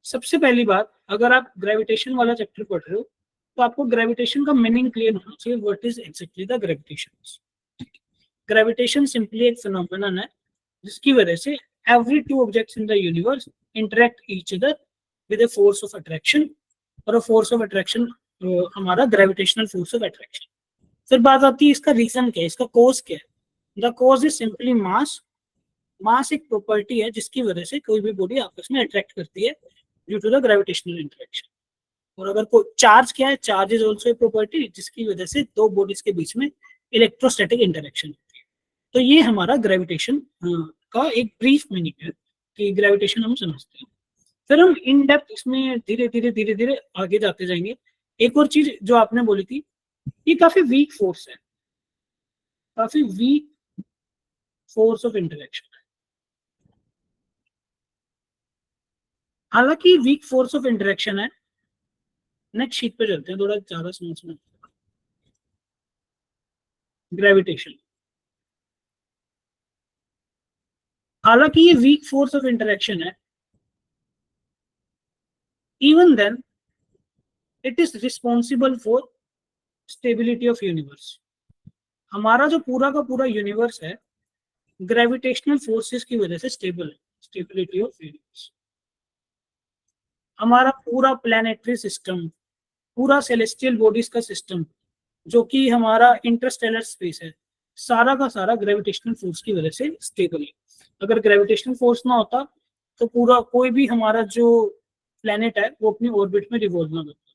सबसे पहली बात, अगर आप ग्रेविटेशन वाला चैप्टर पढ़ रहे हो तो आपको ग्रेविटेशन का मीनिंग क्लियर होना चाहिए, what is exactly the gravitation. Gravitation simply एक फिनोमेनन है जिसकी वजह से every two objects in the universe interact each other with a force of attraction, और फोर्स ऑफ अट्रैक्शन हमारा ग्रेविटेशनल फोर्स ऑफ अट्रैक्शन। फिर बात आती है इसका रीजन क्या है, इसका कॉज क्या है। द कॉज इज सिंपली मास। मास एक प्रॉपर्टी है जिसकी वजह से कोई भी बॉडी आपस में अट्रैक्ट करती है due to the gravitational interaction. और अगर कोई चार्ज क्या है, charge is also a property जिसकी वजह से दो बॉडीज के बीच में इलेक्ट्रोस्टैटिक इंटरेक्शन होती है। तो ये हमारा ग्रेविटेशन का एक ब्रीफ मीनिंग है कि ग्रेविटेशन हम समझते हैं। फिर हम इन डेप्थ इसमें धीरे धीरे आगे जाते जाएंगे। एक और चीज जो आपने बोली थी, ये काफी वीक फोर्स है, काफी वीक फोर्स ऑफ इंटरेक्शन है। हालांकि वीक फोर्स ऑफ इंटरेक्शन है। नेक्स्ट शीट पे चलते हैं, थोड़ा ज्यादा समझ में। ग्रेविटेशन, हालांकि ये वीक फोर्स ऑफ इंटरेक्शन है, even then it is responsible for stability of universe. हमारा जो पूरा का पूरा यूनिवर्स है ग्रेविटेशनल फोर्सेस की वजह से स्टेबल है, स्टेबिलिटी ऑफ यूनिवर्स। हमारा पूरा प्लैनेटरी सिस्टम, पूरा सेलेस्टियल बॉडीज का सिस्टम, जो कि हमारा इंटरस्टेलर स्पेस है, सारा का सारा ग्रेविटेशनल फोर्स की वजह से स्टेबल है। अगर ग्रेविटेशनल फोर्स ना होता तो पूरा कोई भी हमारा जो प्लैनेट है वो अपनी ऑर्बिट में रिवॉल्व ना करता।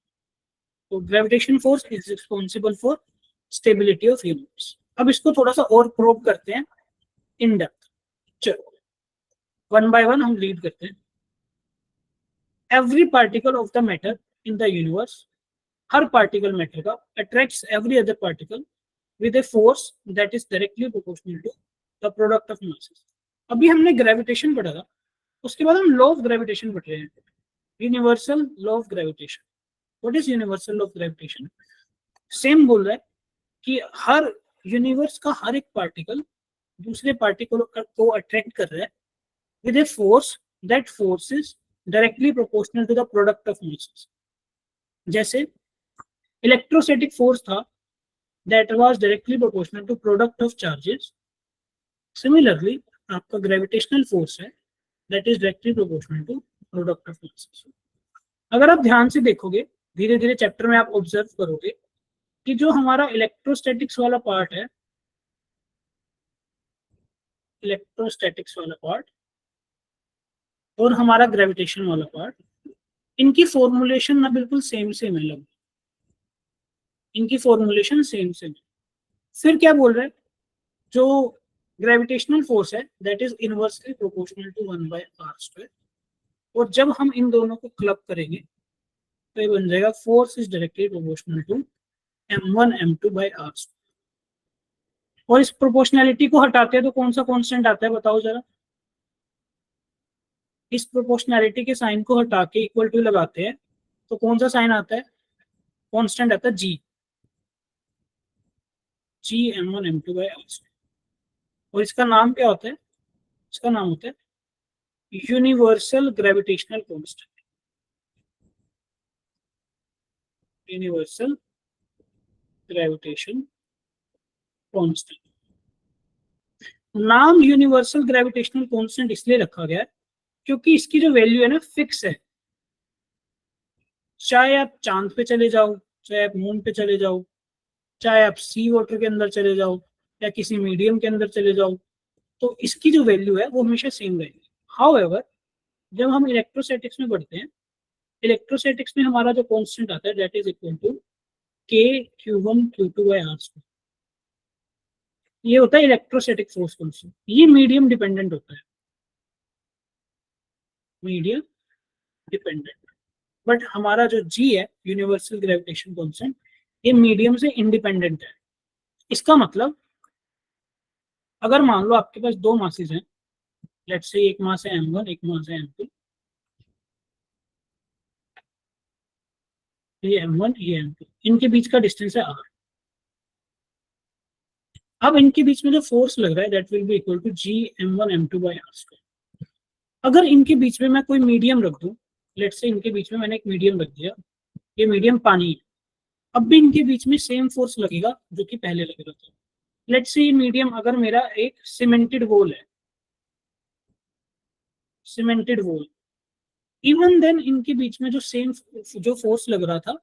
तो gravitation force is responsible for stability of universe. अब इसको थोड़ा सा और प्रूव करते हैं इन डेप्थ। चलो वन बाय वन हम रीड करते हैं। Every particle of the matter in the universe, हर पार्टिकल मैटर का attracts every other particle with a force that is directly proportional to the product of masses. अभी हमने gravitation पढ़ा था, उसके बाद हम लॉ ऑफ ग्रेविटेशन पढ़ रहे हैं, universal law of gravitation. What is universal law of gravitation? Same बोल रहा है कि हर यूनिवर्स का हर एक पार्टिकल दूसरे पार्टिकल को अट्रैक्ट कर रहा है with a force that force is directly proportional to the product of masses. जैसे इलेक्ट्रोस्टैटिक फोर्स था that was directly proportional to product of charges. Similarly आपका ग्रेविटेशनल फोर्स है that is directly proportional to product of masses. अगर आप ध्यान से देखोगे, धीरे धीरे चैप्टर में आप ऑब्जर्व करोगे कि जो हमारा इलेक्ट्रोस्टैटिक्स वाला पार्ट है, इलेक्ट्रोस्टैटिक्स वाला पार्ट और हमारा ग्रेविटेशन वाला पार्ट, इनकी फॉर्मुलेशन ना बिल्कुल सेम सेम है, लगभग इनकी फॉर्मुलेशन सेम सेम है। फिर क्या बोल रहे हैं, जो ग्रेविटेशनल फोर्स है that is inversely proportional to 1/r², और जब हम इन दोनों को क्लब करेंगे तो ये बन जाएगा force is directly proportional to m1 m2/r²। और इस प्रोपोर्शनैलिटी को हटाते हैं तो कौन सा कांस्टेंट आता है बताओ जरा। इस प्रोपोर्शनैलिटी के साइन को हटा के इक्वल टू लगाते हैं तो कौन सा साइन आता है, कांस्टेंट आता है g, m1 m2/r²। और इसका नाम क्या होता है, इसका नाम होता है universal gravitational constant. Universal gravitation constant. नाम यूनिवर्सल ग्रेविटेशनल कांस्टेंट इसलिए रखा गया है क्योंकि इसकी जो वैल्यू है ना फिक्स है। चाहे आप चांद पे चले जाओ, चाहे आप मून पे चले जाओ, चाहे आप सी वाटर के अंदर चले जाओ या किसी मीडियम के अंदर चले जाओ, तो इसकी जो वैल्यू है वो हमेशा सेम रहेगी। हाउएवर जब हम इलेक्ट्रोस्टैटिक्स में पढ़ते हैं, इलेक्ट्रोस्टैटिक्स में हमारा जो कांस्टेंट आता है that is equal to k(q1 q2/r²). ये होता है इलेक्ट्रोस्टैटिक फोर्स कांस्टेंट। ये मीडियम डिपेंडेंट होता है, मीडियम डिपेंडेंट। बट हमारा जो g है यूनिवर्सल ग्रेविटेशन कांस्टेंट, ये मीडियम से इंडिपेंडेंट है। इसका मतलब अगर मान लो आपके पास दो मासेस हैं, लेट्स से एक मास है m1 एक मास है m2, ये m1 ये m2, इनके बीच का डिस्टेंस है r। अब इनके बीच में जो फोर्स लग रहा है that will be equal to g m1 m2/r²। अगर इनके बीच में मैं कोई मीडियम रख दूं लेट्स से इनके बीच में मैंने एक मीडियम रख दिया, ये मीडियम पानी है, अब भी इनके बीच में सेम फोर्स लगेगा जो कि पहले लग रहा था। लेट्स से ये मीडियम अगर मेरा एक सीमेंटेड वॉल है, सीमेंटेड वॉल, इवन देन इनके बीच में जो सेम जो फोर्स लग रहा था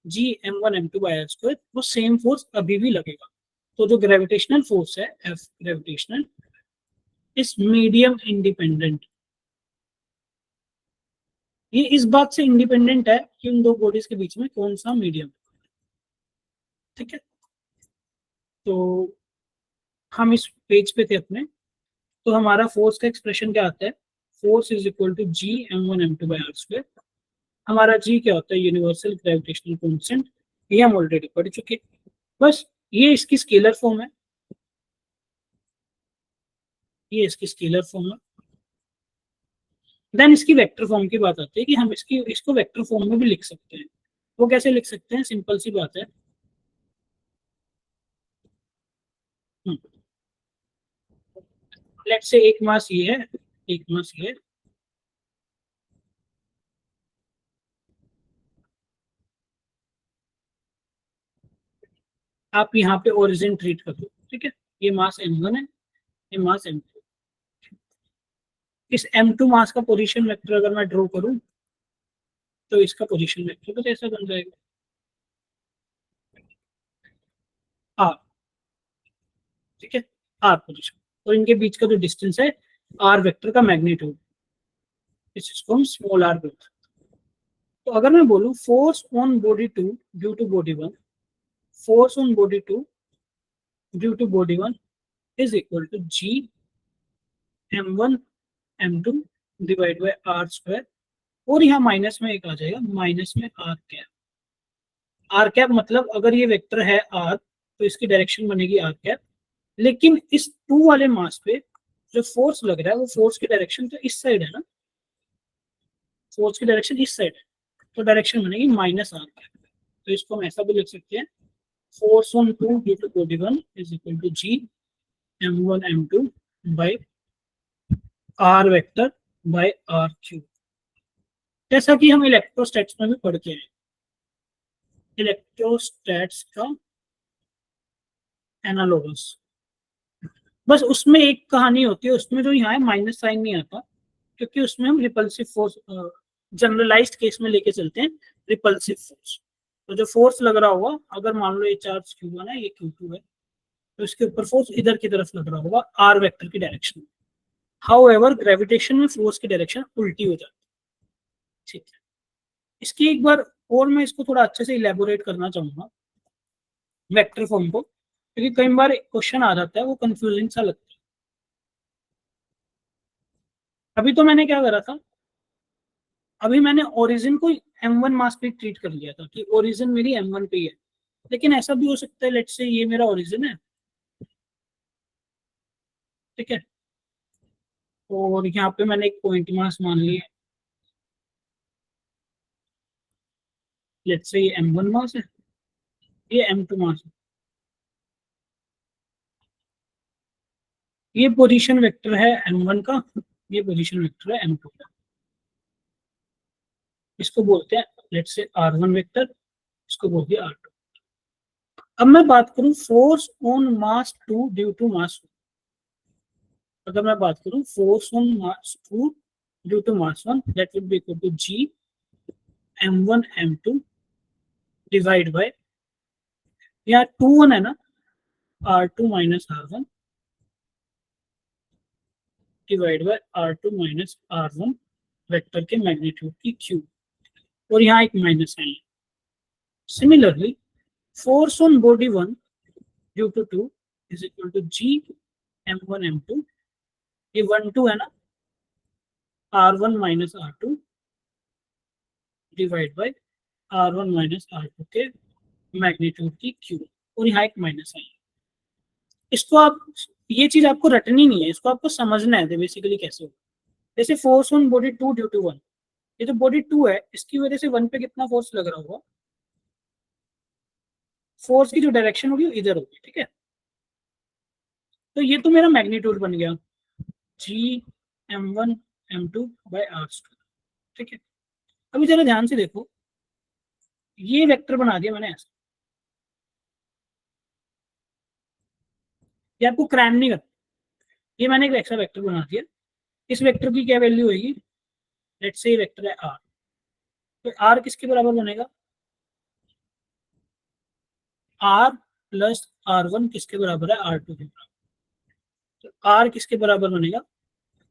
जी m1 m2/r², वो सेम फोर्स अभी भी लगेगा। तो जो ग्रेविटेशनल फोर्स है एफ ग्रेविटेशनल इस मीडियम इंडिपेंडेंट, ये इस बात से इंडिपेंडेंट है कि उन दो बॉडीज के बीच में कौन सा मीडियम, ठीक है। तो हम इस पेज पे थे अपने, तो हमारा फोर्स का एक्सप्रेशन क्या आता है, force is equal to G m1 m2/r²। हमारा जी क्या होता है, यूनिवर्सल ग्रेविटेशनल कांस्टेंट, ये हम ऑलरेडी पढ़ चुके। बस ये इसकी स्केलर फॉर्म है, ये इसकी स्केलर फॉर्म है। देन इसकी वेक्टर फॉर्म की बात आती है कि हम इसको वेक्टर फॉर्म में भी लिख सकते हैं। वो कैसे लिख सकते हैं, सिंपल सी बात है। लेट्स से एक मास ये है, एक मास ये है, आप यहाँ पे ओरिजिन ट्रीट कर दो, ठीक है। ये मास m1 है, ये मास m2। इस m2 मास का पोजीशन वेक्टर अगर मैं ड्रॉ करूं तो इसका पोजीशन वेक्टर कुछ ऐसा बन जाएगा r, ठीक है, r पोजीशन। और इनके बीच का जो डिस्टेंस है r वेक्टर का मैग्नीट्यूड, इसको हम स्मॉल r बोलते हैं। तो अगर मैं बोलूं force on body 2 due to body 1, force on body 2 due to body 1 is equal to G m1 m2 divide by r²। और यहाँ माइनस में एक आ जाएगा, माइनस में r कैप। r कैप मतलब अगर ये वेक्टर है r तो इसकी डायरेक्शन बनेगी r कैप, लेकिन इस 2 वाले मास पे जो फोर्स लग रहा है वो फोर्स की डायरेक्शन तो इस साइड है ना, फोर्स की डायरेक्शन इस साइड है, तो डायरेक्शन बनेगी माइनस r कैप। तो इसको हम ऐसा भी लिख सकते हैं, force on 2 due to body 1 is equal to G m1 m2 by r vector by r³। जैसा कि हम इलेक्ट्रोस्टैट्स में भी पढ़ के हैं, इलेक्ट्रोस्टैट्स का एनालोगस। बस उसमें एक कहानी होती है, उसमें जो यहाँ है माइनस साइन नहीं आता, क्योंकि उसमें हम रिपल्सिव फोर्स जनरलाइज्ड केस में लेके चलते हैं, रिपल्सिव फोर्स। तो जो फोर्स लग रहा होगा, अगर मान लो ये चार्ज Q1 है, ये Q2 है, तो इसके ऊपर फोर्स इधर की तरफ लग रहा होगा r वेक्टर की डायरेक्शन में। हाउएवर ग्रेविटेशन में फोर्स की डायरेक्शन उल्टी हो जाती है, ठीक है। इसकी एक बार और मैं इसको थोड़ा अच्छे से इलेबोरेट करना चाहूंगा वेक्टर फॉर्म को, क्योंकि कई बार क्वेश्चन आ जाता है वो कंफ्यूजिंग सा लगता है। अभी तो मैंने क्या करा था, अभी मैंने ओरिजिन को m1 मास पे ट्रीट कर लिया था कि ओरिजिन मेरी m1 पे ही है, लेकिन ऐसा भी हो सकता है लेट्स से ये मेरा ओरिजिन है, ठीक है, और यहाँ पे मैंने एक पॉइंट मास मान लिया, लेट्स से ये m1 मास है, ये m2 मास है, ये पोजीशन वेक्टर है m1 का, ये पोजीशन वेक्टर है m2 का, इसको बोलते हैं लेट्स से r1 वेक्टर, इसको बोलते हैं r2। अब मैं बात करूं force on mass 2 due to mass 1, अगर मैं बात करूं force on mass 2 due to mass 1, that will be equal to G m1 m2 divide by, यहाँ 2 1 है ना, r2 minus r1 divide by r2 minus r1 vector के magnitude की q, और यहाँ एक माइनस है। Similarly force on body 1 due to 2 is equal to G m1 m2, ये 1 2 है ना, r1 minus r2 divide by r1 minus r2 के मैग्नीट्यूड की q, और यहाँ एक माइनस है। इसको आप, ये चीज आपको रटनी नहीं है, इसको आपको समझना है बेसिकली कैसे हो। जैसे force on body 2 due to 1, ये जो बॉडी 2 है इसकी वजह से 1 पे कितना फोर्स लग रहा होगा, फोर्स की जो डायरेक्शन होगी वो इधर होगी, ठीक है। तो ये तो मेरा मैग्नीट्यूड बन गया जी m1 m2 बाय r², ठीक है। अभी जरा ध्यान से देखो, ये वेक्टर बना दिया मैंने ऐसा, ये आपको क्रैम नहीं करता, ये मैंने एक ऐसा वेक्टर बना दिया, इस वेक्टर की क्या वैल्यू होगी, लेट्स से वेक्टर है आर, तो आर किसके बराबर बनेगा, आर प्लस आर वन किसके बराबर है, आर टू के बराबर, तो आर किसके बराबर बनेगा,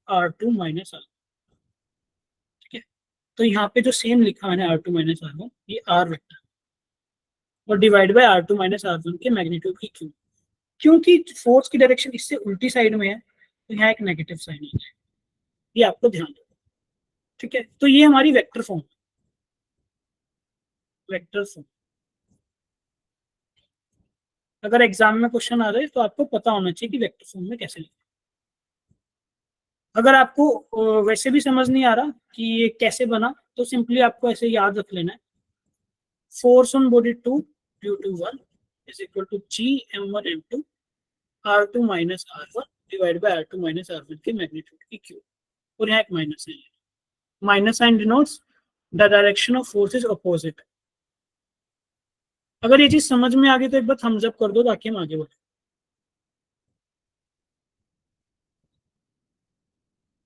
आर टू माइनस आर, ठीक है। तो यहाँ पे जो सेम लिखा मैंने R two minus R one, ये आर वेक्टर और divide by R two minus R one के मैग्नीट्यूड की क्यू, क्योंकि फोर्स की डायरेक्शन इससे उल्टी साइड में है तो यहाँ एक नेगेटिव साइन है, ये आपको ध्यान दो, ठीक है। तो ये हमारी वेक्टर फॉर्म, वेक्टर फॉर्म अगर एग्जाम में क्वेश्चन आ रहे तो आपको पता होना चाहिए कि वेक्टर फॉर्म में कैसे लिखें। अगर आपको वैसे भी समझ नहीं आ रहा कि ये कैसे बना, तो सिंपली आपको ऐसे याद रख लेना है, force on body 2 due to 1 is equal to G m1 m2 r2 minus r1 divide by r2 minus r1 के मैग्नीट्यूड की क्यू, और यहाँ एक minus sign, minus sign denotes the direction of force is opposite. अगर ये चीज समझ में आ गई तो एक बार थम्स अप कर दो ताकि हम आगे बढ़े।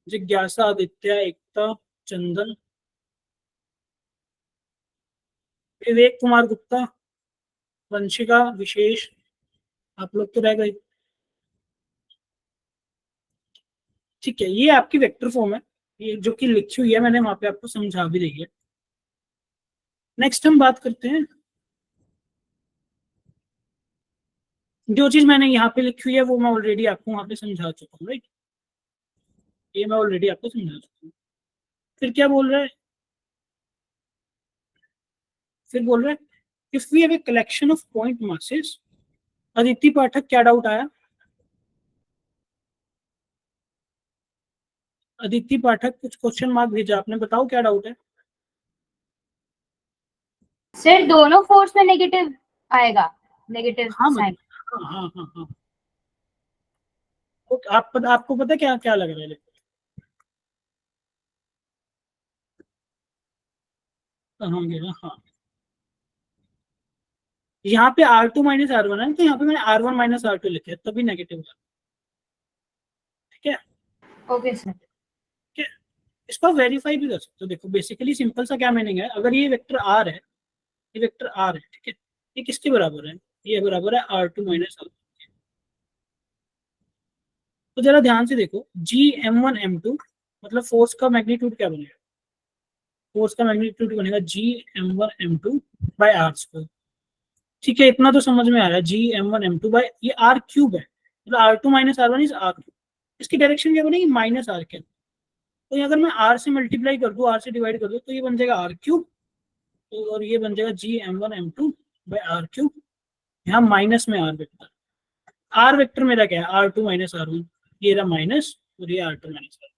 जिज्ञासा, आदित्य, एकता, चंदन, विवेक कुमार गुप्ता, वंशिका, विशेष, आप लोग तो रह गए, ठीक है। ये आपकी वेक्टर फॉर्म है, ये जो कि लिखी हुई है मैंने वहां पे आपको समझा भी रही है। नेक्स्ट हम बात करते हैं, जो चीज मैंने यहाँ पे लिखी हुई है वो मैं ऑलरेडी आपको वहां पे समझा चुका हूँ, राइट, ये मैं ऑलरेडी आपको समझा चुका हूँ। फिर क्या बोल रहा है, फिर बोल रहा है if we have a collection of point masses, Aditi Pathak क्या डाउट आया, अदिति पाठक कुछ क्वेश्चन मार्क भेजा आपने, बताओ क्या डाउट है। सर दोनों फोर्स में नेगेटिव आएगा, नेगेटिव हाँ साइन। हाँ हाँ हाँ हाँ, तो आपको पता क्या क्या लग रहा है, हाँ गया, हाँ यहाँ पे R two minus R one है, तो यहाँ पे मैंने R one minus R two लिखे तभी नेगेटिव है, ठीक है। Okay sir. ठीक है, इसको वेरीफाई भी कर सकते हो, देखो बेसिकली सिंपल सा क्या मीनिंग है, अगर ये वेक्टर आर है, ये वेक्टर आर है, ठीक है, ये किसके बराबर है, ये बराबर है आर टू माइनस आर। तो जरा ध्यान से देखो, G M one M two मतलब फोर्स का मैग्नीट्यूड क्या बनेगा, फोर्स का मैग्नीट्यूड बनेगा जी M one M two by are square, ठीक है। इतना तो समझ में आ रहा है, G M one M two by ये आर क्यूब है, मतलब R two minus R one is R cube, इसकी डायरेक्शन क्या बनेगी, माइनस आर क्यूब। तो अगर मैं आर से मल्टीप्लाई कर दूं, आर से डिवाइड कर दूं, तो ये बन जाएगा आर क्यूब, तो और ये बन जाएगा G M one M two by R cube, यहाँ माइनस में आर वेक्टर, आर वेक्टर मेरा क्या है, R two minus R one, ये रहा माइनस और ये आर टू माइनस आर,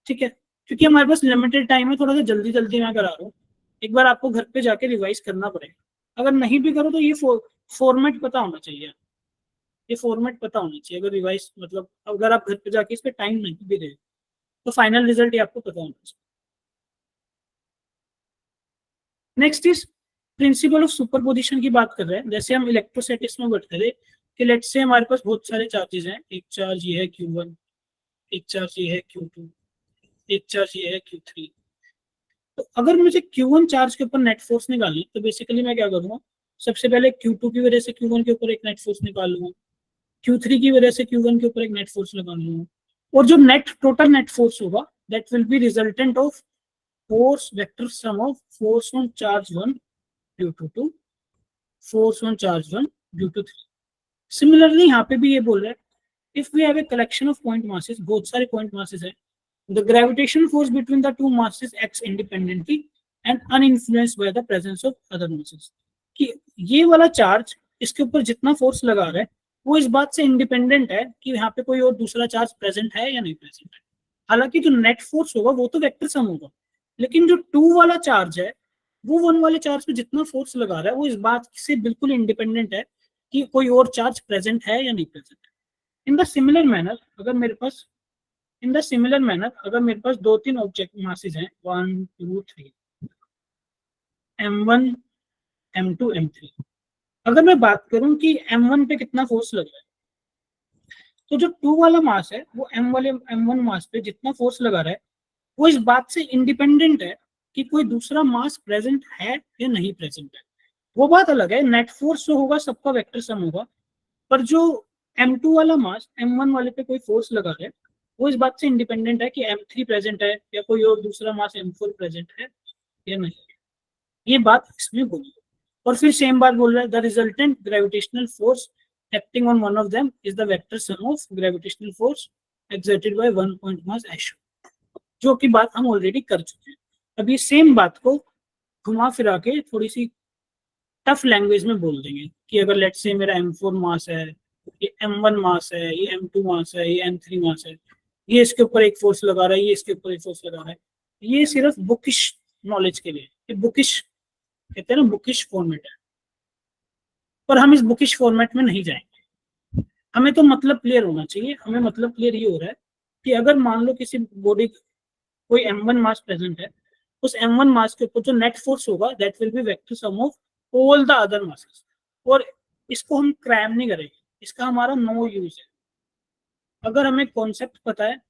ठीक है। क्योंकि हमारे पास लिमिटेड टाइम है, थोड़ा सा जल्दी जल्दी मैं करा रहा हूँ, एक बार आपको घर पे जाके रिवाइज करना पड़ेगा, अगर नहीं भी करो तो ये फॉर्मेट पता होना चाहिए, ये फॉर्मेट पता होना चाहिए, अगर रिवाइज मतलब अगर आप घर पे जाके इस पे टाइम नहीं भी दे तो फाइनल रिजल्ट ये आपको पता होना चाहिए। Next is principle of superposition की बात कर रहे हैं, जैसे हम इलेक्ट्रोस्टैटिक्स में बढ़ते थे कि लेट्स से हमारे पास बहुत सारे चार्जेस हैं, एक चार्ज ये है Q1, एक चार्ज ये है Q2, एक चार्ज ये है Q3। तो अगर मुझे Q1 चार्ज के ऊपर नेट फोर्स निकालनी तो बेसिकली मैं क्या करूंगा, सबसे पहले Q2 की वजह से Q1 के ऊपर एक नेट फोर्स निकाल लूंगा, Q3 की वजह से Q1 के ऊपर एक नेट फोर्स निकाल लूंगा, और जो नेट टोटल नेट फोर्स होगा that will B resultant of force vector sum of force on charge 1 due to 2, force on charge 1 due to 3। Similarly यहाँ पे भी ये बोल रहा है if we have a collection of point masses, बहुत सारे point masses है, the gravitational force between the two masses acts independently and uninfluenced by the presence of other masses। कि ये वाला चार्ज इसके ऊपर जितना फोर्स लगा रहा है वो इस बात से इंडिपेंडेंट है कि यहाँ पे कोई और दूसरा चार्ज प्रेजेंट है या नहीं प्रेजेंट है। हालांकि जो नेट फोर्स होगा वो तो वेक्टर सम होगा, लेकिन जो टू वाला चार्ज है वो वन वाले चार्ज पे जितना फोर्स लगा रहा है वो इस बात से बिल्कुल इंडिपेंडेंट है कि कोई और चार्ज प्रेजेंट है या नहीं प्रेजेंट है। इन द सिमिलर मैनर अगर मेरे पास इन द सिमिलर मैनर अगर मेरे पास 2-3 ऑब्जेक्ट मासेस हैं 1 2 3 m1 m2 m3, अगर मैं बात करूं कि m1 पे कितना फोर्स लग रहा है, तो जो 2 वाला मास है वो m1 मास पे जितना फोर्स लगा रहा है वो इस बात से इंडिपेंडेंट है कि कोई दूसरा मास प्रेजेंट है या नहीं प्रेजेंट है। वो बात अलग है, नेट फोर्स जो होगा सबका वेक्टर सम होगा, पर जो m2 वाला मास m1 वाले पे कोई फोर्स लगा है वो इस बात से इंडिपेंडेंट है कि m3 प्रेजेंट है या कोई और दूसरा मास m4 प्रेजेंट है या नहीं। ये बात इसमें बोली। और फिर सेम बात बोल रहा है, the resultant gravitational force acting on one of them is the vector sum of gravitational force exerted by one point mass एश, जो कि बात हम ऑलरेडी कर चुके हैं। अब ये सेम बात को घुमा फिरा के थोड़ी सी टफ लैंग्वेज में बोल देंगे कि अगर लेट से मेरा m4 मास है, ये m1 मास है, ये m2 मास है, ये m3 मास है, ये इसके ऊपर एक फोर्स लगा रहा है, ये इसके ऊपर एक फोर्स लगा रहा है। ये सिर्फ बुकिश नॉलेज के लिए, ये बुकिश कहते हैं ना, बुकिश फॉर्मेट है, पर हम इस बुकिश फॉर्मेट में नहीं जाएंगे। हमें तो मतलब क्लियर होना चाहिए। हमें मतलब क्लियर ये हो रहा है कि अगर मान लो किसी बॉडी कोई m1 मास प्रेजेंट है, उस m1 मास के ऊपर जो नेट फोर्स होगा that will B vector sum of all the other masses. और इसको हम क्रैम नहीं करेंगे, इसका हमारा नो यूज है। अगर हमें कॉन्सेप्ट पता है,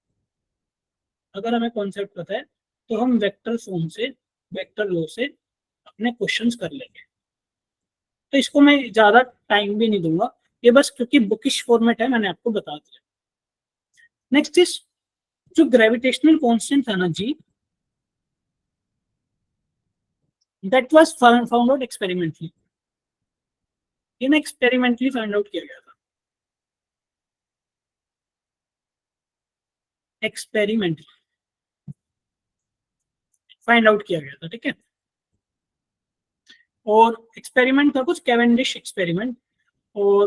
अगर हमें कॉन्सेप्ट पता है तो हम वेक्टर फॉर्म से, वेक्टर लॉ से अपने क्वेश्चंस कर लेंगे। तो इसको मैं ज्यादा टाइम भी नहीं दूंगा, ये बस क्योंकि बुकिश फॉर्मेट है मैंने आपको बता दिया। नेक्स्ट इज जो ग्रेविटेशनल कांस्टेंट था ना जी, that was found out experimentally. ये ना एक्सपेरिमेंटली फाइंड आउट किया गया था, एक्सपेरिमेंटली फाइंड आउट किया गया था, ठीक है। और एक्सपेरिमेंट था कुछ कैवेंडिश एक्सपेरिमेंट, और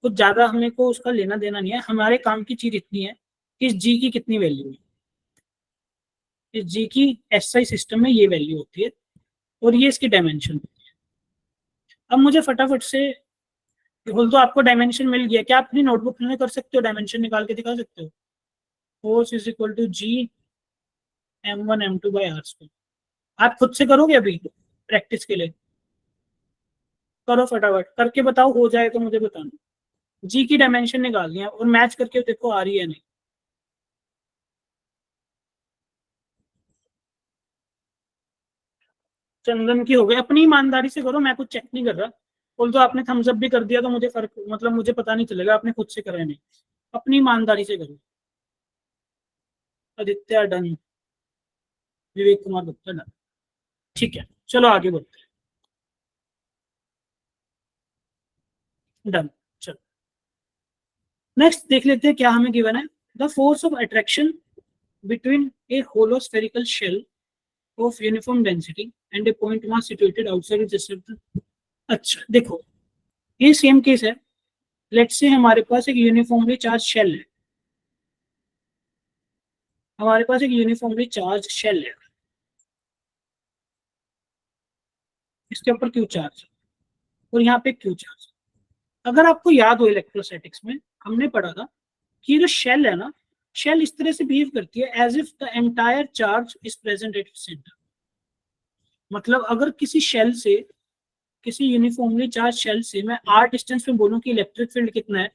कुछ ज्यादा हमें को उसका लेना देना नहीं है। हमारे काम की चीज इतनी है कि इस जी की कितनी वैल्यू है, इस जी की एसआई सिस्टम में ये वैल्यू होती है और ये इसकी डायमेंशन होती है। अब मुझे फटाफट से बोल दो, आपको डायमेंशन मिल गया क्या? अपनी नोटबुक में कर सकते हो, डायमेंशन निकाल के दिखा सकते हो। Force is equal to G m1 m2 by are square. आप खुद से करोगे अभी प्रैक्टिस के लिए? करो फटाफट करके बताओ, हो जाए तो मुझे बताना। जी की डायमेंशन निकालनी है और मैच करके देखो आ रही है नहीं। चंदन की हो गई, अपनी ईमानदारी से करो, मैं कुछ चेक नहीं कर रहा। बोल तो आपने थम्स अप भी कर दिया तो मुझे फर्क, मतलब मुझे पता नहीं चलेगा आपने खुद से करा है नहीं। अपनी ईमानदारी से करो। आदित्य डन, विवेक कुमार गुप्ता डन, ठीक है चलो आगे बढ़ते हैं। डन, चलो नेक्स्ट देख लेते हैं क्या हमें गिवन है। The force of attraction between a hollow spherical shell of uniform density and a point mass situated outside is distance. अच्छा देखो, ये सेम केस है। लेट्स से हमारे पास एक यूनिफॉर्मली चार्ज शेल है, हमारे पास एक यूनिफॉर्मली चार्ज शेल है, इसके ऊपर क्यू चार्ज और यहाँ पे क्यू चार्ज। अगर आपको याद हो इलेक्ट्रोस्टैटिक्स में हमने पढ़ा था कि ये जो शेल है ना, शेल इस तरह से बिहेव करती है as if the entire charge is present at centre. मतलब अगर किसी शेल से, किसी यूनिफॉर्मली चार्ज शेल से मैं आर डिस्टेंस में बोलूं कि इलेक्ट्रिक फील्ड कितना है,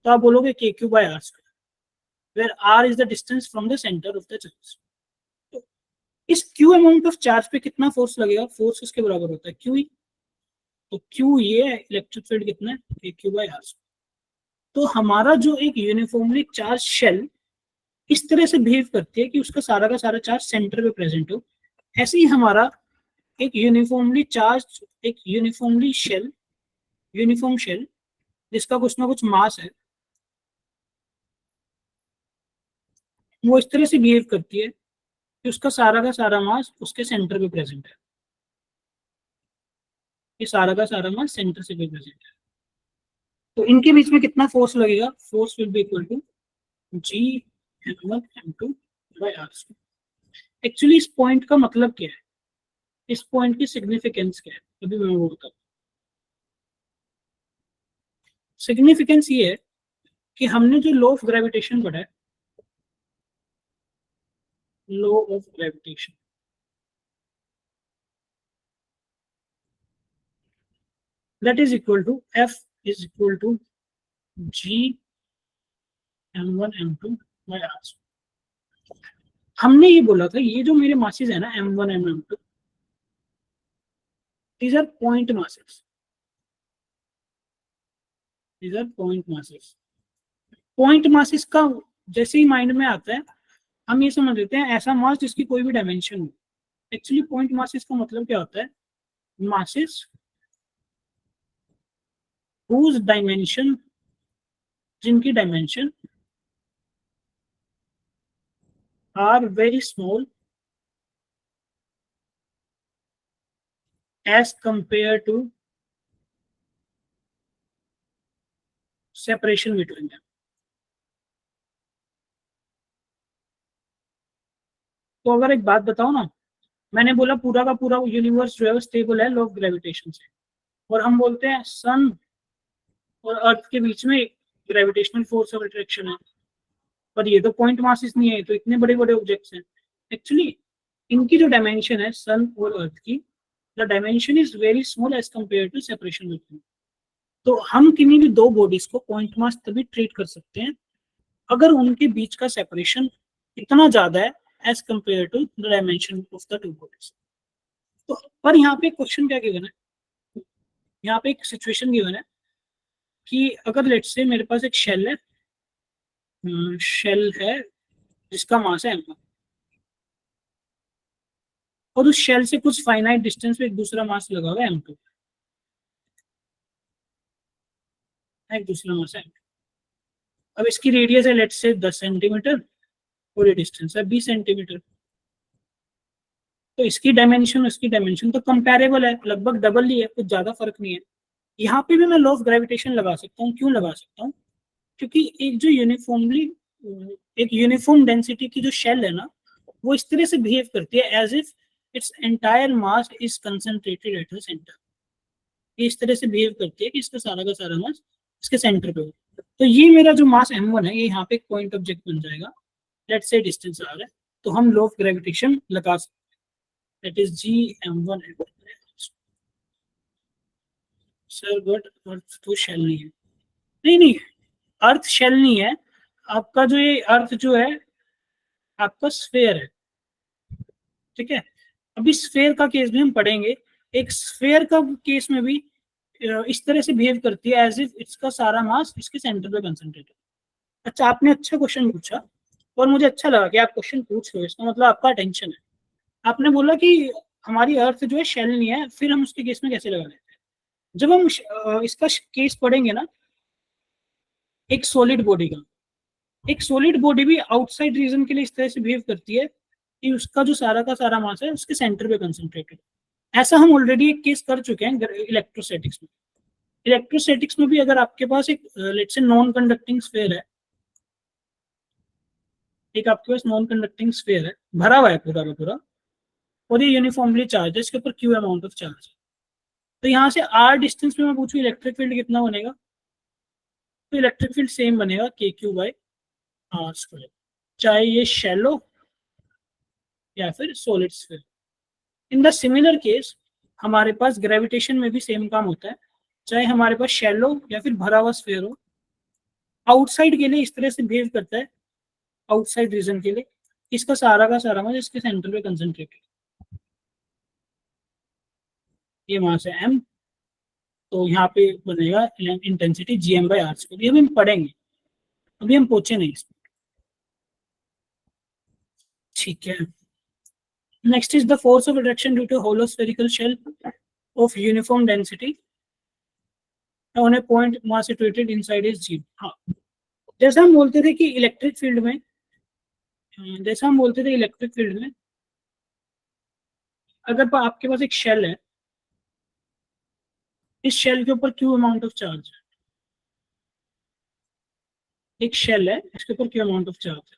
तो आप बोलोगे के Q by are square, where R is the distance from the centre of the charge. तो इस क्यू अमाउंट ऑफ चार्ज पे कितना फोर्स लगेगा? फोर्स इसके बराबर होता है क्यू ई। तो क्यू ये है, इलेक्ट्रिक फील्ड कितना है? के क्यू बाई आर स्क्वायर। तो हमारा जो एक यूनिफॉर्मली चार्ज शेल इस तरह से बिहेव करती है कि उसका सारा का सारा चार्ज सेंटर पे प्रेजेंट हो, ऐसे ही हमारा एक यूनिफॉर्मली चार्ज, एक यूनिफॉर्मली शेल, यूनिफॉर्म शेल जिसका कुछ ना कुछ मास है, वो इस तरह से बिहेव करती है कि उसका सारा का सारा मास उसके सेंटर पे प्रेजेंट है। ये सारा का सारा मास सेंटर से भी प्रेजेंट है। तो इनके बीच में कितना फोर्स लगेगा? Force will be equal to G m1 m2 by are square. Actually इस पॉइंट का मतलब क्या है, इस पॉइंट की सिग्निफिकेंस क्या है, अभी मैं वो बताऊँ। सिग्निफिकेंस ये है कि हमने जो लॉ ऑफ ग्रेविटेशन पढ़ा है, law of gravitation. That is equal to F is equal to G m1 m2 by r. हमने ये बोला था ये जो मेरे मासेस है ना m1 m2 these are point masses. These are point masses. Point masses का जैसे ही माइंड में आता है हम ये समझ लेते हैं ऐसा मास जिसकी कोई भी डायमेंशन हो. एक्चुअली पॉइंट मासेस का मतलब क्या होता है? मासेस whose dimension, जिनकी dimension are very small as compared to separation between them. तो अगर एक बात बताओ ना, मैंने बोला पूरा का पूरा यूनिवर्स जो है स्टेबल है लॉ ऑफ ग्रेविटेशन से, और हम बोलते हैं सन और अर्थ के बीच में ग्रेविटेशनल फोर्स ऑफ अट्रैक्शन है, पर ये तो पॉइंट मासेस नहीं है, तो इतने बड़े बड़े ऑब्जेक्ट्स हैं. एक्चुअली इनकी जो डायमेंशन है सन और अर्थ की, the dimension is very small as compare to separation between. तो हम किन्हीं भी दो बॉडीज को पॉइंट मास तभी ट्रीट कर सकते हैं अगर उनके बीच का सेपरेशन इतना ज्यादा है as compare to the dimension of the two bodies. तो पर यहाँ पे क्वेश्चन क्या गिवन है, यहाँ पे एक सिचुएशन गिवन है कि अगर लेट्स से मेरे पास एक शेल है, जिसका मास है m1, और उस शेल से कुछ फाइनाइट डिस्टेंस पे एक दूसरा मास लगा हुआ है m2, एक दूसरा मास है. अब इसकी रेडियस है लेट्स से 10 सेंटीमीटर और ये डिस्टेंस है 20 सेंटीमीटर. तो इसकी डायमेंशन तो कंपैरेबल है, लगभग डबल ही है, कुछ ज्यादा फर्क नहीं है. यहाँ पे भी मैं लॉ ऑफ ग्रेविटेशन लगा सकता हूँ. क्यों लगा सकता हूँ? क्योंकि एक यूनिफॉर्म डेंसिटी की जो शेल है ना, वो इस तरह से बिहेव करती है as if its entire mass is concentrated at the centre. इस तरह से बिहेव करती है कि इसका सारा का सारा मास इसके सेंटर पे हो. तो ये मेरा जो मास m1 है ये यहाँ पे एक पॉइंट ऑब्जेक्ट बन जाएगा. लेट्स से डिस्टेंस r है, तो हम लॉ ऑफ ग्रेविटेशन लगा सकते हैं. That is G m1 m2. Sir but earth तो शेल नहीं है. नहीं, अर्थ शेल नहीं है आपका. जो ये अर्थ जो है आपका स्फेयर है, ठीक है. अभी स्फेयर का केस भी हम पढ़ेंगे. एक स्फेयर का केस में भी इस तरह से बिहेव करती है एज इफ इसका सारा मास इसके सेंटर पे कंसंट्रेटेड. अच्छा, आपने अच्छा क्वेश्चन पूछा और मुझे अच्छा लगा कि आप क्वेश्चन पूछ रहे हो, इसका मतलब आपका अटेंशन है. आपने बोला कि हमारी अर्थ जो है शेल नहीं है, फिर हम उसके केस में कैसे लगा लेते हैं. जब हम इसका केस पढ़ेंगे ना एक सॉलिड बॉडी का, एक सॉलिड बॉडी भी आउटसाइड रीजन के लिए इस तरह से बिहेव करती है कि उसका जो सारा का सारा मास है उसके सेंटर पे कंसंट्रेटेड. ऐसा हम ऑलरेडी एक केस कर चुके हैं इलेक्ट्रोस्टैटिक्स में. इलेक्ट्रोस्टैटिक्स में भी अगर आपके पास एक let's say non conducting sphere है, एक आपके पास नॉन कंडक्टिंग स्फीयर है, भरा हुआ है पूरा का पूरा, और ये यूनिफॉर्मली चार्ज है, इसके ऊपर क्यू अमाउंट ऑफ चार्ज है. तो यहाँ से r डिस्टेंस में मैं पूछूं इलेक्ट्रिक फील्ड कितना बनेगा, तो इलेक्ट्रिक फील्ड सेम बनेगा KQ बाय r स्क्वायर, चाहे ये शैलो या फिर solid sphere. In the similar case हमारे पास ग्रेविटेशन में भी सेम काम होता है, चाहे हमारे पास शैलो या फिर भरा हुआ स्फीयर हो. आउटसाइड के लिए इस तरह से बिहेव करता है, आउटसाइड रीजन के लिए इसका सारा का सारा मास इसके सेंटर पे कंसंट्रेटेड. ये मास है m, तो यहाँ पे बनेगा intensity Gm by r square. ये भी हम पढ़ेंगे, अभी हम पहुंचे नहीं इसमें, ठीक है. Next is the force of attraction due to hollow spherical shell of uniform density on a point mass situated inside is g. हाँ, जैसा हम बोलते थे कि इलेक्ट्रिक फील्ड में, अगर आपके पास एक शेल है, इस शेल के ऊपर क्यू अमाउंट ऑफ चार्ज है, एक शेल है इसके ऊपर क्यू अमाउंट ऑफ चार्ज है.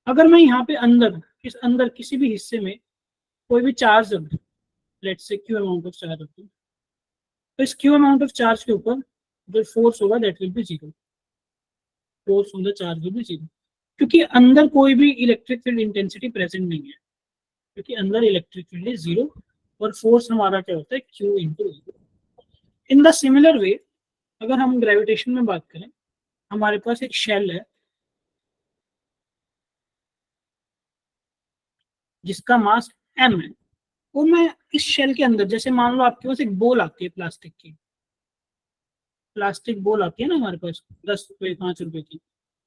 अगर मैं यहाँ पे अंदर किसी भी हिस्से में कोई भी चार्ज रख दूं, let's say Q amount of charge रख दूं, तो इस क्यू अमाउंट ऑफ चार्ज के ऊपर जो फोर्स होगा that will be zero. Force on the charge will be zero. क्योंकि अंदर कोई भी इलेक्ट्रिक फील्ड इंटेंसिटी प्रेजेंट नहीं है, क्योंकि अंदर इलेक्ट्रिक फील्ड इज जीरो और फोर्स हमारा क्या होता है Q into. In the similar way अगर हम ग्रेविटेशन में बात करें, हमारे पास एक शेल है जिसका मास m है, वो मैं इस शेल के अंदर, जैसे मान लो आपके पास एक बॉल आती है प्लास्टिक की, प्लास्टिक बॉल आती है ना हमारे पास 10 रुपए 5 रुपए की,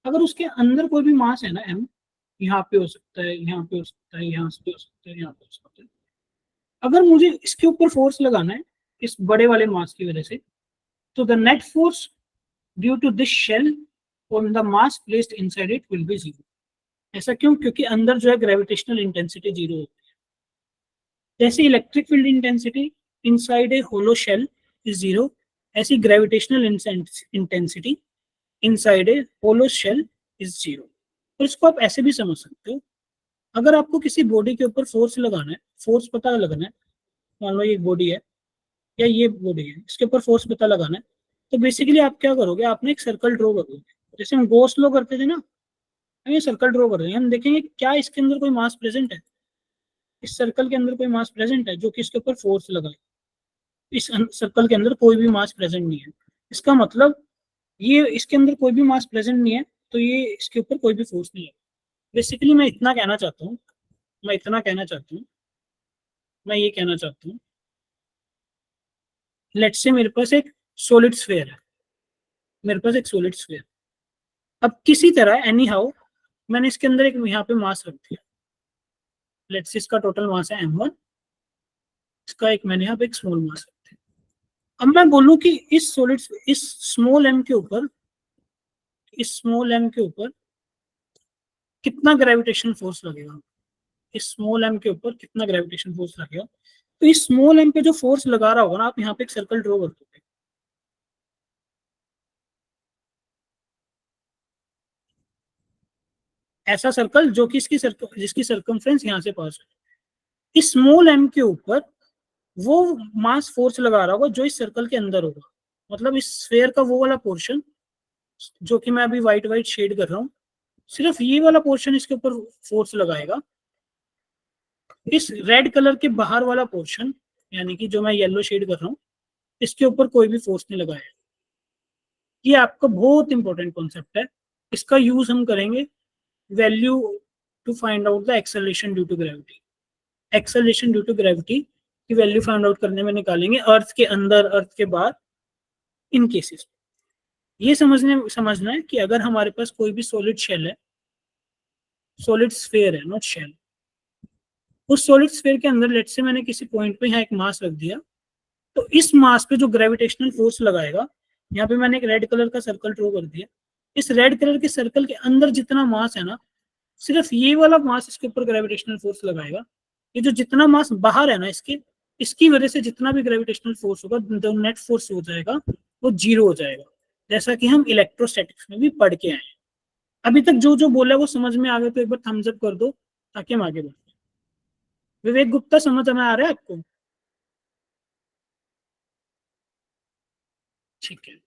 अगर उसके अंदर कोई भी मास है ना m, यहाँ पे हो सकता है, यहाँ पे हो सकता है, यहाँ पे हो सकता है, यहाँ पे हो सकता है, अगर मुझे इसके ऊपर फोर्स लगाना है इस बड़े वाले मास की वजह से, तो the net force due to this shell on the mass placed inside it will be zero. ऐसा क्यों? क्योंकि अंदर जो है ग्रेविटेशनल इंटेंसिटी जीरो होती है। जैसे electric field intensity inside a hollow shell is zero, ऐसी gravitational intensity inside a hollow shell is zero. और इसको आप ऐसे भी समझ सकते हो, अगर आपको किसी बॉडी के ऊपर फोर्स लगाना है, फोर्स पता लगाना है, मान लो ये बॉडी है या ये बॉडी है, इसके ऊपर फोर्स पता लगाना है, तो बेसिकली आप क्या करोगे, आपने एक सर्कल ड्रॉ करोगे, जैसे हम गॉस लॉ करते थे ना, हम ये सर्कल ड्रॉ कर रहे हैं, हम देखेंगे क्या इसके अंदर कोई मास प्रेजेंट है, इस सर्कल के अंदर कोई मास प्रेजेंट है जो कि इसके ऊपर फोर्स लगाए। इस सर्कल के अंदर कोई भी मास प्रेजेंट नहीं है, इसका मतलब ये इसके अंदर कोई भी मास प्रेजेंट नहीं है, तो ये इसके ऊपर कोई भी फोर्स नहीं है। बेसिकली मैं इतना कहना चाहता हूँ, मैं इतना कहना चाहता हूँ, मैं ये कहना चाहता हूँ, लेट्स से मेरे पास एक सॉलिड स्फीयर है, मेरे पास एक सॉलिड स्फीयर, अब किसी तरह एनी हाउ मैंने इसके अंदर एक यहाँ पे मास रख दिया, लेट्स से इसका टोटल मास है m1, इसका एक मैंने यहाँ पे एक स्मॉल मास रख दिया। अब मैं बोलूँ कि इस सॉलिड, इस स्मॉल m के ऊपर, इस स्मॉल m के ऊपर कितना ग्रेविटेशन फोर्स लगेगा, इस स्मॉल m के ऊपर कितना ग्रेविटेशन फोर्स लगेगा, तो इस स्मॉल m पे जो फोर्स लगा रहा होगा ना, आप यहाँ पे एक सर्कल ड्रॉ कर दोगे, ऐसा सर्कल जो कि इसकी सर्कल जिसकी सर्कमफ्रेंस यहाँ से पास हो, इस स्मॉल m के ऊपर वो मास फोर्स लगा रहा होगा जो इस सर्कल के अंदर होगा, मतलब इस स्फीयर का वो वाला पोर्शन जो कि मैं अभी व्हाइट व्हाइट शेड कर रहा हूँ, सिर्फ ये वाला पोर्शन इसके ऊपर फोर्स लगाएगा, इस रेड कलर के बाहर वाला पोर्शन यानी कि जो मैं येलो शेड कर रहा हूँ, इसके ऊपर कोई भी फोर्स नहीं लगाया। ये आपका बहुत इंपॉर्टेंट कॉन्सेप्ट है, इसका यूज हम करेंगे value to find out the acceleration due to gravity. Acceleration due to gravity की वैल्यू फाइंड आउट करने में निकालेंगे अर्थ के अंदर, अर्थ के बाहर, इन केसेस। ये समझना है कि अगर हमारे पास कोई भी सॉलिड शेल है, सॉलिड स्फीयर है नॉट शेल, उस सॉलिड स्फीयर के अंदर लेट्स से मैंने किसी पॉइंट पे यहाँ एक मास रख दिया, तो इस मास पे जो ग्रेविटेशनल फोर्स लगाएगा, यहाँ पे मैंने एक रेड कलर का सर्कल ड्रॉ कर दिया, इस रेड कलर के सर्कल के अंदर जितना मास है ना, सिर्फ ये वाला मास इसके ऊपर ग्रेविटेशनल फोर्स लगाएगा। ये जो जितना मास बाहर है ना इसके, इसकी वजह से जितना भी ग्रेविटेशनल फोर्स होगा, जो नेट फोर्स हो जाएगा वो जीरो हो जाएगा, जैसा कि हम इलेक्ट्रोस्टैटिक्स में भी पढ़ के आए हैं। अभी तक जो जो बोला वो समझ में आ गया तो एक बार थम्स अप कर दो ताकि हम आगे बढ़े। विवेक गुप्ता समझ में आ रहा है आपको? ठीक है,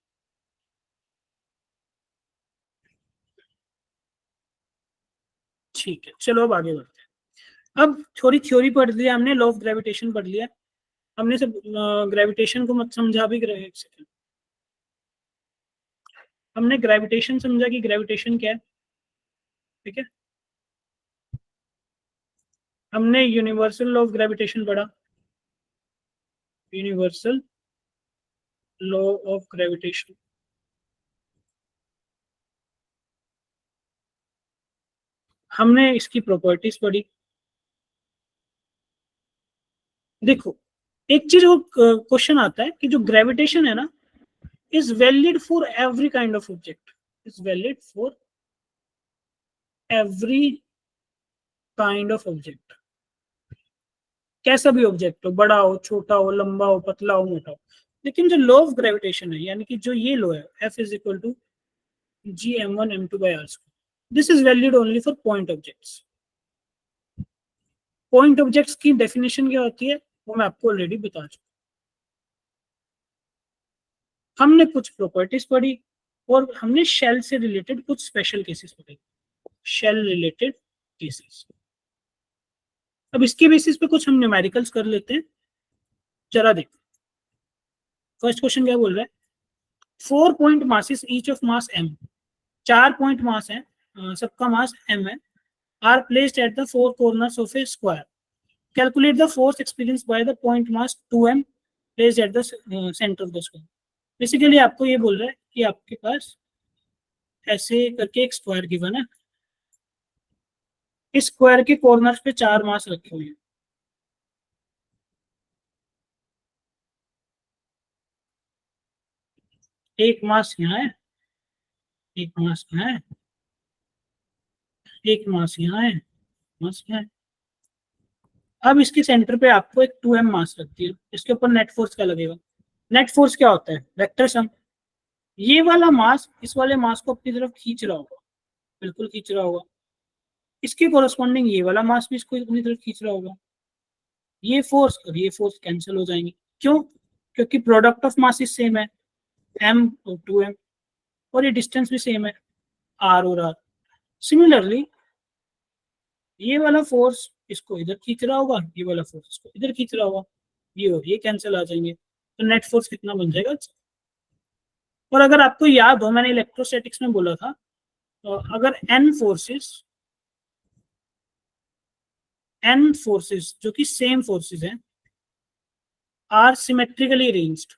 ठीक है, चलो अब आगे बढ़ते हैं। अब थोड़ी थ्योरी पढ़ लिया हमने, लॉ ऑफ ग्रेविटेशन पढ़ लिया हमने, सब ग्रेविटेशन को मत समझा भी, एक सेकंड, हमने ग्रेविटेशन समझा कि ग्रेविटेशन क्या है, ठीक है, हमने यूनिवर्सल लॉ ऑफ ग्रेविटेशन पढ़ा, यूनिवर्सल लॉ ऑफ ग्रेविटेशन, हमने इसकी प्रॉपर्टीज पढ़ी। देखो एक चीज वो क्वेश्चन आता है कि जो ग्रेविटेशन है ना, is valid for every kind of object, is valid for every kind of object, कैसा भी ऑब्जेक्ट हो, बड़ा हो, छोटा हो, लंबा हो, पतला हो, मोटा हो। लेकिन जो लॉ ऑफ ग्रेविटेशन है, यानी कि जो ये लॉ है, F is equal to G m1 m2 by r square, this is valid only for point objects. Point objects की डेफिनेशन क्या होती है वो मैं आपको ऑलरेडी बता चुका, हमने कुछ प्रॉपर्टीज पढ़ी और हमने शेल से रिलेटेड कुछ स्पेशल केसेस पढ़े। Shell related cases. अब इसके बेसिस पे कुछ हम न्यूमेरिकल्स कर लेते हैं, जरा देखो। फर्स्ट क्वेश्चन क्या बोल रहा है, 4 point masses each of mass m, 4 point mass है, सबका मास m है, are placed at the 4 corners of a square, calculate the force experience by the point mass 2m placed at the centre of the square. Basically आपको ये बोल रहा है कि आपके पास ऐसे करके एक स्क्वायर गिवन है, इस स्क्वायर के कॉर्नर्स पे 4 मास रखे हुए हैं, एक मास यहाँ है, एक मास यहाँ है, एक मास यहाँ है, मास यहाँ है। अब इसके सेंटर पे आपको एक 2m मास रखती है, इसके ऊपर नेट फोर्स क्या लगेगा? नेट फोर्स क्या होता है? Vector sum. ये वाला मास इस वाले मास को अपनी तरफ खींच रहा होगा, बिल्कुल खींच रहा होगा, इसके कोरस्पॉन्डिंग ये वाला मास भी इसको अपनी तरफ खींच रहा होगा। ये फोर्स और ये फोर्स कैंसिल हो जाएंगे, क्यों? क्योंकि प्रोडक्ट ऑफ मासेस सेम है, m और 2m, और ये डिस्टेंस भी सेम है, r और r। सिमिलरली ये वाला फोर्स इसको इधर खींच रहा होगा, ये वाला फोर्स इसको इधर खींच रहा होगा, ये और ये कैंसिल आ जाएंगे, तो नेट फोर्स कितना बन जाएगा? और अगर आपको याद हो, मैंने इलेक्ट्रोस्टैटिक्स में बोला था, तो अगर n फोर्सेस जो कि सेम फोर्सेस हैं are symmetrically arranged,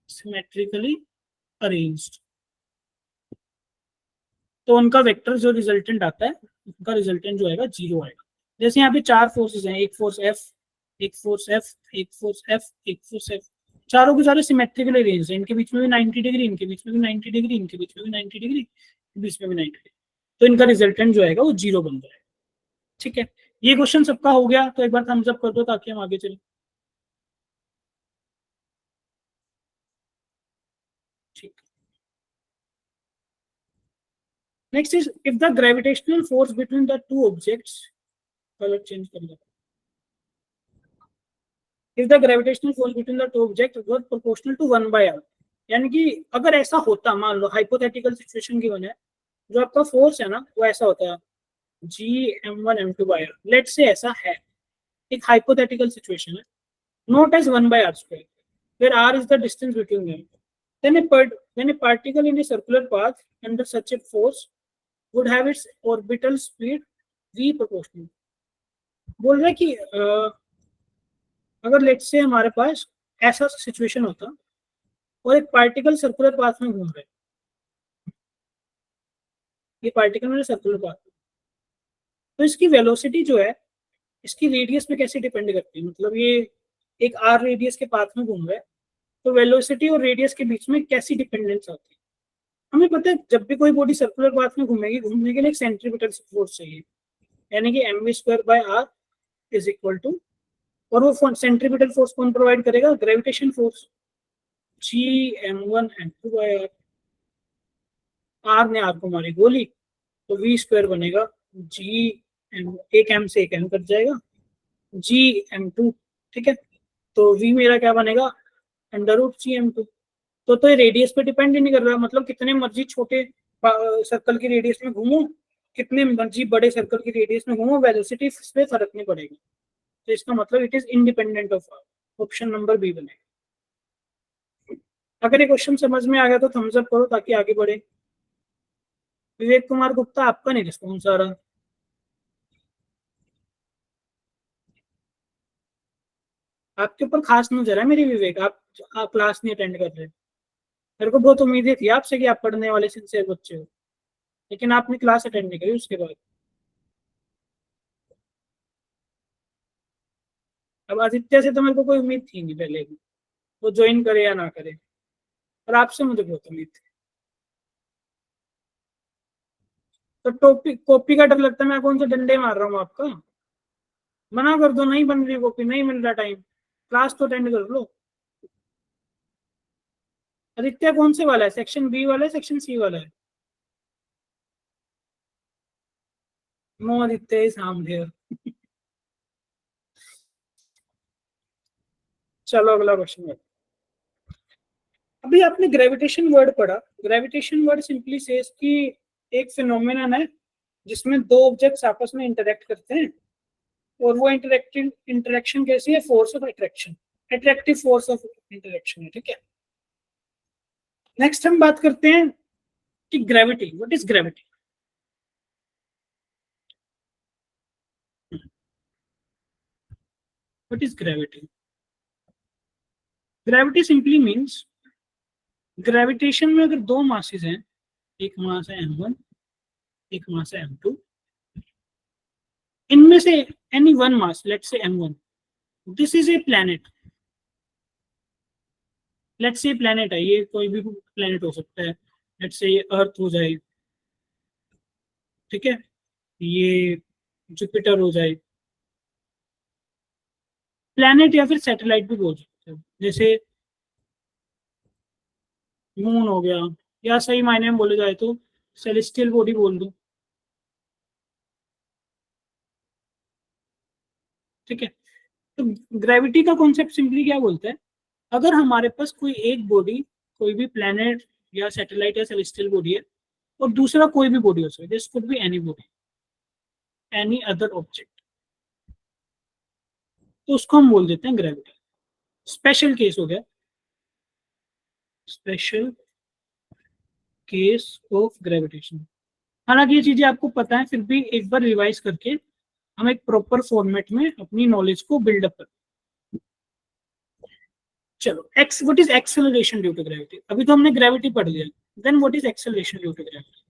symmetrically arranged, तो उनका वेक्टर जो रिजल्टेंट आता है, उनका रिजल्टेंट जो आएगा 0 आएगा। जैसे यहाँ पे 4 फोर्सेस हैं, एक फोर्स F, एक फोर्स F, एक फोर्स F, एक फोर्स F, चारों के सारे सिमेट्रिकली अरेंज्ड हैं, इनके बीच में भी 90 डिग्री, इनके बीच में भी 90 डिग्री, इनके बीच में भी 90 डिग्री, बीच में भी 90 डिग्री, तो इनका रिजल्टेंट जो आएगा वो 0 बन जाएगा। ठीक है, ये क्वेश्चन सबका हो गया, तो एक बार थम्स अप कर दो ताकि हम आगे चलें। ठीक, next is if the gravitational force between the two objects, colour change कर लो, if the gravitational force between the two objects was proportional to 1/r, यानी कि अगर ऐसा होता, मान लो हाइपोथेटिकल सिचुएशन गिवन है, जो आपका फोर्स है ना वो ऐसा होता है G m1m2/r, लेट से ऐसा है, एक हाइपोथेटिकल सिचुएशन है, note as 1/r², where r is the distance between them, then a particle in a circular path under such a force would have its orbital speed v proportional। बोल रहा है कि अगर लेट से हमारे पास ऐसा situation होता और एक पार्टिकल सर्कुलर पाथ में घूम रहा है, ये पार्टिकल मेरे सर्कुलर पाथ में, तो इसकी वेलोसिटी जो है इसकी रेडियस पे कैसे डिपेंड करती है? मतलब ये एक r रेडियस के पाथ में घूम रहा है, तो वेलोसिटी और रेडियस के बीच में कैसी डिपेंडेंस आती है? हमें पता है जब भी कोई बॉडी सर्कुलर पाथ में घूमेगी, घूमने के लिए एक सेंट्रीपिटल फोर्स चाहिए, यानी कि mv²/r इज इक्वल टू, और वो सेंट्रीपिटल फोर्स कौन प्रोवाइड करेगा? ग्रेविटेशन फोर्स Gm1m2/r, r ने r को मारी गोली, तो v² बनेगा Gm, एक m से एक m कट जाएगा, Gm2, ठीक है, तो v मेरा क्या बनेगा? √Gm2। तो ये रेडियस पे डिपेंड ही नहीं कर रहा, मतलब कितने मर्जी छोटे सर्कल की रेडियस में घूमो, कितने मर्जी बड़े सर्कल की रेडियस में घूमो, वेलोसिटी पे फर्क नहीं पड़ेगा, तो इसका मतलब it is independent of r, option number B बनेगा। अगर ये क्वेश्चन समझ में आ गया तो थम्स अप करो ताकि आगे बढ़े। विवेक कुमार गुप्ता, आपका नहीं रिस्पॉन्स आ रहा, आपके ऊपर खास नजर है मेरी विवेक, आप क्लास नहीं अटेंड कर रहे। मेरे को बहुत उम्मीदें थी आपसे कि आप पढ़ने वाले सिंसियर बच्चे हो, लेकिन आपने क्लास अटेंड नहीं करी उसके बाद। अब आदित्य से तो मेरे को कोई उम्मीद थी नहीं पहले भी, वो ज्वाइन करे या ना करे, पर आपसे मुझे बहुत उम्मीद थी। तो टॉपिक कॉपी का डर लगता है, मैं कौन से डंडे मार रहा हूँ आपका? मना कर दो, नहीं बन रही कॉपी, नहीं मिल रहा टाइम, क्लास तो अटेंड कर लो। आदित्य कौन से वाला है, सेक्शन बी वाला है, सेक्शन सी वाला है? No Aditya is here. चलो अगला क्वेश्चन है, अभी आपने ग्रेविटेशन वर्ड पढ़ा। ग्रेविटेशन वर्ड सिंपली सेज कि एक फिनोमेनन है जिसमें दो ऑब्जेक्ट्स आपस में इंटरेक्ट करते हैं, और वो इंटरेक्शन कैसी है? Force of attraction, attractive force of interaction है, ठीक है। नेक्स्ट हम बात करते हैं कि gravity, what is gravity? What is gravity? Gravity simply means, gravitation में अगर दो मासेस हैं, एक मास है m1, एक मास है m2, इनमें से any one mass, let's say m1, this is a planet, let's say planet है, ये कोई भी प्लैनेट हो सकता है, लेट्स से ये अर्थ हो जाए, ठीक है, ये जुपिटर हो जाए, प्लैनेट या फिर सैटेलाइट भी बोल सकते हो, जैसे मून हो गया, या सही मायने में बोले जाए तो सेलेस्टियल बॉडी बोल दो, ठीक है। तो ग्रेविटी का कॉन्सेप्ट सिंपली क्या बोलता है, अगर हमारे पास कोई एक बॉडी, कोई भी प्लैनेट या सैटेलाइट या सेलेस्टियल बॉडी है, और दूसरा कोई भी बॉडी हो सकता है, this could be any body, any other object, तो उसको हम बोल देते हैं ग्रेविटी। स्पेशल केस हो गया, स्पेशल केस ऑफ ग्रेविटेशन। हालांकि ये चीजें आपको पता है, फिर भी एक बार रिवाइज करके हम एक प्रॉपर फॉर्मेट में अपनी नॉलेज को बिल्डअप करें। चलो, X, what is acceleration due to gravity? अभी तो हमने ग्रेविटी पढ़ लिया, then what is acceleration due to gravity?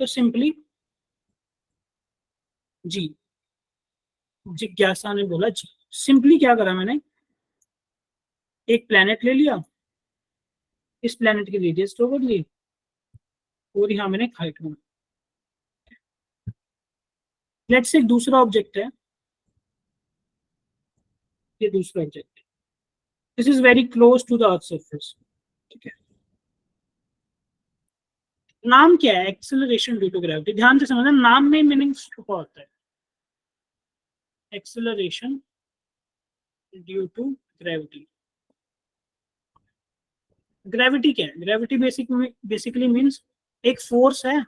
तो सिंपली जी, जिज्ञासा ने बोला जी। सिंपली क्या करा मैंने, एक प्लेनेट ले लिया, इस प्लेनेट की रेडियस ड्रॉ कर ली, और यहाँ मैंने हाइट बना। लेट्स से दूसरा ऑब्जेक्ट है, ये दूसरा object, this is very close to the earth surface, ठीक है। नाम क्या है? Acceleration due to gravity. ध्यान से समझना, नाम में मीनिंग छुपा होता है। Acceleration due to gravity. Gravity क्या है? ग्रेविटी बेसिकली मीन्स एक फोर्स है,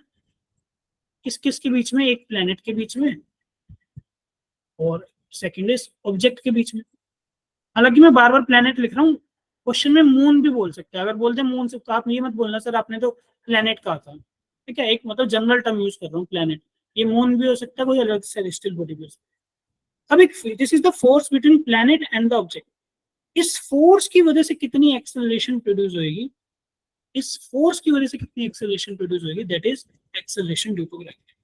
किस किस के बीच में? एक प्लेनेट के बीच में, और सेकंड इज ऑब्जेक्ट के बीच में। हालांकि मैं बार बार प्लेनेट लिख रहा हूँ, क्वेश्चन में मून भी बोल सकते हैं। अगर बोलते हैं मून से, तो आप ये मत बोलना सर आपने तो प्लेनेट कहा था, ठीक है। एक मतलब जनरल टर्म यूज कर रहा हूँ, प्लेनेट। ये मून भी हो सकता है, कोई अलग सेलेस्टियल बॉडी भी हो सकता है। अब एक, this is the force between planet and the object. इस फोर्स की वजह से कितनी एक्सेलरेशन प्रोड्यूस होगी, इस फोर्स की वजह से कितनी एक्सेलरेशन प्रोड्यूस होगी, that is acceleration due to gravity.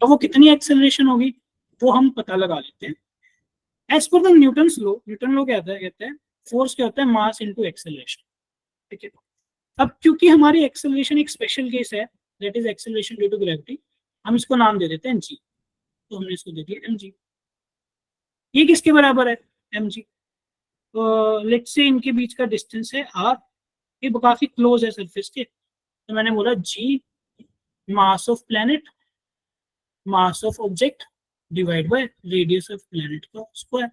तो वो कितनी एक्सेलरेशन होगी वो हम पता लगा लेते हैं। As per the Newton's law, Newton law क्या कहते हैं, फोर्स क्या होता है? मास इनटू एक्सेलरेशन, ठीक है। अब क्योंकि हमारी एक्सेलरेशन एक स्पेशल केस है, that is acceleration due to gravity, हम इसको नाम दे देते हैं जी। तो हमने इसको दे दिया mg। ये किसके बराबर है? mg। लेट्स से इनके बीच का डिस्टेंस है r, ये काफी क्लोज है सरफेस के, तो मैंने बोला g mass of planet, mass of object divide by radius of planet का स्क्वायर।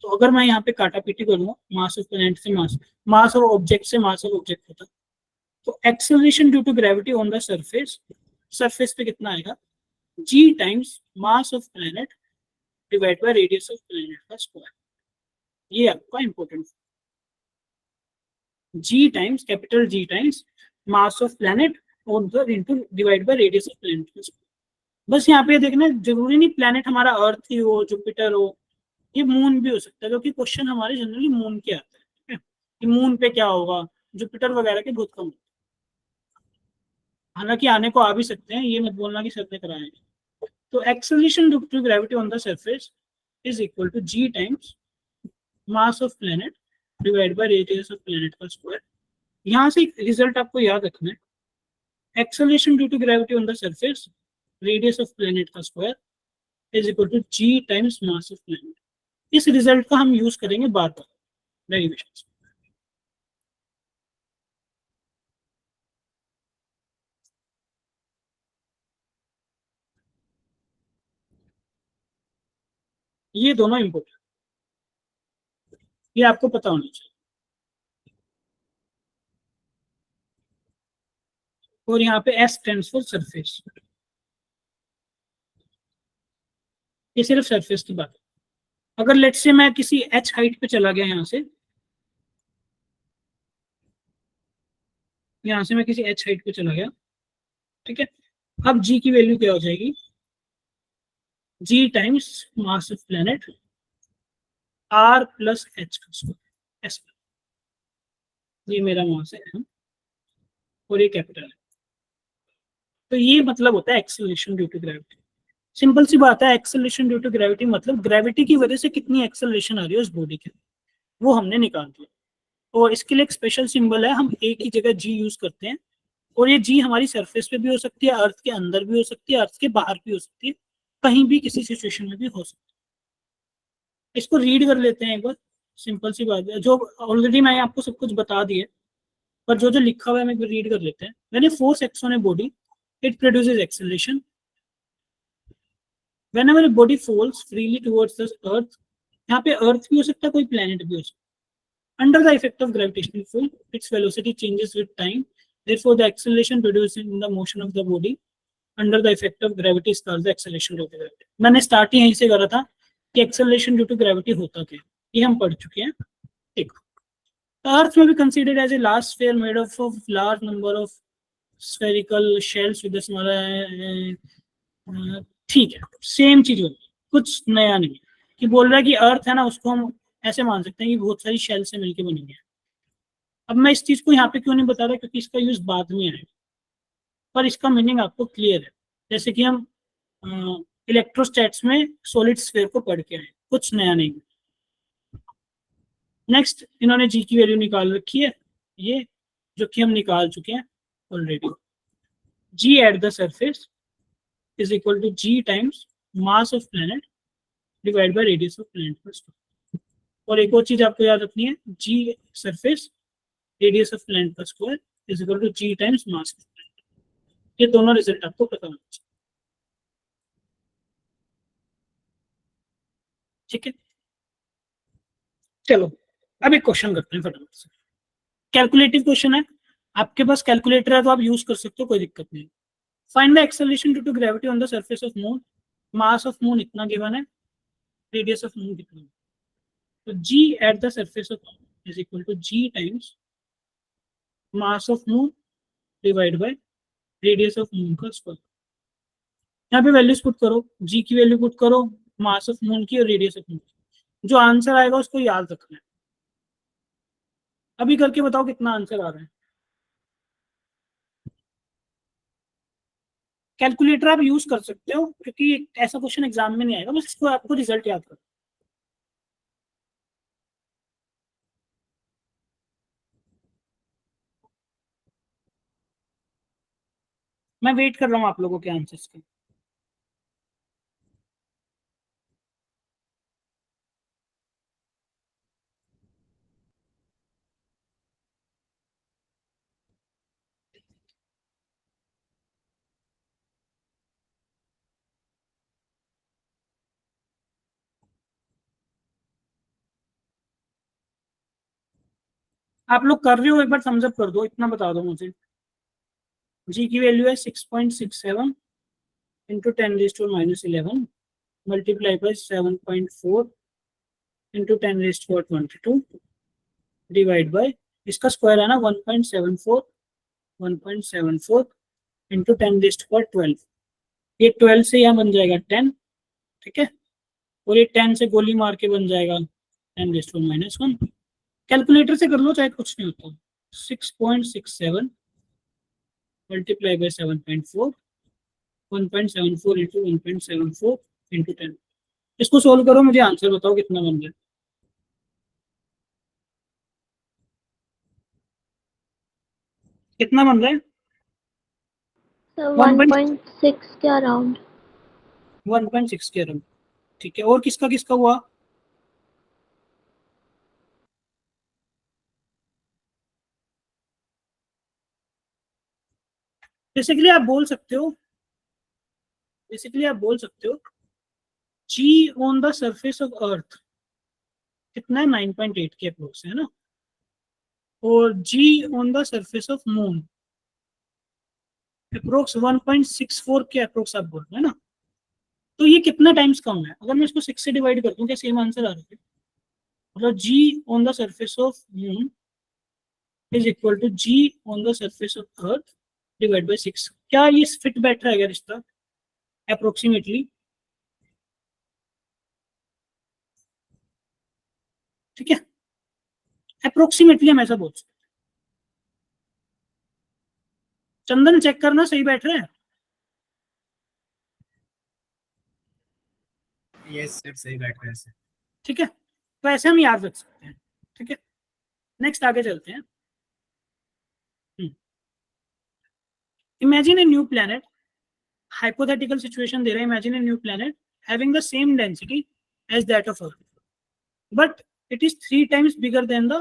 तो अगर मैं यहाँ पे काटा पीटी करूंगा, मास ऑफ प्लेनेट से मास, मास ऑफ ऑब्जेक्ट से मास ऑफ ऑब्जेक्ट होता, तो acceleration due to gravity on the surface, surface पे कितना आएगा? g times mass of planet divide by radius of planet का स्क्वायर। ये आपका important, g times, capital G times mass of planet on the into divide by radius of planet का square. बस यहाँ पे देखना, जरूरी नहीं प्लेनेट हमारा अर्थ ही हो, जुपिटर हो, ये मून भी हो सकता है, क्योंकि क्वेश्चन हमारे जनरली मून के आते हैं, ठीक है, कि मून पे क्या होगा, जुपिटर वगैरह के बहुत कम होते हैं। हालांकि आने को आ भी सकते हैं, ये मत बोलना कि सर ने कराया। तो acceleration due to gravity on the surface is equal to g times mass of planet divide by radius of planet का स्क्वायर। यहाँ से रिजल्ट आपको याद रखना है, acceleration due to gravity on the surface, radius of planet का square is equal to g times mass of planet. इस result का हम यूज करेंगे बार बार डेरिवेशंस। ये दोनों इंपॉर्टेंट, ये आपको पता होना चाहिए। और यहाँ पे S स्टैंड्स फॉर सरफेस। ये सिर्फ सरफेस की बात है। अगर लेट्स से मैं किसी H हाइट पे चला गया, यहाँ से मैं किसी H हाइट पे चला गया, ठीक है। अब G की वैल्यू क्या हो जाएगी, G times mass of planet R plus H का स्क्वायर, S। ये मेरा मास है और ये कैपिटल है। तो ये मतलब होता है acceleration due to gravity. Simple सी बात है, एक्सेलरेशन ड्यू टू ग्रेविटी मतलब ग्रेविटी की वजह से कितनी एक्सेलरेशन आ रही है उस बॉडी के, वो हमने निकाल दिया। और इसके लिए एक स्पेशल सिंबल है, हम एक ही जगह जी यूज करते हैं। और ये जी हमारी सरफेस पे भी हो सकती है, अर्थ के अंदर भी हो सकती है, अर्थ के बाहर भी हो सकती है, कहीं भी किसी सिचुएशन में भी हो सकती है। इसको रीड कर लेते हैं एक बार। सिंपल सी बात है, जो ऑलरेडी मैंने आपको सब कुछ बता दिया, पर जो जो लिखा हुआ है मैं रीड कर लेते हैं। When a force acts on a body, it produces acceleration. whenever a body falls freely towards the earth, यहाँ पे अर्थ भी हो सकता है, कोई प्लेनेट भी हो सकता है, under the effect of gravitational pull its velocity changes with time, therefore the acceleration produced in the motion of the body under the effect of gravity is called the acceleration due to gravity। मैंने start ही यहीं से करा था कि acceleration due to gravity होता क्या, ये हम पढ़ चुके हैं। ठीक, अर्थ में भी considered as a large sphere made of large number of spherical shells with smaller, ठीक है, सेम चीज होगी, कुछ नया नहीं। कि बोल रहा है कि अर्थ है ना, उसको हम ऐसे मान सकते हैं कि बहुत सारी शेल से मिलकर बनी है। अब मैं इस चीज को यहाँ पे क्यों नहीं बता रहा, क्योंकि इसका यूज बाद में आएगा, पर इसका मीनिंग आपको क्लियर है। जैसे कि हम इलेक्ट्रोस्टैट्स में सॉलिड स्फीयर को पढ़ के आए, कुछ नया नहीं। नेक्स्ट इन्होंने जी की वैल्यू निकाल रखी है, ये जो कि हम निकाल चुके हैं already. G at the surface is equal to G times mass of planet divided by radius of planet per square। और एक और चीज आपको याद रखनी है, G surface radius of planet पर square is equal to G times mass of planet. ये दोनों रिजल्ट आपको पता होना चाहिए, ठीक है। चलो अब एक क्वेश्चन करते हैं फटाफट से। कैलकुलेटिव क्वेश्चन है, आपके पास कैलकुलेटर है तो आप यूज कर सकते हो, कोई दिक्कत नहीं। Find the acceleration due to gravity on the surface of moon. Mass of moon इतना गिवन है, रेडियस ऑफ मून कितना है। तो G at the surface of moon is equal to G times mass of moon divided by radius of moon का square. यहाँ पे values put करो, G की वैल्यू पुट करो, मास ऑफ मून की और रेडियस ऑफ मून की। जो आंसर आएगा उसको याद रखना है। अभी करके बताओ कितना आंसर आ रहा है। कैलकुलेटर आप यूज कर सकते हो, क्योंकि ऐसा क्वेश्चन एग्जाम में नहीं आएगा, बस इसको आपको रिजल्ट याद करो। मैं वेट कर रहा हूँ आप लोगों के आंसर्स के। आप लोग कर रहे हो, एक बार थम्स अप कर दो, इतना बता दो मुझे। जी की वैल्यू है 6.67 into 10⁻⁻11 multiply by 7.4 into 10⁻22 divide by, इसका स्क्वायर है ना 1.74 इंटू 10⁻12। ये 12 से यहाँ बन जाएगा 10, ठीक है। और ये 10 से गोली मार के बन जाएगा 10⁻⁻1। कैलकुलेटर से कर लो, चाहे कुछ नहीं होता। 6.67 मल्टीप्लाई बाई 7.4, 1.74 इंटू 1.74 इंटू 10। इसको सोल्व करो, मुझे आंसर बताओ कितना बन रहा है। कितना बन रहा है? 1.6 के अराउंड। 1.6 के अराउंड, ठीक है। और किसका किसका हुआ? बेसिकली आप बोल सकते हो, g on the surface of earth कितना है, 9.8 के अप्रोक्स है ना। और g on the surface of moon approx 1.64 के अप्रोक्स आप बोल रहे हैं ना, तो ये कितना टाइम्स कम है? अगर मैं इसको 6 से डिवाइड कर दूं क्या सेम आंसर आ रहा है? मतलब g on the surface of moon is equal to g on the surface of earth divide by 6। क्या ये फिट बैठ रहा है क्या रिश्ता अप्रोक्सीमेटली? ठीक है, अप्रोक्सीमेटली हम ऐसा बोल सकते हैं। चंदन चेक करना सही बैठ रहा है? यस सर, सही बैठ रहा है सर। ठीक है, तो ऐसे हम याद रख सकते हैं। ठीक है, नेक्स्ट आगे चलते हैं। Imagine a new planet, hypothetical situation दे रहे हैं, imagine a new planet having the same density as that of earth but it is 3 times bigger than the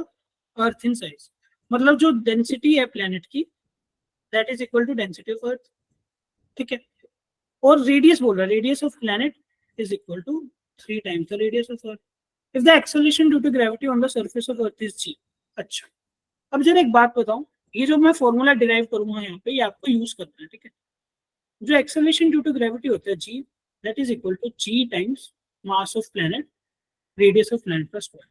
earth in size. मतलब जो डेंसिटी है प्लैनेट की that is equal to density of earth. ठीक है, और radius बोल रहा है, radius of planet is equal to 3 times the radius of earth if the acceleration due to gravity on the surface of earth is g. अच्छा, अब जरा एक बात बताऊं, ये जो मैं फॉर्मूला डिराइव करूंगा यहाँ पे, ये आपको यूज करना है। ठीक है, जो एक्सेलरेशन ड्यू टू ग्रेविटी होता है g, that is equal to g times mass of planet radius of planet का स्क्वायर।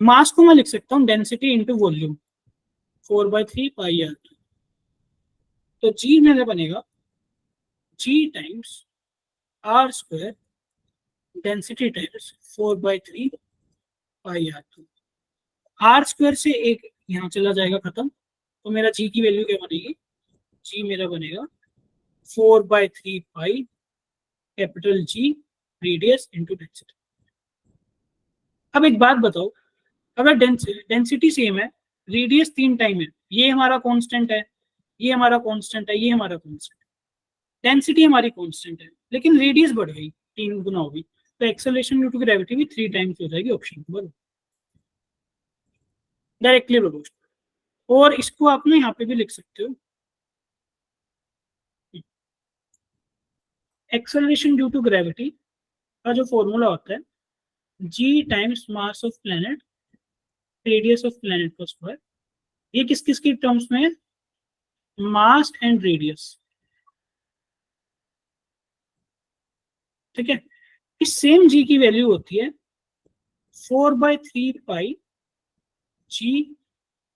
मास को मैं लिख सकता हूँ density into volume 4/3 pi r. तो जी मेरा बनेगा g times r square density times 4/3 pi r. R square से एक यहाँ चला जाएगा खत्म, तो मेरा जी की वैल्यू क्या बनेगी? जी मेरा बनेगा 4/3 pi capital G radius into density. अब एक बात बताओ, अगर डेंसिटी सेम है, रेडियस 3 टाइम है, ये हमारा कांस्टेंट है, ये हमारा कांस्टेंट है, ये हमारा कांस्टेंट है, डेंसिटी हमारी कांस्टेंट है, लेकिन रेडियस बढ़ गई, 3 गुना हो गई, तो एक्सेलरेशन ड्यू टू ग्रेविटी भी 3 टाइम्स हो जाएगी। Option number directly proportional. और इसको आप ना यहाँ पे भी लिख सकते हो, एक्सेलरेशन ड्यू टू ग्रेविटी का जो फॉर्मूला होता है g times mass of planet radius of planet का स्क्वायर। ये किस किस की टर्म्स में है? Mass and radius. ठीक है, इस सेम जी की वैल्यू होती है 4/3 पाई जी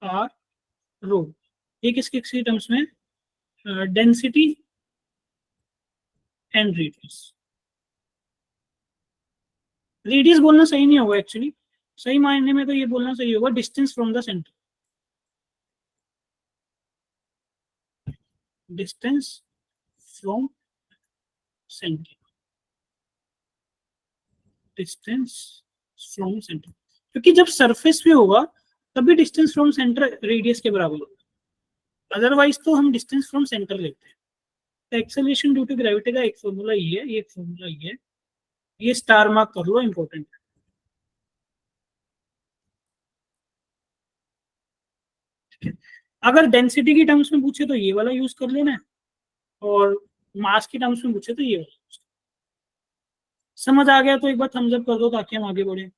आर रो। ये किस किस की टर्म्स में? Density and radius. रेडियस बोलना सही नहीं होगा एक्चुअली, सही मायने में तो ये बोलना सही होगा distance from the centre. Distance from centre, distance from centre, क्योंकि जब सरफेस पे होगा तभी डिस्टेंस फ्रॉम सेंटर रेडियस के बराबर होगा, अदरवाइज तो हम डिस्टेंस फ्रॉम सेंटर लेते हैं। तो एक्सेलरेशन ड्यू टू ग्रेविटी का एक फॉर्मूला ये है, एक फॉर्मूला ये है, ये स्टार मार्क कर लो, इंपॉर्टेंट है। अगर डेंसिटी की टर्म्स में पूछे तो ये वाला यूज कर लेना है, और मास की टर्म्स में पूछे तो ये वाला यूज। समझ आ गया तो एक बार थम्स अप कर दो ताकि हम आगे बढ़े।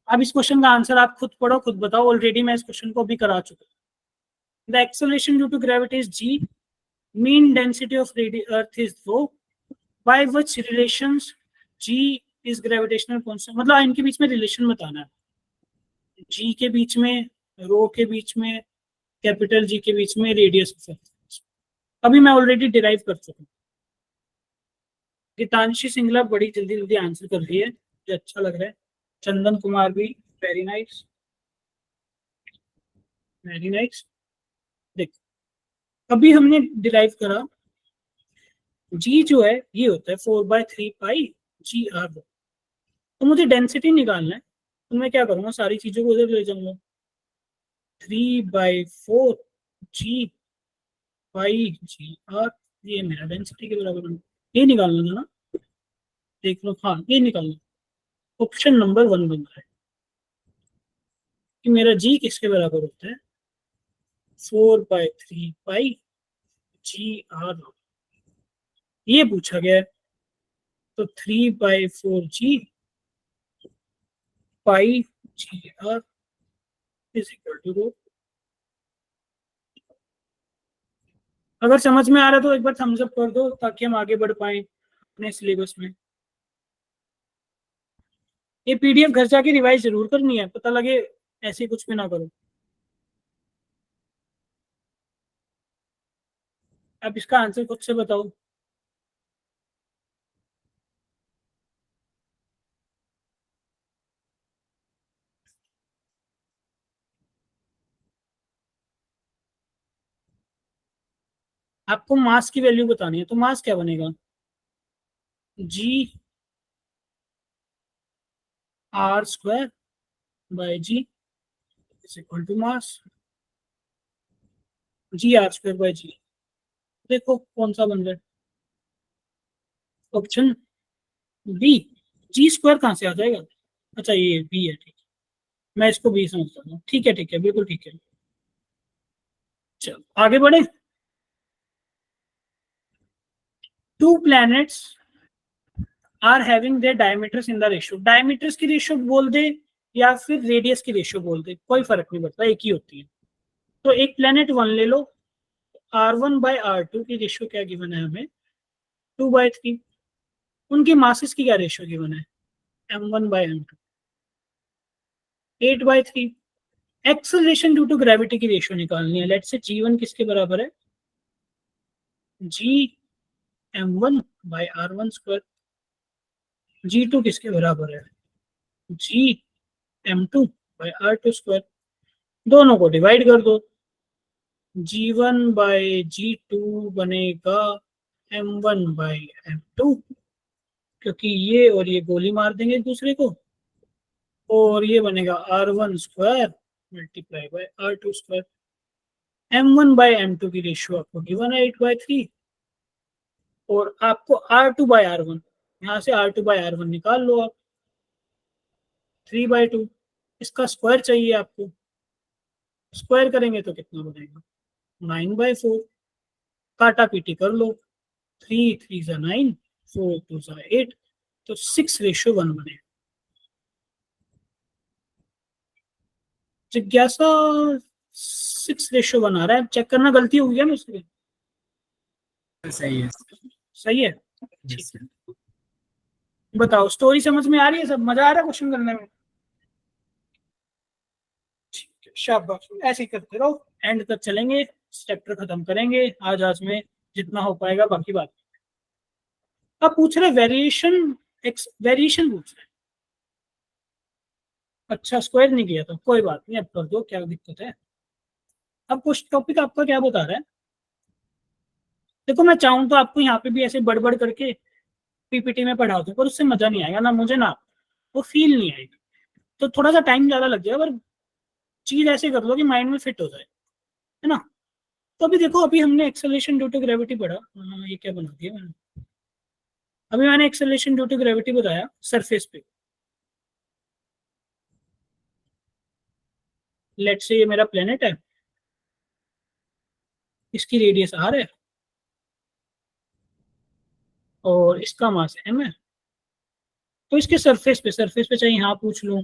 अब इस क्वेश्चन का आंसर आप खुद पढ़ो, खुद बताओ, ऑलरेडी मैं इस क्वेश्चन को भी करा चुका हूं। The acceleration due to gravity is G, mean density of earth is rho, by which relations G is gravitational constant. मतलब इनके बीच में रिलेशन बताना है, जी के बीच में, रो के बीच में, कैपिटल जी के बीच में, रेडियस ऑफ अर्थ। अभी मैं ऑलरेडी डिराइव कर चुका हूँ। गीतांशी सिंगला बड़ी जल्दी जल्दी आंसर कर रही है, मुझे अच्छा लग रहा है। चंदन कुमार भी वेरी नाइस, वेरी नाइस। देखो अभी हमने डिराइव करा, जी जो है ये होता है 4/3 पाई जी आर। तो मुझे डेंसिटी निकालना है, तो मैं क्या करूंगा, सारी चीजों को उधर ले जाऊंगा, 3/4 जी पाई जी आर, ये मेरा डेंसिटी के बराबर है। ये निकालना था ना, देख लो, हाँ ये निकालना। ऑप्शन नंबर 1 बन रहा है कि मेरा जी किसके बराबर होता है? 4/3 पाई जी आर, ये पूछा गया है। तो 3/4 जी पाई जी आर इज इक्वल टू रो। अगर समझ में आ रहा है तो एक बार थम्स अप कर दो ताकि हम आगे बढ़ पाए अपने सिलेबस में। ये पीडीएफ घर जाके रिवाइज जरूर करनी है, पता लगे ऐसे कुछ भी ना करो। अब इसका आंसर खुद से बताओ। आपको मास की वैल्यू बतानी है, तो मास क्या बनेगा? G r square by g is equal to mass. G r square by g, देखो कौन सा बन रहा है। Option B. जी स्क्वायर कहाँ से आ जाएगा? अच्छा ये बी है, ठीक है, मैं इसको बी समझता हूँ। ठीक है बिल्कुल ठीक है। चलो आगे बढ़े। Two planets are having their diameters in the ratio. Diameters की रेशियो बोल दे या फिर रेडियस की रेशियो बोल दे, कोई फर्क नहीं पड़ता, एक ही होती है। तो एक प्लैनेट वन ले लो, R1 बाय R2 की रेशियो क्या गिवन है हमें? 2/3। उनकी मासेस की क्या रेशियो गिवन है? M1 by M2 8/3। Acceleration due to gravity की रेशियो निकालनी है। लेट्स से G1 किसके बराबर है? G M1 bye R1 square. G2 किसके बराबर है? G M2 by R2 square. दोनों को डिवाइड कर दो, G1 बाय G2 बनेगा M1 बाय M2, क्योंकि ये और ये गोली मार देंगे एक दूसरे को, और ये बनेगा R1 square multiply by R2 square. M1 by M2 की रेशियो आपको गिवन है 8/3, और आपको R2 बाय R1, यहाँ से R2 बाय R1 निकाल लो आप, 3/2। इसका स्क्वायर चाहिए आपको, स्क्वायर करेंगे तो कितना बनेगा? 9/4। काटा पीटी कर लो, 3 3 ज़ा 9, 4 2 ज़ा 8, तो 6:1 बने। जिज्ञासा 6:1 आ रहा है, चेक करना गलती हो गया ना उसमें? सही है। सही है। Yes, sir. बताओ स्टोरी समझ में आ रही है? सब मजा आ रहा है क्वेश्चन करने में? ठीक है, शाबाश, ऐसे ही करते रहो, एंड तक चलेंगे, चैप्टर खत्म करेंगे आज में जितना हो पाएगा, बाकी बात। अब पूछ रहे वेरिएशन, वेरिएशन पूछ रहे। अच्छा स्क्वायर नहीं किया था, कोई बात नहीं, अब कर दो, क्या दिक्कत है। अब कुछ टॉपिक आपका क्या बता रहा है? देखो मैं चाहूँ तो आपको यहाँ पे भी ऐसे बड़बड़ करके पीपीटी में पढ़ा दूं, पर उससे मजा नहीं आएगा ना मुझे ना, वो फील नहीं आएगी। तो थोड़ा सा टाइम ज्यादा लग जाएगा, पर चीज ऐसे कर लो कि माइंड में फिट हो जाए, है ना। तो अभी देखो, अभी हमने एक्सेलरेशन ड्यू टू ग्रेविटी पढ़ा। हाँ ये क्या बना दिया मैंने? अभी मैंने एक्सेलरेशन ड्यू टू ग्रेविटी बताया सरफेस पे। लेट्स से ये मेरा प्लेनेट है, इसकी रेडियस r है और इसका मास m है। तो इसके सरफेस पे चाहे यहाँ पूछ लूँ,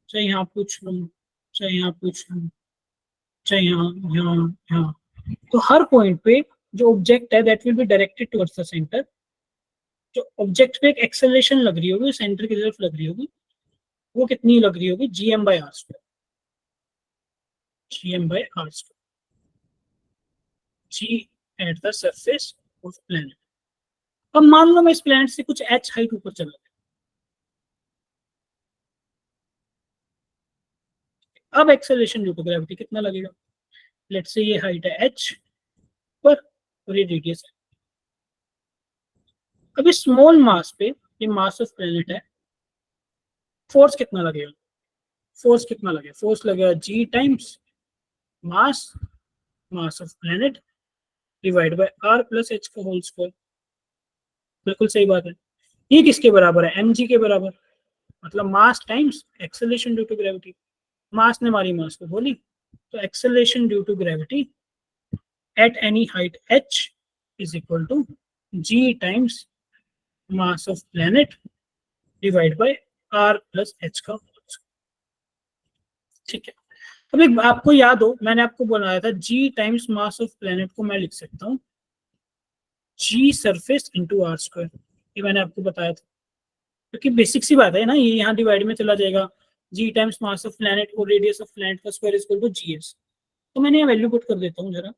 चाहे यहाँ पूछ लूँ, चाहे यहाँ पूछ लूँ, चाहे यहाँ यहाँ यहाँ, तो हर पॉइंट पे जो ऑब्जेक्ट है that will be directed towards the centre. जो ऑब्जेक्ट पे एक एक्सेलरेशन लग रही होगी, सेंटर की तरफ लग रही होगी, वो कितनी लग रही होगी? Gm/r²। Gm/r², G eight the surface of planet. अब मान लो मैं इस प्लेनेट से कुछ h हाइट ऊपर चला गया, अब एक्सेलरेशन ड्यू टू ग्रेविटी कितना लगेगा? लेट्स से ये हाइट है h पर और ये रेडियस है। अब इस स्मॉल मास पे, ये मास ऑफ प्लेनेट है, फोर्स कितना लगेगा? फोर्स लगेगा g times mass, mass of planet divide by r plus h का होल स्क्वायर। बिल्कुल सही बात है। ये किसके बराबर है? mg के बराबर, मतलब mass times acceleration due to gravity. Mass ने मारी मास को गोली, तो acceleration due to gravity at any height h is equal to g times mass of planet divide by r plus h का। ठीक है। अब एक आपको याद हो, मैंने आपको बनाया था जी टाइम्स मास ऑफ प्लेनेट को मैं लिख सकता हूँ जी सरफेस इंटू आर स्क्वायर, ये मैंने आपको बताया था, क्योंकि बेसिक सी बात है ना, ये यहाँ डिवाइड में चला जाएगा, G times mass of planet और रेडियस ऑफ प्लेनेट का square equal to ji S. तो मैंने ये वैल्यू पुट कर देता हूँ जरा,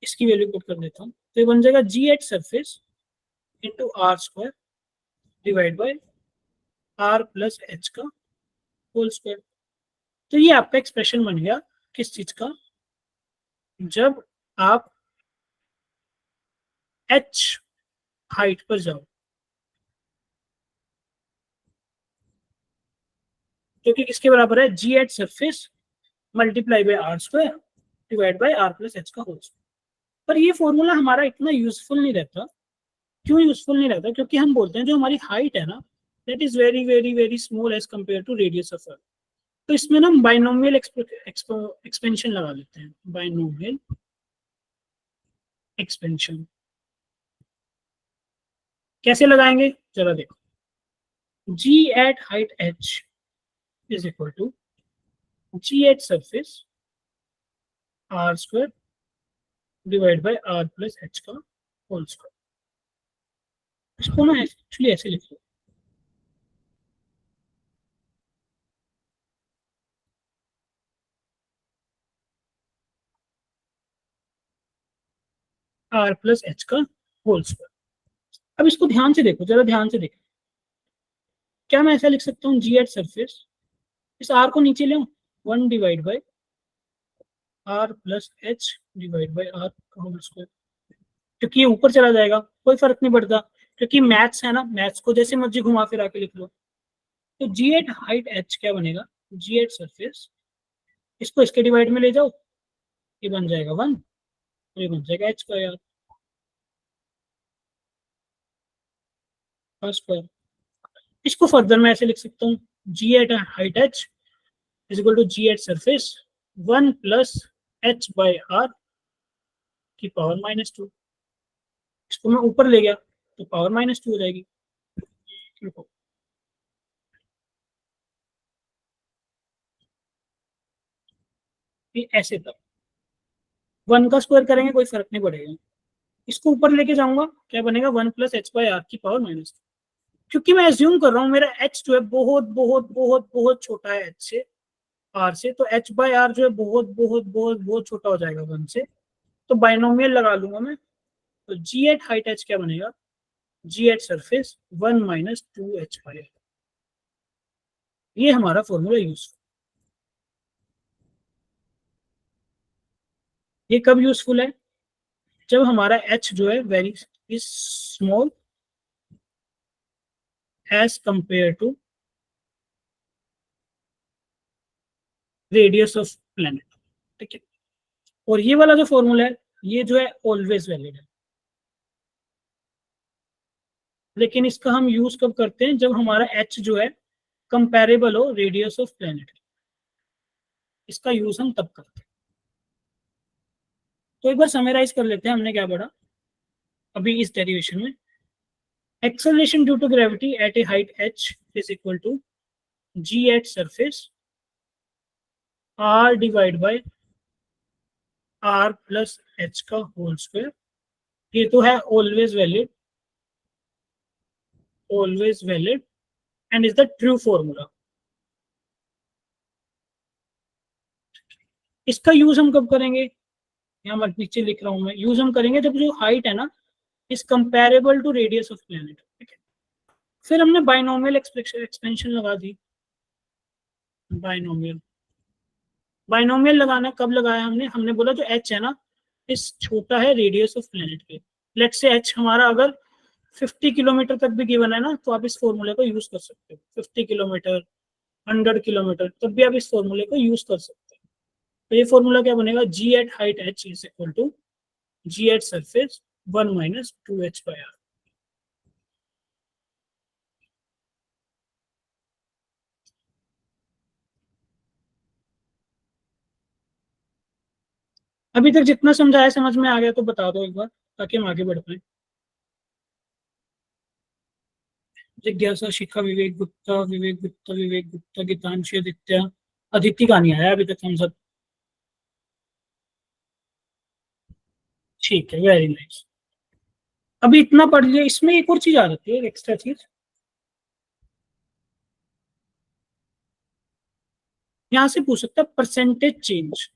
इसकी वैल्यू पुट कर देता हूँ, तो ये बन जाएगा g at surface into r square divide by are plus h का होल स्क्वायर। तो ये आपका एक्सप्रेशन बन गया किस चीज का, जब आप एच हाइट पर जाओ, जो कि किसके बराबर है, g at surface multiply by are square divide by are plus h का होल स्क्वायर। पर ये फॉर्मूला हमारा इतना यूजफुल नहीं रहता। क्यों यूजफुल नहीं रहता, क्योंकि हम बोलते हैं जो हमारी हाइट है ना, that is very very very small as compare to radius of earth. तो इसमें ना हम बाइनोमियल एक्सपेंशन लगा लेते हैं, बाइनोमियल एक्सपेंशन कैसे लगाएंगे जरा देखो, g at height h is equal to g at surface r square divide by r plus h का होल स्क्वायर। इसको ना एक्चुअली ऐसे लिख लो, r प्लस h का होल स्क्वायर। अब इसको ध्यान से देखो, जरा ध्यान से देखो, क्या मैं ऐसा लिख सकता हूँ g at सरफेस, इस r को नीचे ले 1 divide by r plus h divide by r का होल स्क्वायर, क्योंकि ये ऊपर चला जाएगा कोई फर्क नहीं पड़ता, क्योंकि मैथ्स है ना, मैथ्स को जैसे मर्जी घुमा फिरा के लिख लो। तो जी एट हाइट एच क्या बनेगा, जी एट सरफेस, इसको इसके डिवाइड में ले जाओ, ये बन जाएगा 1, ये बन जाएगा एच का यार स्क्वायर। इसको फर्दर मैं ऐसे लिख सकता हूँ, g at height h is equal to g at surface 1 plus h by r की पावर -2। इसको मैं ऊपर ले गया तो पावर -2 हो जाएगी। ये ऐसे तक 1 का स्क्वायर करेंगे कोई फर्क नहीं पड़ेगा, इसको ऊपर लेके जाऊंगा क्या बनेगा 1 प्लस एच बाई आर की पावर -2। क्योंकि मैं एज्यूम कर रहा हूँ मेरा एच जो है बहुत बहुत बहुत बहुत छोटा है एच से, आर से, तो एच बाई आर जो है बहुत बहुत बहुत बहुत छोटा हो जाएगा 1 से, तो बाइनोमियल लगा लूंगा मैं। तो जी एट हाइट एच क्या बनेगा, g at surface 1 minus 2 h by r. ये हमारा फॉर्मूला यूजफुल। ये कब यूजफुल है, जब हमारा एच जो है very is small as compare to radius of planet. ठीक है, और ये वाला जो फॉर्मूला है ये जो है ऑलवेज वैलिड है, लेकिन इसका हम यूज कब करते हैं, जब हमारा एच जो है कंपेरेबल हो रेडियस ऑफ प्लेनेट, इसका यूज हम तब करते हैं। तो एक बार समराइज कर लेते हैं हमने क्या पढ़ा अभी इस डेरिवेशन में। Acceleration due to gravity at a height h is equal to g at surface r divide by r plus h का होल स्क्वायर। ये तो है always valid and is the true formula. इसका यूज हम कब करेंगे, यहाँ मैं नीचे लिख रहा हूं मैं, यूज हम करेंगे जब जो हाइट है ना is comparable to radius of planet. ठीक है, फिर हमने बाइनोमियल एक्सपेंशन लगा दी। बाइनोमियल बाइनोमियल लगाना कब लगाया हमने, हमने बोला जो एच है ना इस छोटा है रेडियस ऑफ प्लेनेट के। लेट्स से एच हमारा अगर 50 किलोमीटर तक भी गिवन है ना, तो आप इस फॉर्मूले को यूज कर सकते हो। 50 किलोमीटर 100 किलोमीटर तब भी आप इस फॉर्मूले को यूज कर सकते हो। तो ये फॉर्मूला क्या बनेगा, g at height h is equal to g at surface 1 minus 2 h by are. अभी तक जितना समझाया समझ में आ गया तो बता दो एक बार, ताकि हम आगे बढ़ पाए। जिज्ञासा, शिखा, विवेक गुप्ता, विवेक गुप्ता, गीतांशी, आदित्य, अदिति का नहीं आया अभी तक हम सब। ठीक है, वेरी नाइस। अभी इतना पढ़ लिया, इसमें एक और चीज आ जाती है, एक एक्स्ट्रा चीज। यहां से पूछ सकता है परसेंटेज चेंज।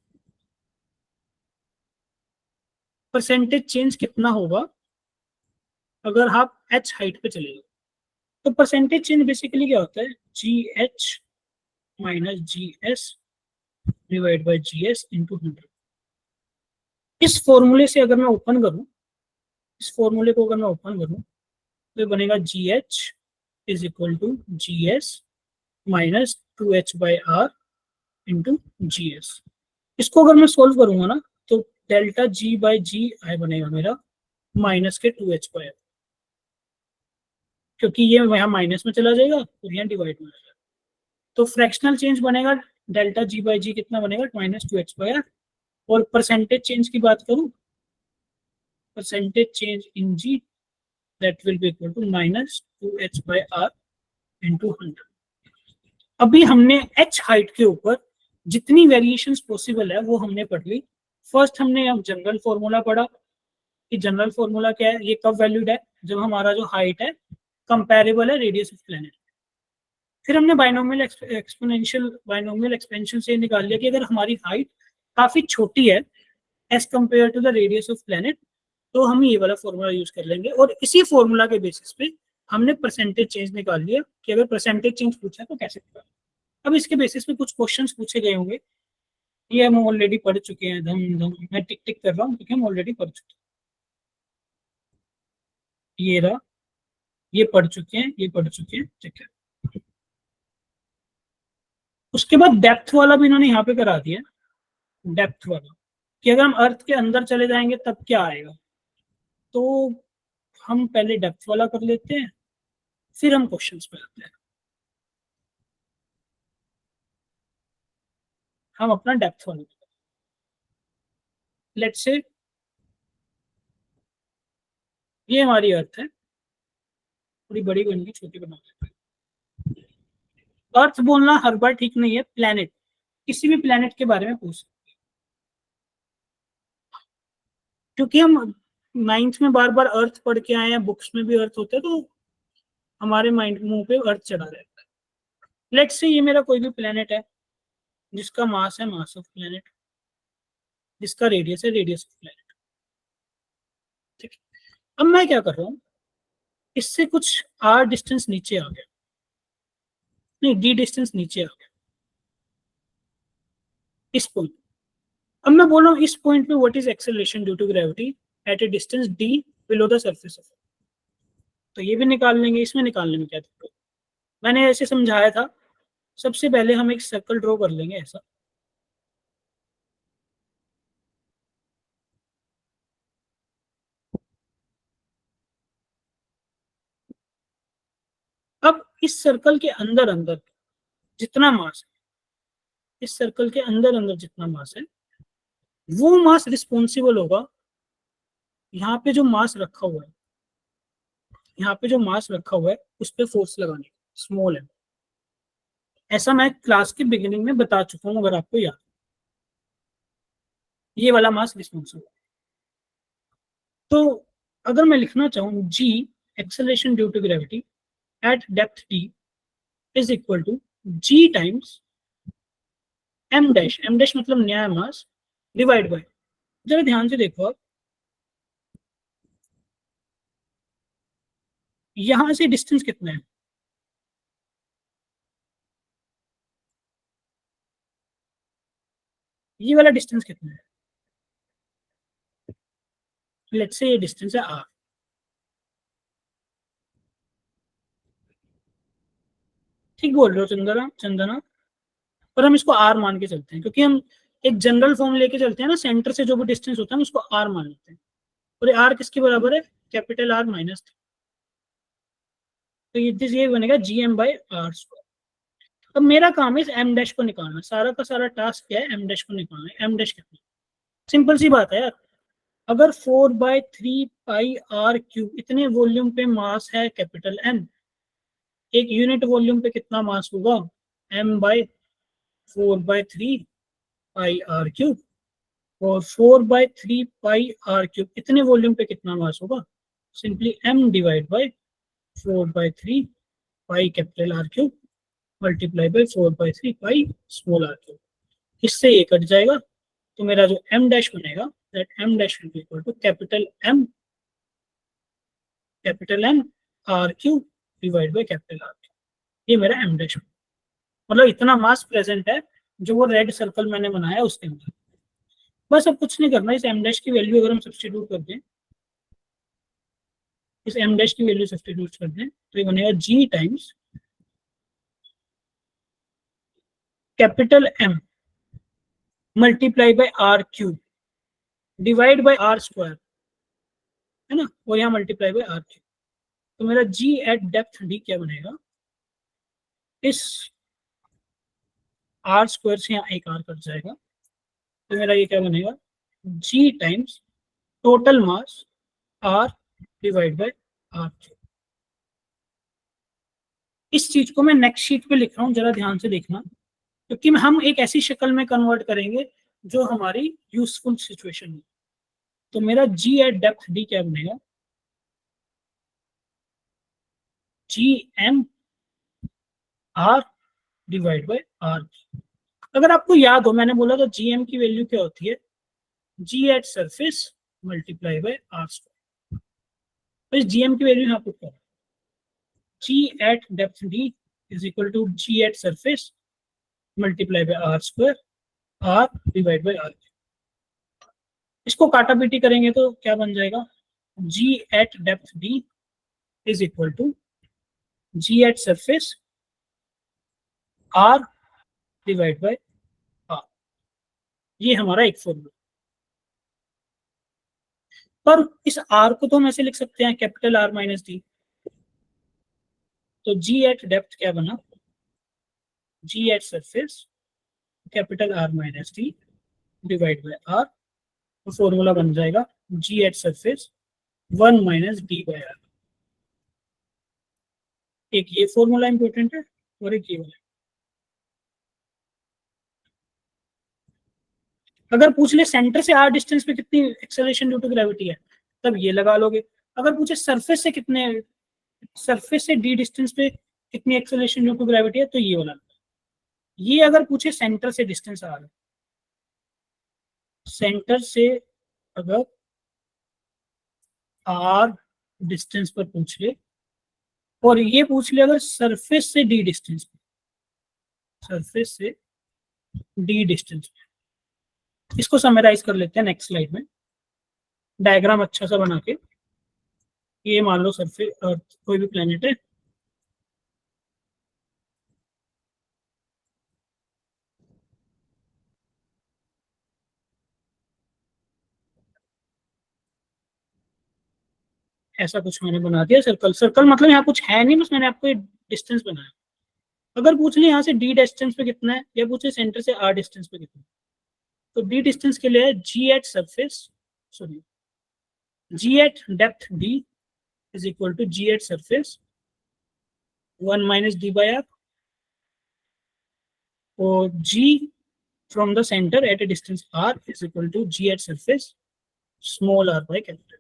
परसेंटेज चेंज कितना होगा अगर आप एच हाइट पे चले जाओ। तो परसेंटेज चेंज बेसिकली क्या होता है, जी H minus ji s divide by G S into 100। इस फॉर्मूले से अगर मैं ओपन करूं, इस फॉर्मूले को अगर मैं ओपन करूं तो ये बनेगा g h is equal to ji s minus 2h by R into g s. इसको अगर मैं सोल्व करूंगा ना तो डेल्टा जी बाई जी आई बनेगा मेरा माइनस के 2h बाई आर, क्योंकि ये यहाँ माइनस में चला जाएगा और यहाँ डिवाइड में जाएगा। तो फ्रैक्शनल चेंज बनेगा डेल्टा जी बाई जी कितना बनेगा, माइनस 2h बाई आर। और परसेंटेज चेंज की बात करूं, percentage change in g that will be equal to minus 2h by R into 100। अभी हमने h हाइट के ऊपर जितनी वेरिएशंस पॉसिबल है वो हमने पढ़ ली। फर्स्ट हमने अब जनरल फॉर्मूला पढ़ा कि जनरल फॉर्मूला क्या है, ये कब वैल्यूड है, जब हमारा जो हाइट है कंपैरेबल है रेडियस ऑफ प्लैनेट। फिर हमने बाइनोमियल एक्सपोनेंशियल बाइनोमियल एक्सपेंशन से निकाल लिया कि अगर हमारी हाइट काफी छोटी है as compare to the radius of planet, तो हम ये वाला फॉर्मूला यूज कर लेंगे। और इसी फॉर्मूला के बेसिस पे हमने परसेंटेज चेंज निकाल लिया कि अगर परसेंटेज चेंज पूछा तो कैसे निकालें। अब इसके बेसिस पे कुछ क्वेश्चंस पूछे गए होंगे, ये हम ऑलरेडी पढ़ चुके हैं। धम धम मैं टिक टिक कर रहा हूँ क्योंकि हम ऑलरेडी पढ़ चुके हैं। ये रहा, ये पढ़ चुके हैं, ये पढ़ चुके हैं, ठीक है। उसके बाद डेप्थ वाला भी इन्होंने यहाँ पे करा दिया, डेप्थ वाला कि अगर हम अर्थ के अंदर चले जाएंगे तब क्या आएगा। तो हम पहले डेप्थ वाला कर लेते हैं, फिर हम क्वेश्चंस पे आते हैं। हम अपना डेप्थ वाला, लेट्स से ये हमारी अर्थ है, थोड़ी बड़ी बन गई, छोटी बना देते हैं। अर्थ बोलना हर बार ठीक नहीं है, प्लेनेट, किसी भी प्लेनेट के बारे में पूछ सकते हैं। क्योंकि हम नाइन्थ में बार बार अर्थ पढ़ के आए हैं, बुक्स में भी अर्थ होता है, तो हमारे माइंड मुंह पे अर्थ चढ़ा रहता है। लेट्स से ये मेरा कोई भी प्लेनेट है जिसका मास है मास ऑफ प्लेनेट, जिसका रेडियस है रेडियस ऑफ प्लेनेट, ठीक है। अब मैं क्या कर रहा हूँ, इससे कुछ आर डिस्टेंस नीचे आ गया, नहीं डी डिस्टेंस नीचे आ गया इस पॉइंट। अब मैं बोल रहा हूँ इस पॉइंट पे what is acceleration due to gravity at a distance d below the surface of. तो ये भी निकाल लेंगे, इसमें निकालने में क्या दिक्कत। मैंने ऐसे समझाया था, सबसे पहले हम एक सर्कल ड्रॉ कर लेंगे ऐसा, अब इस सर्कल के अंदर अंदर जितना मास है, इस सर्कल के अंदर अंदर जितना मास है वो मास रिस्पॉन्सिबल होगा यहाँ पे जो मास रखा हुआ है, यहाँ पे जो मास रखा हुआ है उस पर फोर्स लगाने, स्मॉल है। ऐसा मैं क्लास के बिगिनिंग में बता चुका हूँ, अगर आपको याद, ये वाला मास रिस्पॉन्सिबल। तो अगर मैं लिखना चाहूँ g acceleration due to gravity at depth d is equal to g times m dash मतलब नया मास डिवाइड बाय, जरा ध्यान से देखो आप, यहां से डिस्टेंस कितना है, ये वाला डिस्टेंस कितना है, लेट्स से ये डिस्टेंस है आर। ठीक बोल रहे हो चंदना चंदना, पर हम इसको आर मान के चलते हैं क्योंकि हम एक जनरल फॉर्म लेके चलते हैं ना, सेंटर से जो भी डिस्टेंस होता है उसको आर मान लेते हैं। और ये आर किसके बराबर है, कैपिटल आर माइनस, तो ये बनेगा जी एम बाई आर स्क्वायर। अब मेरा काम है इस एम डैश को निकालना, सारा का सारा टास्क क्या है, एम डैश को निकालना है। एम डैश कितना, सिंपल सी बात है यार, अगर 4/3 पाई आर क्यूब इतने वॉल्यूम पे मास है कैपिटल एम, एक यूनिट वॉल्यूम पे कितना मास होगा, m/4/3 पाई आर क्यूब, और 4/3 पाई आर क्यूब इतने वॉल्यूम पे कितना मास होगा, simply m divide by 4/3 pi capital R cube multiply by 4/3 pi small R cube. इससे ये कट जाएगा, तो मेरा जो m डैश बनेगा, that m dash will be equal to capital M R cube divide by capital R cube. ये मेरा m dash, मतलब इतना मास प्रेजेंट है जो वो रेड सर्कल मैंने बनाया उसके अंदर। बस अब कुछ नहीं करना, इस m डैश की वैल्यू अगर हम सब्स्टिट्यूट कर दें, इस m डैश की वैल्यू सब्स्टिट्यूट कर दें, तो ये बनेगा g times capital M multiply by R cube divide by R square, है ना, और यहाँ मल्टीप्लाई बाय आर क्यूब। तो मेरा g एट डेप्थ d क्या बनेगा, इस आर स्क्वायर से यहाँ एक आर कट जाएगा, तो मेरा ये क्या बनेगा, g times total mass r divide by R cube. इस चीज को मैं नेक्स्ट शीट पे लिख रहा हूँ, जरा ध्यान से देखना, क्योंकि हम एक ऐसी शक्ल में कन्वर्ट करेंगे जो हमारी यूजफुल सिचुएशन है। तो मेरा g एट डेप्थ d क्या बनेगा, gm r divide by r। अगर आपको याद हो, मैंने बोला था gm की वैल्यू क्या होती है, g at surface multiply by r square. तो इस gm की वैल्यू यहाँ पुट करो, g at depth d is equal to g at surface multiply by r square, r divide by r। इसको काटा पीटी करेंगे तो क्या बन जाएगा, g at depth d is equal to g at surface r divide by r। ये हमारा एक फॉर्मूला। पर इस r को तो हम ऐसे लिख सकते हैं, कैपिटल R माइनस डी। तो g एट डेप्थ क्या बना, g at surface capital R minus d divide by r। तो फॉर्मूला बन जाएगा g at surface 1 minus d by r। एक ये फॉर्मूला इंपॉर्टेंट है और एक ये वाला। अगर पूछ ले सेंटर से r डिस्टेंस पे कितनी एक्सेलरेशन ड्यू टू ग्रेविटी है, तब ये लगा लोगे। अगर पूछे सरफेस से d डिस्टेंस पे कितनी एक्सेलरेशन ड्यू टू ग्रेविटी है, तो ये वाला। ये अगर पूछे सेंटर से डिस्टेंस r, सेंटर से अगर r डिस्टेंस पर पूछ ले, और ये पूछ ले अगर सरफेस से d डिस्टेंस पे, सरफेस से d डिस्टेंस पे। इसको समराइज कर लेते हैं नेक्स्ट स्लाइड में, डायग्राम अच्छा सा बना के। ये मान लो सरफेस अर्थ कोई भी प्लेनेट है, ऐसा कुछ मैंने बना दिया सर्कल। सर्कल मतलब यहाँ कुछ है नहीं, बस मैंने आपको डिस्टेंस बनाया। अगर पूछ ले यहाँ से d डिस्टेंस पे कितना है, या पूछे सेंटर से r डिस्टेंस पे कितना है, तो d डिस्टेंस के लिए g at surface, sorry g at depth d is equal to g at surface 1 minus d by R, और g from the centre at a distance r is equal to g at surface small r by capital R।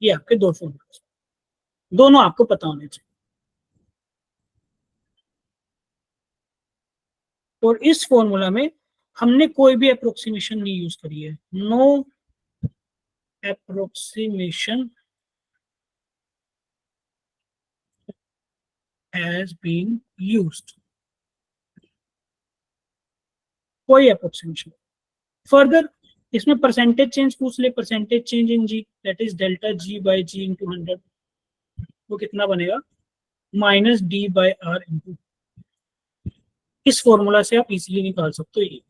ये आपके दो फॉर्मूले, दोनों आपको पता होने चाहिए। और इस फॉर्मूला में हमने कोई भी अप्रोक्सीमेशन नहीं यूज करी है, no approximation has been used, कोई अप्रोक्सीमेशन। फर्दर इसमें परसेंटेज चेंज पूछ ले, percentage change in g, that is delta g by g into 100, वो कितना बनेगा, minus d by R into. इस फॉर्मूला से आप इजीली निकाल सकते हो ये।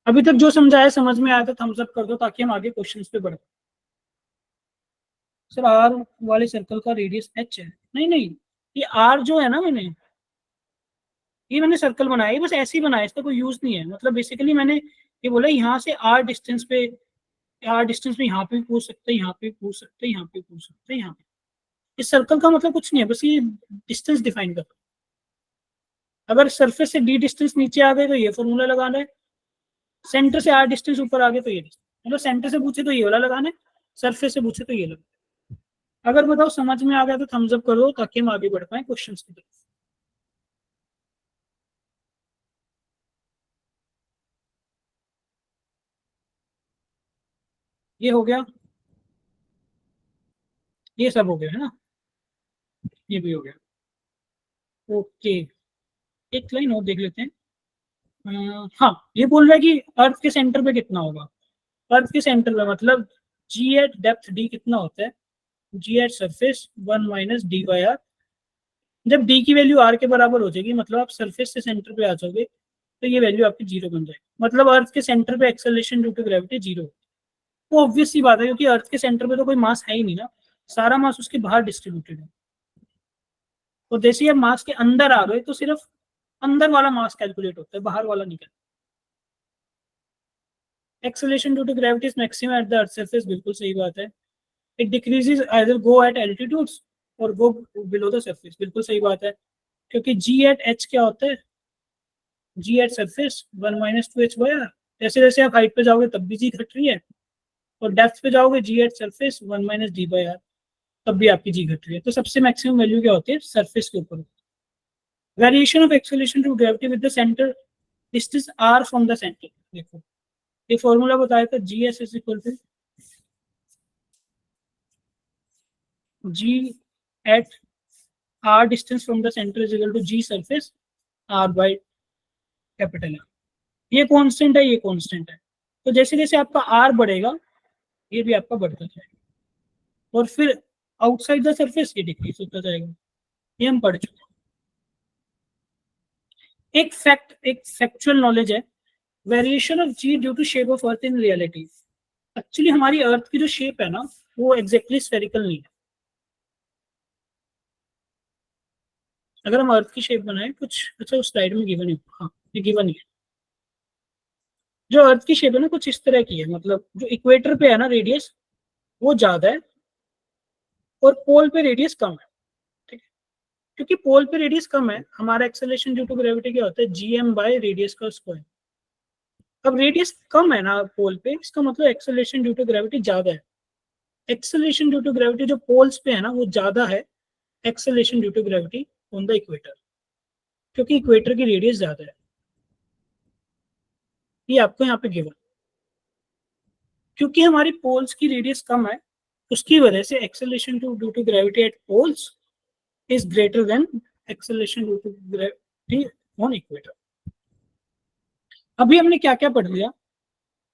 अभी तक जो समझाया समझ में आया तो थम्स अप कर दो, ताकि हम आगे क्वेश्चंस पे बढ़े। सर आर वाले सर्कल का रेडियस एच है, नहीं ये आर जो है ना, मैंने सर्कल बनाया, ये बस ऐसे ही बनाया, इसका कोई यूज नहीं है। मतलब बेसिकली मैंने ये बोला यहाँ से आर डिस्टेंस पे, यहाँ पे भी पूछ सकते हैं, यहाँ पे भी पूछ सकते हैं, यहाँ पे भी पूछ सकते हैं, यहाँ पे। इस सर्कल का मतलब कुछ नहीं है, बस ये डिस्टेंस डिफाइन कर। अगर सरफेस से डी डिस्टेंस नीचे आ गए तो ये फॉर्मूला लगाना है, सेंटर से आर डिस्टेंस ऊपर आ गए तो ये डिस्टेंस, मतलब सेंटर से पूछे तो ये वाला लगाना है, सरफेस से पूछे तो ये लगाना है। अगर बताओ समझ में आ गया तो थम्स अप कर दो ताकि हम आगे बढ़ पाए क्वेश्चन की तरफ। ये हो गया, ये सब हो गया है ना, ये भी हो गया। ओके, एक लाइन और देख लेते हैं। हाँ, ये बोल रहा है कि अर्थ के सेंटर पे कितना होगा। अर्थ के सेंटर पे मतलब जी एट डेप्थ डी कितना होता है, जी एट सरफेस 1 - d/r। जब डी की वैल्यू आर के बराबर हो जाएगी मतलब आप सरफेस से सेंटर पे आ जाओगे तो ये वैल्यू आपकी जीरो बन जाएगी, मतलब अर्थ के सेंटर पे acceleration due to gravity zero. वो ऑब्वियस सी बात है क्योंकि अर्थ के सेंटर पे तो कोई मास है ही नहीं ना, सारा मास उसके बाहर डिस्ट्रीब्यूटेड है। और जैसे ही आप मास के अंदर आ गए तो सिर्फ अंदर वाला मास कैलकुलेट होता है, बाहर वाला नहीं करता। Acceleration due to gravity is maximum at the earth surface, बिल्कुल सही बात है। It decreases either go at altitudes or go below the surface, बिल्कुल सही बात है। क्योंकि जी एट एच क्या होता है, जी एट सरफेस 1 - 2h/r। जैसे जैसे आप हाइट पे जाओगे तब भी जी घट रही है, और डेप्थ पे जाओगे जी एट सरफेस 1 - d/r, तब भी आपकी जी घट रही है। तो सबसे मैक्सिमम वैल्यू क्या होती है, सरफेस के ऊपर। Variation of acceleration to gravity with the centre distance r from the centre. देखो ये फॉर्मूला बताया था, g s is equal to g at r distance from the centre is equal to g surface r by capital R। ये constant है, ये constant है। तो जैसे जैसे आपका r बढ़ेगा ये भी आपका बढ़ता जाएगा, और फिर आउटसाइड द सरफेस ये डिक्रीज होता जाएगा। ये हम पढ़ चुके हैं। एक फैक्चुअल नॉलेज है, variation of g due to shape of earth in reality. Actually हमारी अर्थ की जो शेप है ना वो एग्जैक्टली स्फेरिकल नहीं है। अगर हम अर्थ की शेप बनाए कुछ, अच्छा उस स्लाइड में गिवन है, हाँ ये गिवन है। जो अर्थ की शेप है ना कुछ इस तरह की है, मतलब जो इक्वेटर पे है ना रेडियस वो ज्यादा है और पोल पे रेडियस कम है। ठीक है, क्योंकि पोल पे रेडियस कम है हमारा एक्सेलरेशन ड्यू टू ग्रेविटी क्या होता है, जीएम बाय रेडियस का स्क्वायर। अब रेडियस कम है ना पोल पे, इसका मतलब एक्सेलरेशन ड्यू टू ग्रेविटी ज्यादा है। एक्सेलरेशन ड्यू टू ग्रेविटी जो पोल्स पे है ना वो ज्यादा है acceleration due to gravity on the equator, क्योंकि इक्वेटर की रेडियस ज्यादा है। ये आपको यहाँ पे गिवन, क्योंकि हमारी पोल्स की रेडियस कम है उसकी वजह से acceleration due to gravity at poles is greater than acceleration due to gravity on equator. अभी हमने क्या क्या पढ़ लिया,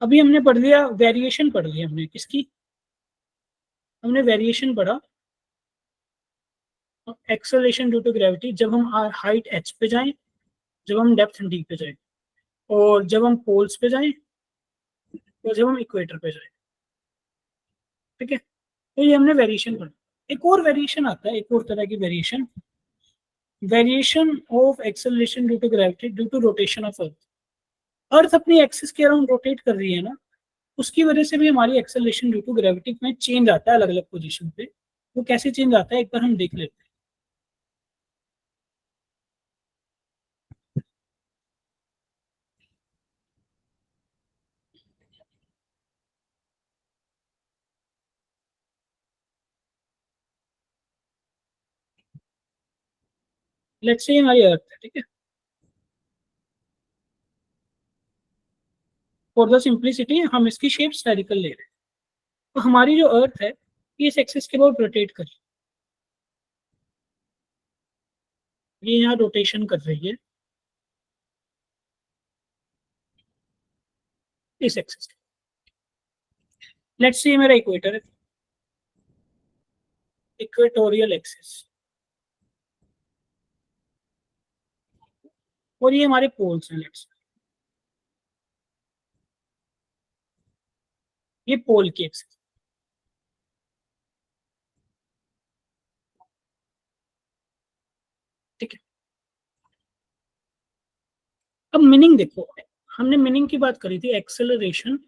अभी हमने पढ़ लिया वेरिएशन, पढ़ लिया हमने किसकी, हमने वेरिएशन पढ़ा एक्सेलरेशन ड्यू टू ग्रेविटी जब हम हाइट h पे जाएं, जब हम डेप्थ d पे जाएं, और जब हम पोल्स पे जाएं, और जब हम इक्वेटर पे जाएं। ठीक है, तो ये हमने वेरिएशन पढ़ा। एक और वेरिएशन आता है, एक और तरह की variation, variation of acceleration due to gravity due to rotation of earth. Earth अपनी एक्सिस के अराउंड रोटेट कर रही है ना, उसकी वजह से भी हमारी एक्सेलरेशन ड्यू टू ग्रेविटी में चेंज आता है अलग अलग पोजीशन पे। वो कैसे चेंज आता है एक बार हम देख लेते हैं। लेट्स से हमारी अर्थ है, ठीक है, फॉर द सिंप्लिसिटी हम इसकी शेप स्फेरिकल ले रहे हैं। तो हमारी जो अर्थ है ये इस एक्सिस के अबाउट रोटेट कर रही है, ये यहाँ रोटेशन कर रही है इस एक्सिस के। लेट्स से मेरा इक्वेटर है, इक्वेटोरियल एक्सिस, और ये हमारे पोल्स हैं। लेट्स, ये पोल की एक्सिस। ठीक है, अब मीनिंग देखो, हमने मीनिंग की बात करी थी, एक्सेलरेशन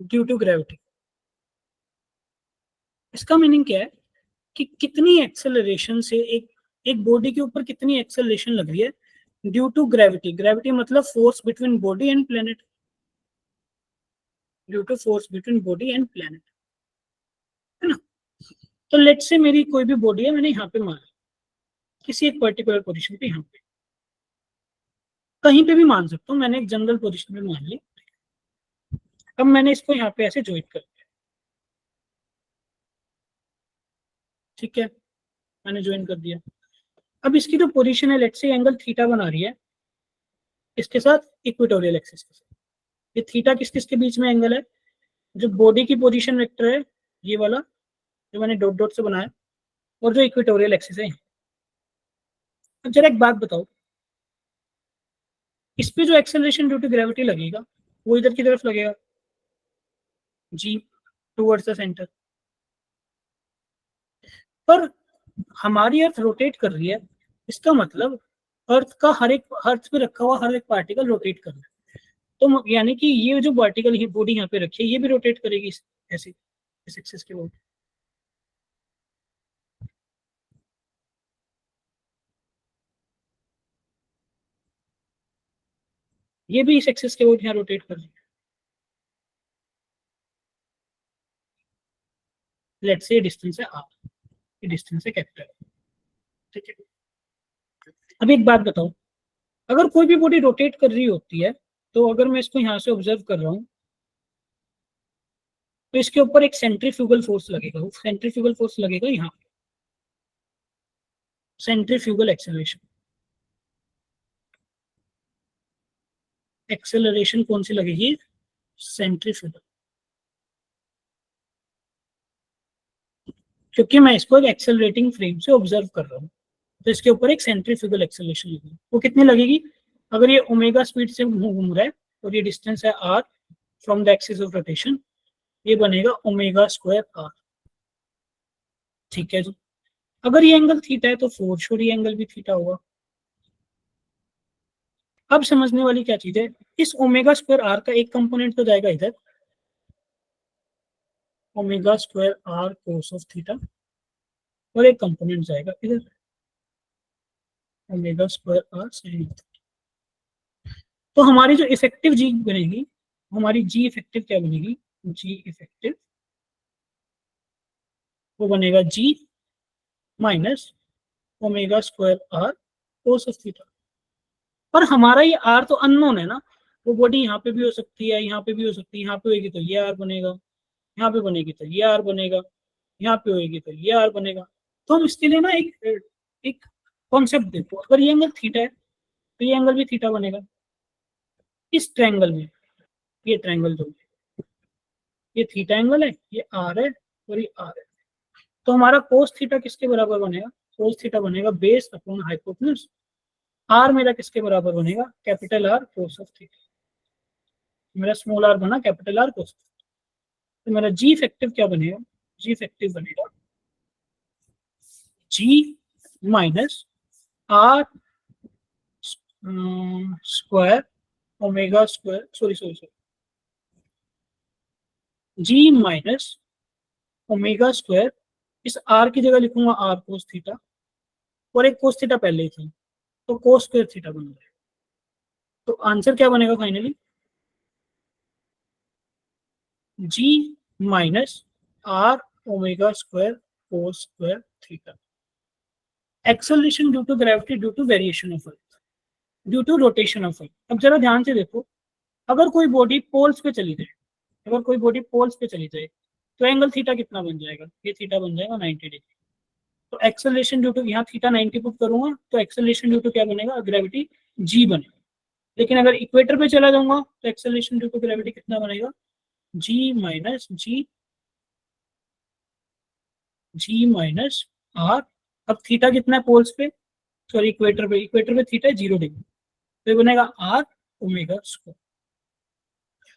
ड्यू टू ग्रेविटी। इसका मीनिंग क्या है कि कितनी एक्सेलरेशन से एक बॉडी के ऊपर कितनी एक्सेलरेशन लग रही है ड्यू टू ग्रेविटी। ग्रेविटी मतलब force between body and planet, due to force between body and planet, है ना। तो लेट्स से मेरी कोई भी बॉडी है, मैंने यहाँ पे मारा किसी एक पर्टिकुलर पोजीशन पे, यहाँ पे कहीं पे भी मान सकता हूँ, मैंने एक जनरल पोजीशन पे मान ली। अब मैंने इसको यहाँ पे ऐसे ज्वाइन कर दिया, ठीक है, मैंने ज्वाइन कर दिया। अब इसकी जो पोजीशन है, लेट्स से एंगल थीटा बना रही है इसके साथ इक्वेटोरियल एक्सिस के साथ। ये थीटा किस किस के बीच में एंगल है, जो बॉडी की पोजीशन वेक्टर है ये वाला जो मैंने डॉट डॉट से बनाया, और जो इक्वेटोरियल एक्सिस है। अब जरा एक बात बताओ, इस पे जो एक्सेलरेशन ड्यू टू ग्रेविटी लगेगा वो इधर की तरफ लगेगा, जी टुवर्ड्स द सेंटर। पर हमारी अर्थ रोटेट कर रही है, इसका मतलब अर्थ का अर्थ पे रखा हुआ हर एक पार्टिकल रोटेट कर रहा है। तो यानी कि ये जो पार्टिकल बॉडी यहाँ पे रखी है ये भी रोटेट करेगी ऐसे इस एक्सिस के बॉडी। ये भी इस एक्सिस के बॉडी यहाँ रोटेट कर रही है। लेट्स से डिस्टेंस है आर, ये डिस्टेंस है कैपिटल, ठीक है। अब एक बात बताओ, अगर कोई भी बॉडी रोटेट कर रही होती है तो अगर मैं इसको यहाँ से ऑब्जर्व कर रहा हूँ तो इसके ऊपर एक सेंट्रीफ्यूगल फोर्स लगेगा। वो सेंट्रीफ्यूगल फोर्स लगेगा यहाँ पे, सेंट्रीफ्यूगल एक्सेलरेशन। एक्सेलरेशन कौन सी लगेगी, सेंट्रीफ्यूगल, क्योंकि मैं इसको एक एक्सेलरेटिंग फ्रेम से ऑब्जर्व कर रहा हूँ तो इसके ऊपर एक सेंट्रीफ्यूगल एक्सेलरेशन लगेगी। वो कितनी लगेगी, अगर ये ओमेगा स्पीड से घूम रहा है और ये डिस्टेंस है R from the axis of rotation, ये बनेगा ओमेगा स्क्वायर आर, ठीक है जी। अगर ये एंगल थीटा है तो फोर श्योर ये एंगल भी थीटा होगा। अब समझने वाली क्या चीज है, इस ओमेगा स्क्वायर आर का एक कंपोनेंट तो जाएगा इधर, omega square are cos of theta, और एक कंपोनेंट जाएगा इधर, ओमेगा स्क्वायर आर साइन। तो हमारी जो इफेक्टिव जी बनेगी, हमारी जी इफेक्टिव क्या बनेगी, जी इफेक्टिव वो बनेगा g minus omega square are cos of theta. पर हमारा ये आर तो अननोन है ना, वो बॉडी यहाँ पे भी हो सकती है, यहाँ पे भी हो सकती है, यहाँ पे होगी तो ये आर बनेगा, यहाँ पे बनेगी तो ये आर बनेगा, यहाँ पे होगी तो ये आर बनेगा। तो हम इसके लिए ना एक कॉन्सेप्ट देखो, अगर ये एंगल थीटा है तो ये एंगल भी थीटा बनेगा। इस ट्रायंगल में ये ट्रायंगल जो ये थीटा एंगल है, ये आर है और ये आर है, तो हमारा कोस थीटा किसके बराबर बनेगा, कोस थीटा बनेगा बेस अपॉन हाइपोटेन्यूज। आर मेरा किसके बराबर बनेगा, capital r cos of theta. मेरा स्मॉल आर बना कैपिटल आर कोस। तो मेरा जी इफेक्टिव क्या बनेगा, जी इफेक्टिव बनेगा g minus r square omega square, sorry g minus omega square, इस आर की जगह लिखूंगा आर कोस थीटा, और एक कोस थीटा पहले ही थी तो कोस स्क्वायर थीटा बन जाएगा। तो आंसर क्या बनेगा finally, g minus are omega square cos square theta. Acceleration due to gravity due to variation of earth, due to rotation of earth. अब जरा ध्यान से देखो, अगर कोई बॉडी पोल्स पे चली जाए, अगर कोई बॉडी पोल्स पे चली जाए तो एंगल थीटा कितना बन जाएगा, ये थीटा बन जाएगा 90 डिग्री। तो एक्सेलरेशन ड्यू टू, यहाँ थीटा 90 पुट करूंगा तो एक्सेलरेशन ड्यू टू क्या बनेगा, ग्रेविटी जी बनेगा। लेकिन अगर इक्वेटर पे चला जाऊंगा तो एक्सेलरेशन ड्यू टू ग्रेविटी कितना बनेगा, g minus ji minus are. अब थीटा कितना है पोल्स पे, सॉरी इक्वेटर पे थीटा है 0 डिग्री, तो ये बनेगा आर ओमेगा स्क्वायर।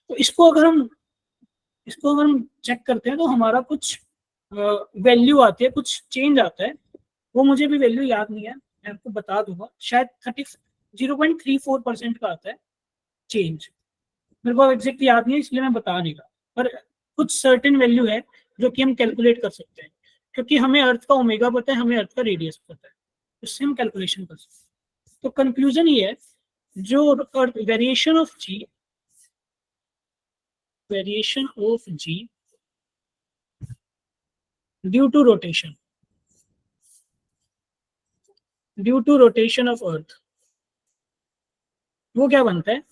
तो इसको अगर हम चेक करते हैं तो हमारा कुछ वैल्यू आती है, कुछ चेंज आता है। वो मुझे भी वैल्यू याद नहीं है, मैं आपको बता दूंगा, शायद 0.34% का आता है चेंज, मेरे को एग्जैक्ट याद नहीं है इसलिए मैं बता नहीं रहा, पर कुछ सर्टेन वैल्यू है जो कि हम कैलकुलेट कर सकते हैं, क्योंकि हमें अर्थ का ओमेगा पता है, हमें अर्थ का रेडियस पता है, उससे हम कैलकुलेशन कर सकते हैं। तो कंक्लूजन ये है, जो earth variation of g due to rotation of earth, वो क्या बनता है,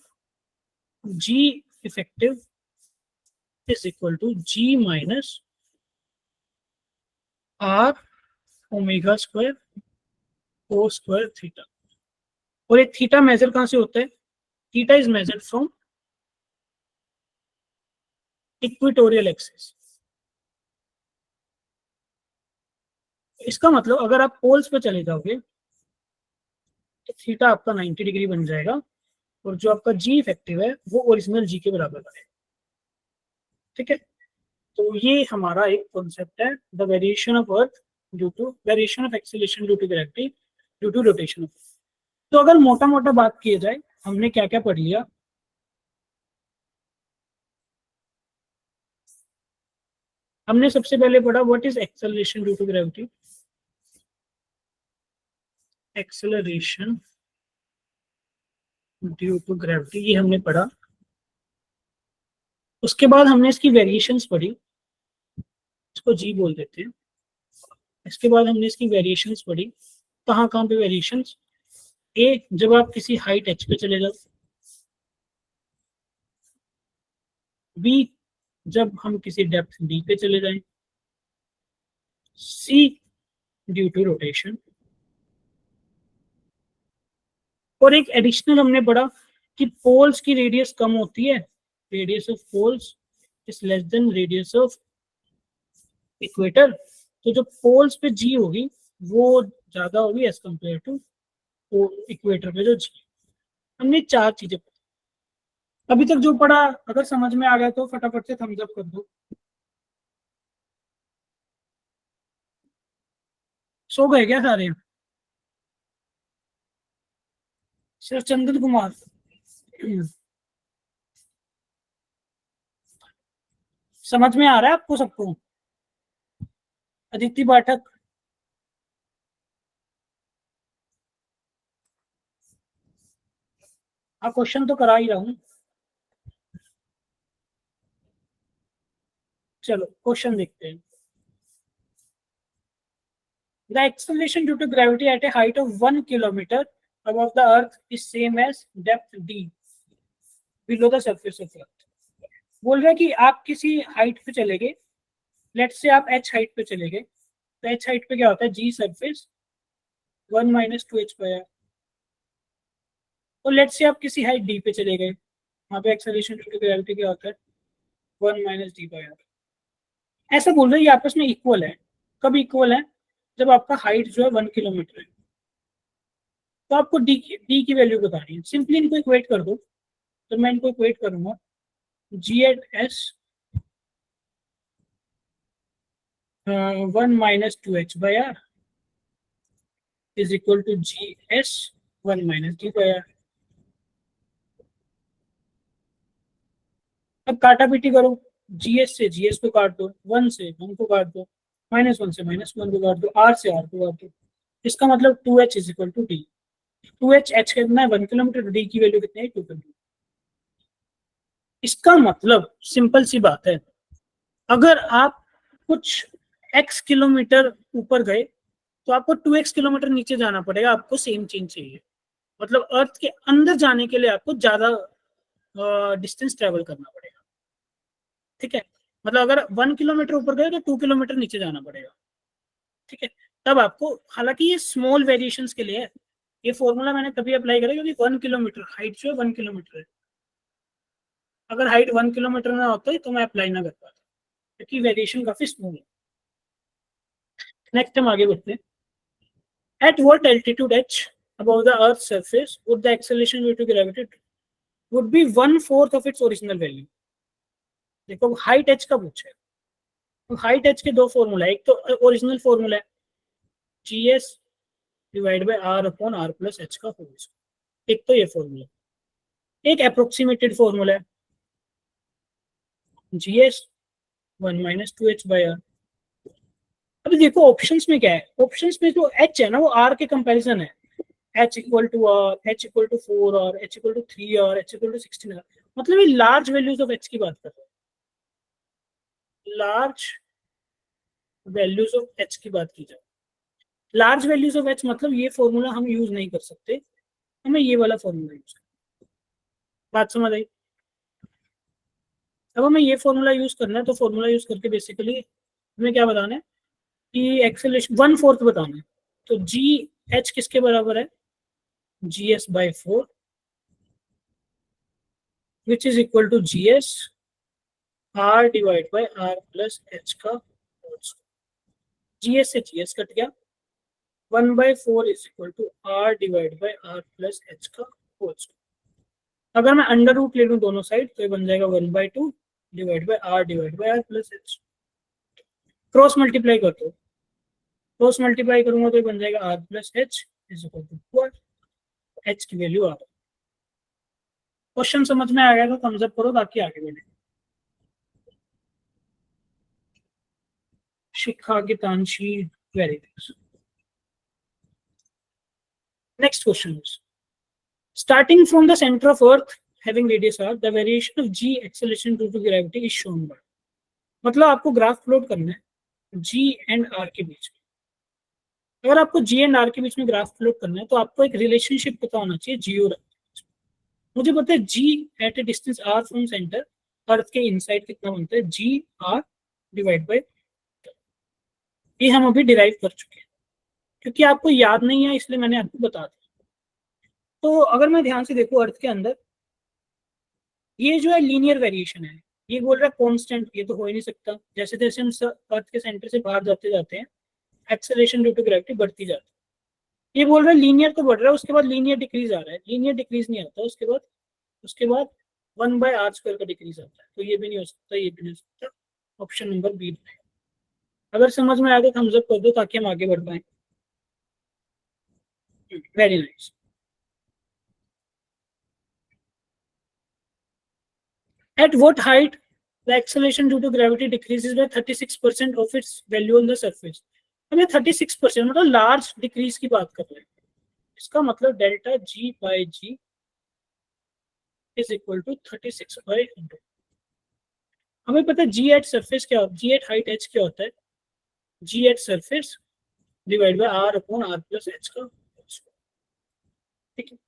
g effective is equal to g minus are omega square ओ स्क्वायर थीटा। और ये थीटा मेजर कहां से होता है, theta is measured from equatorial axis. इसका मतलब अगर आप पोल्स पे चले जाओगे तो थीटा आपका 90 डिग्री बन जाएगा, और जो आपका जी इफेक्टिव है वो ओरिजिनल जी के बराबर है। ठीक है, तो ये हमारा एक कॉन्सेप्ट है, the variation of earth due to variation of acceleration due to gravity due to rotation. तो अगर मोटा मोटा बात किया जाए, हमने क्या क्या पढ़ लिया। हमने सबसे पहले पढ़ा what is acceleration due to gravity, acceleration due to gravity, ये हमने पढ़ा। उसके बाद हमने इसकी वेरिएशंस पढ़ी, इसको जी बोल देते हैं। इसके बाद हमने इसकी वेरिएशंस पढ़ी, कहाँ कहाँ पे वेरिएशंस, ए जब आप किसी हाइट एच पे चले जाओ, बी जब हम किसी डेप्थ डी पे चले जाएं, सी ड्यू टू रोटेशन, और एक एडिशनल हमने पढ़ा कि पोल्स की रेडियस कम होती है, radius of poles is less than radius of equator. तो जो पोल्स पे जी होगी वो ज्यादा होगी एज कंपेयर टू इक्वेटर पे जो जी। हमने 4 चीजें पढ़ी अभी तक जो पढ़ा, अगर समझ में आ गया तो फटाफट से थम्स अप कर दो। सो गए क्या सारे, सर चंदन कुमार, समझ में आ रहा है आपको सबको, अदिति पाठक, हाँ क्वेश्चन तो करा ही रहा हूँ। चलो क्वेश्चन देखते हैं। The acceleration due to gravity at a height of 1 kilometer above the earth is same as depth d below the surface of earth। बोल रहा है कि आप किसी हाइट पे चले गए, लेट्स से आप h हाइट पे चले गए, तो h हाइट पे क्या होता है, g surface 1 minus 2h by r। और लेट्स से आप किसी हाइट d पे चले गए, वहां पे एक्सेलरेशन ड्यू टू ग्रेविटी क्या होता है, 1 माइनस d बाय r। ऐसा बोल रहे हैं ये आपस में इक्वल है। कब इक्वल है, जब आपका हाइट जो है 1 किलोमीटर है। तो आपको डी की वैल्यू बतानी है, सिंपली इनको इक्वेट कर दो। तो मैं इनको इक्वेट करूंगा, g at s 1 minus 2h by r is equal to ji s 1 minus d by r। अब काटा पीटी करो, जीएस से जीएस को काट दो, 1 से 1 को काट दो, -1 से -1 को काट दो, r से r को काट दो। इसका मतलब 2h is equal to d. 2h h कितना है 1 किलोमीटर, डी की वैल्यू कितनी है 2 किलोमीटर। इसका मतलब सिंपल सी बात है, अगर आप कुछ x किलोमीटर ऊपर गए तो आपको 2x किलोमीटर नीचे जाना पड़ेगा, आपको सेम चेंज चाहिए। मतलब अर्थ के अंदर जाने के लिए आपको ज्यादा डिस्टेंस ट्रेवल करना पड़ेगा। ठीक है, मतलब अगर 1 किलोमीटर ऊपर गए तो 2 किलोमीटर नीचे जाना पड़ेगा। ठीक है, तब आपको, हालांकि ये स्मॉल वेरिएशंस के लिए है, ये फॉर्मूला मैंने तभी अप्लाई करा क्योंकि 1 किलोमीटर हाइट जो है 1 किलोमीटर है। अगर हाइट 1 किलोमीटर ना होता है तो मैं अप्लाई ना कर पाता, क्योंकि वेरिएशन काफी स्मॉल है। नेक्स्ट हम आगे बढ़ते हैं। At what altitude h above the Earth's surface would the acceleration due to gravity would be 1/4 of its original value? देखो हाइट h का पूछा है, तो हाइट h के दो फॉर्मूला है, एक तो ओरिजिनल फॉर्मूला है gs divide by r upon r plus h का होल स्क्वायर, एक तो ये फॉर्मूला, एक अप्रोक्सीमेटेड फॉर्मूला है gs 1 minus 2h by are. अभी देखो ऑप्शंस में क्या है, ऑप्शंस में जो h है ना वो r के कंपैरिजन है, h equal to r, h equal to 4r, h equal to 3r, h equal to 16r, मतलब ये लार्ज वैल्यूज ऑफ h की बात कर रहे हैं, लार्ज वैल्यूज ऑफ h की बात की जाए। लार्ज वैल्यूज ऑफ h मतलब ये फॉर्मूला हम यूज नहीं कर सकते, हमें ये वाला फॉर्मूला यूज करना। बात समझ आई? अब हमें ये फॉर्मूला यूज करना है, तो फॉर्मूला यूज करके बेसिकली हमें क्या बताना है कि एक्सेलरेशन 1/4 बताना है। तो जी एच किसके बराबर है, g s by 4 which is equal to ji s R divide by are plus h का होल स्क्वायर। जी एस से जी एस कट गया, 1/4 is equal to R divide by are plus h का whole square. अगर मैं under root ले लूँ दोनों side तो ये बन जाएगा 1/2 divide by are plus h. Cross multiply कर दो, क्रॉस मल्टीप्लाई करूंगा तो ये बन जाएगा R plus h is equal to 4, h की वैल्यू आर। क्वेश्चन समझ में आ गया तो थम्स अप करो ताकि आगे बढ़े। Shikha Geetanshi, very good. Next question is starting from the center of earth having radius r, the variation of g acceleration due to gravity is shown by। मतलब आपको ग्राफ प्लॉट करना है g एंड r के बीच में। अगर आपको g एंड r के बीच में ग्राफ प्लॉट करना है तो आपको एक रिलेशनशिप पता होना चाहिए g और r। मुझे पता है g at a distance r from centre, earth के इनसाइड कितना बनता है, g r डिवाइड बाय, ये हम अभी डिराइव कर चुके हैं, क्योंकि आपको याद नहीं है इसलिए मैंने आपको बता दिया। तो अगर मैं ध्यान से देखूं अर्थ के अंदर, ये जो है लीनियर वेरिएशन है, ये बोल रहा है कांस्टेंट, ये तो हो ही नहीं सकता। जैसे जैसे हम अर्थ के सेंटर से बाहर जाते जाते हैं एक्सेलरेशन ड्यू टू ग्रेविटी बढ़ती जाती है। ये बोल रहा है लीनियर तो बढ़ रहा है, उसके बाद लीनियर डिक्रीज आ रहा है, लीनियर डिक्रीज नहीं आता, उसके बाद 1/r² का डिक्रीज आता है। तो ये भी नहीं हो सकता, ये भी नहीं हो सकता। Option number B. अगर समझ में आ गया थम्स अप कर दो ताकि हम आगे बढ़ पाए। Very nice. At what height the acceleration due to gravity decreases by 36% of its value on the surface? हमें 36% मतलब लार्ज डिक्रीज की बात कर रहे हैं। इसका मतलब delta g by g is equal to 36/100। हमें पता है जी एट सरफेस क्या, जी एट हाइट एच क्या होता है, g at surface divide by r upon r plus h का। ठीक है,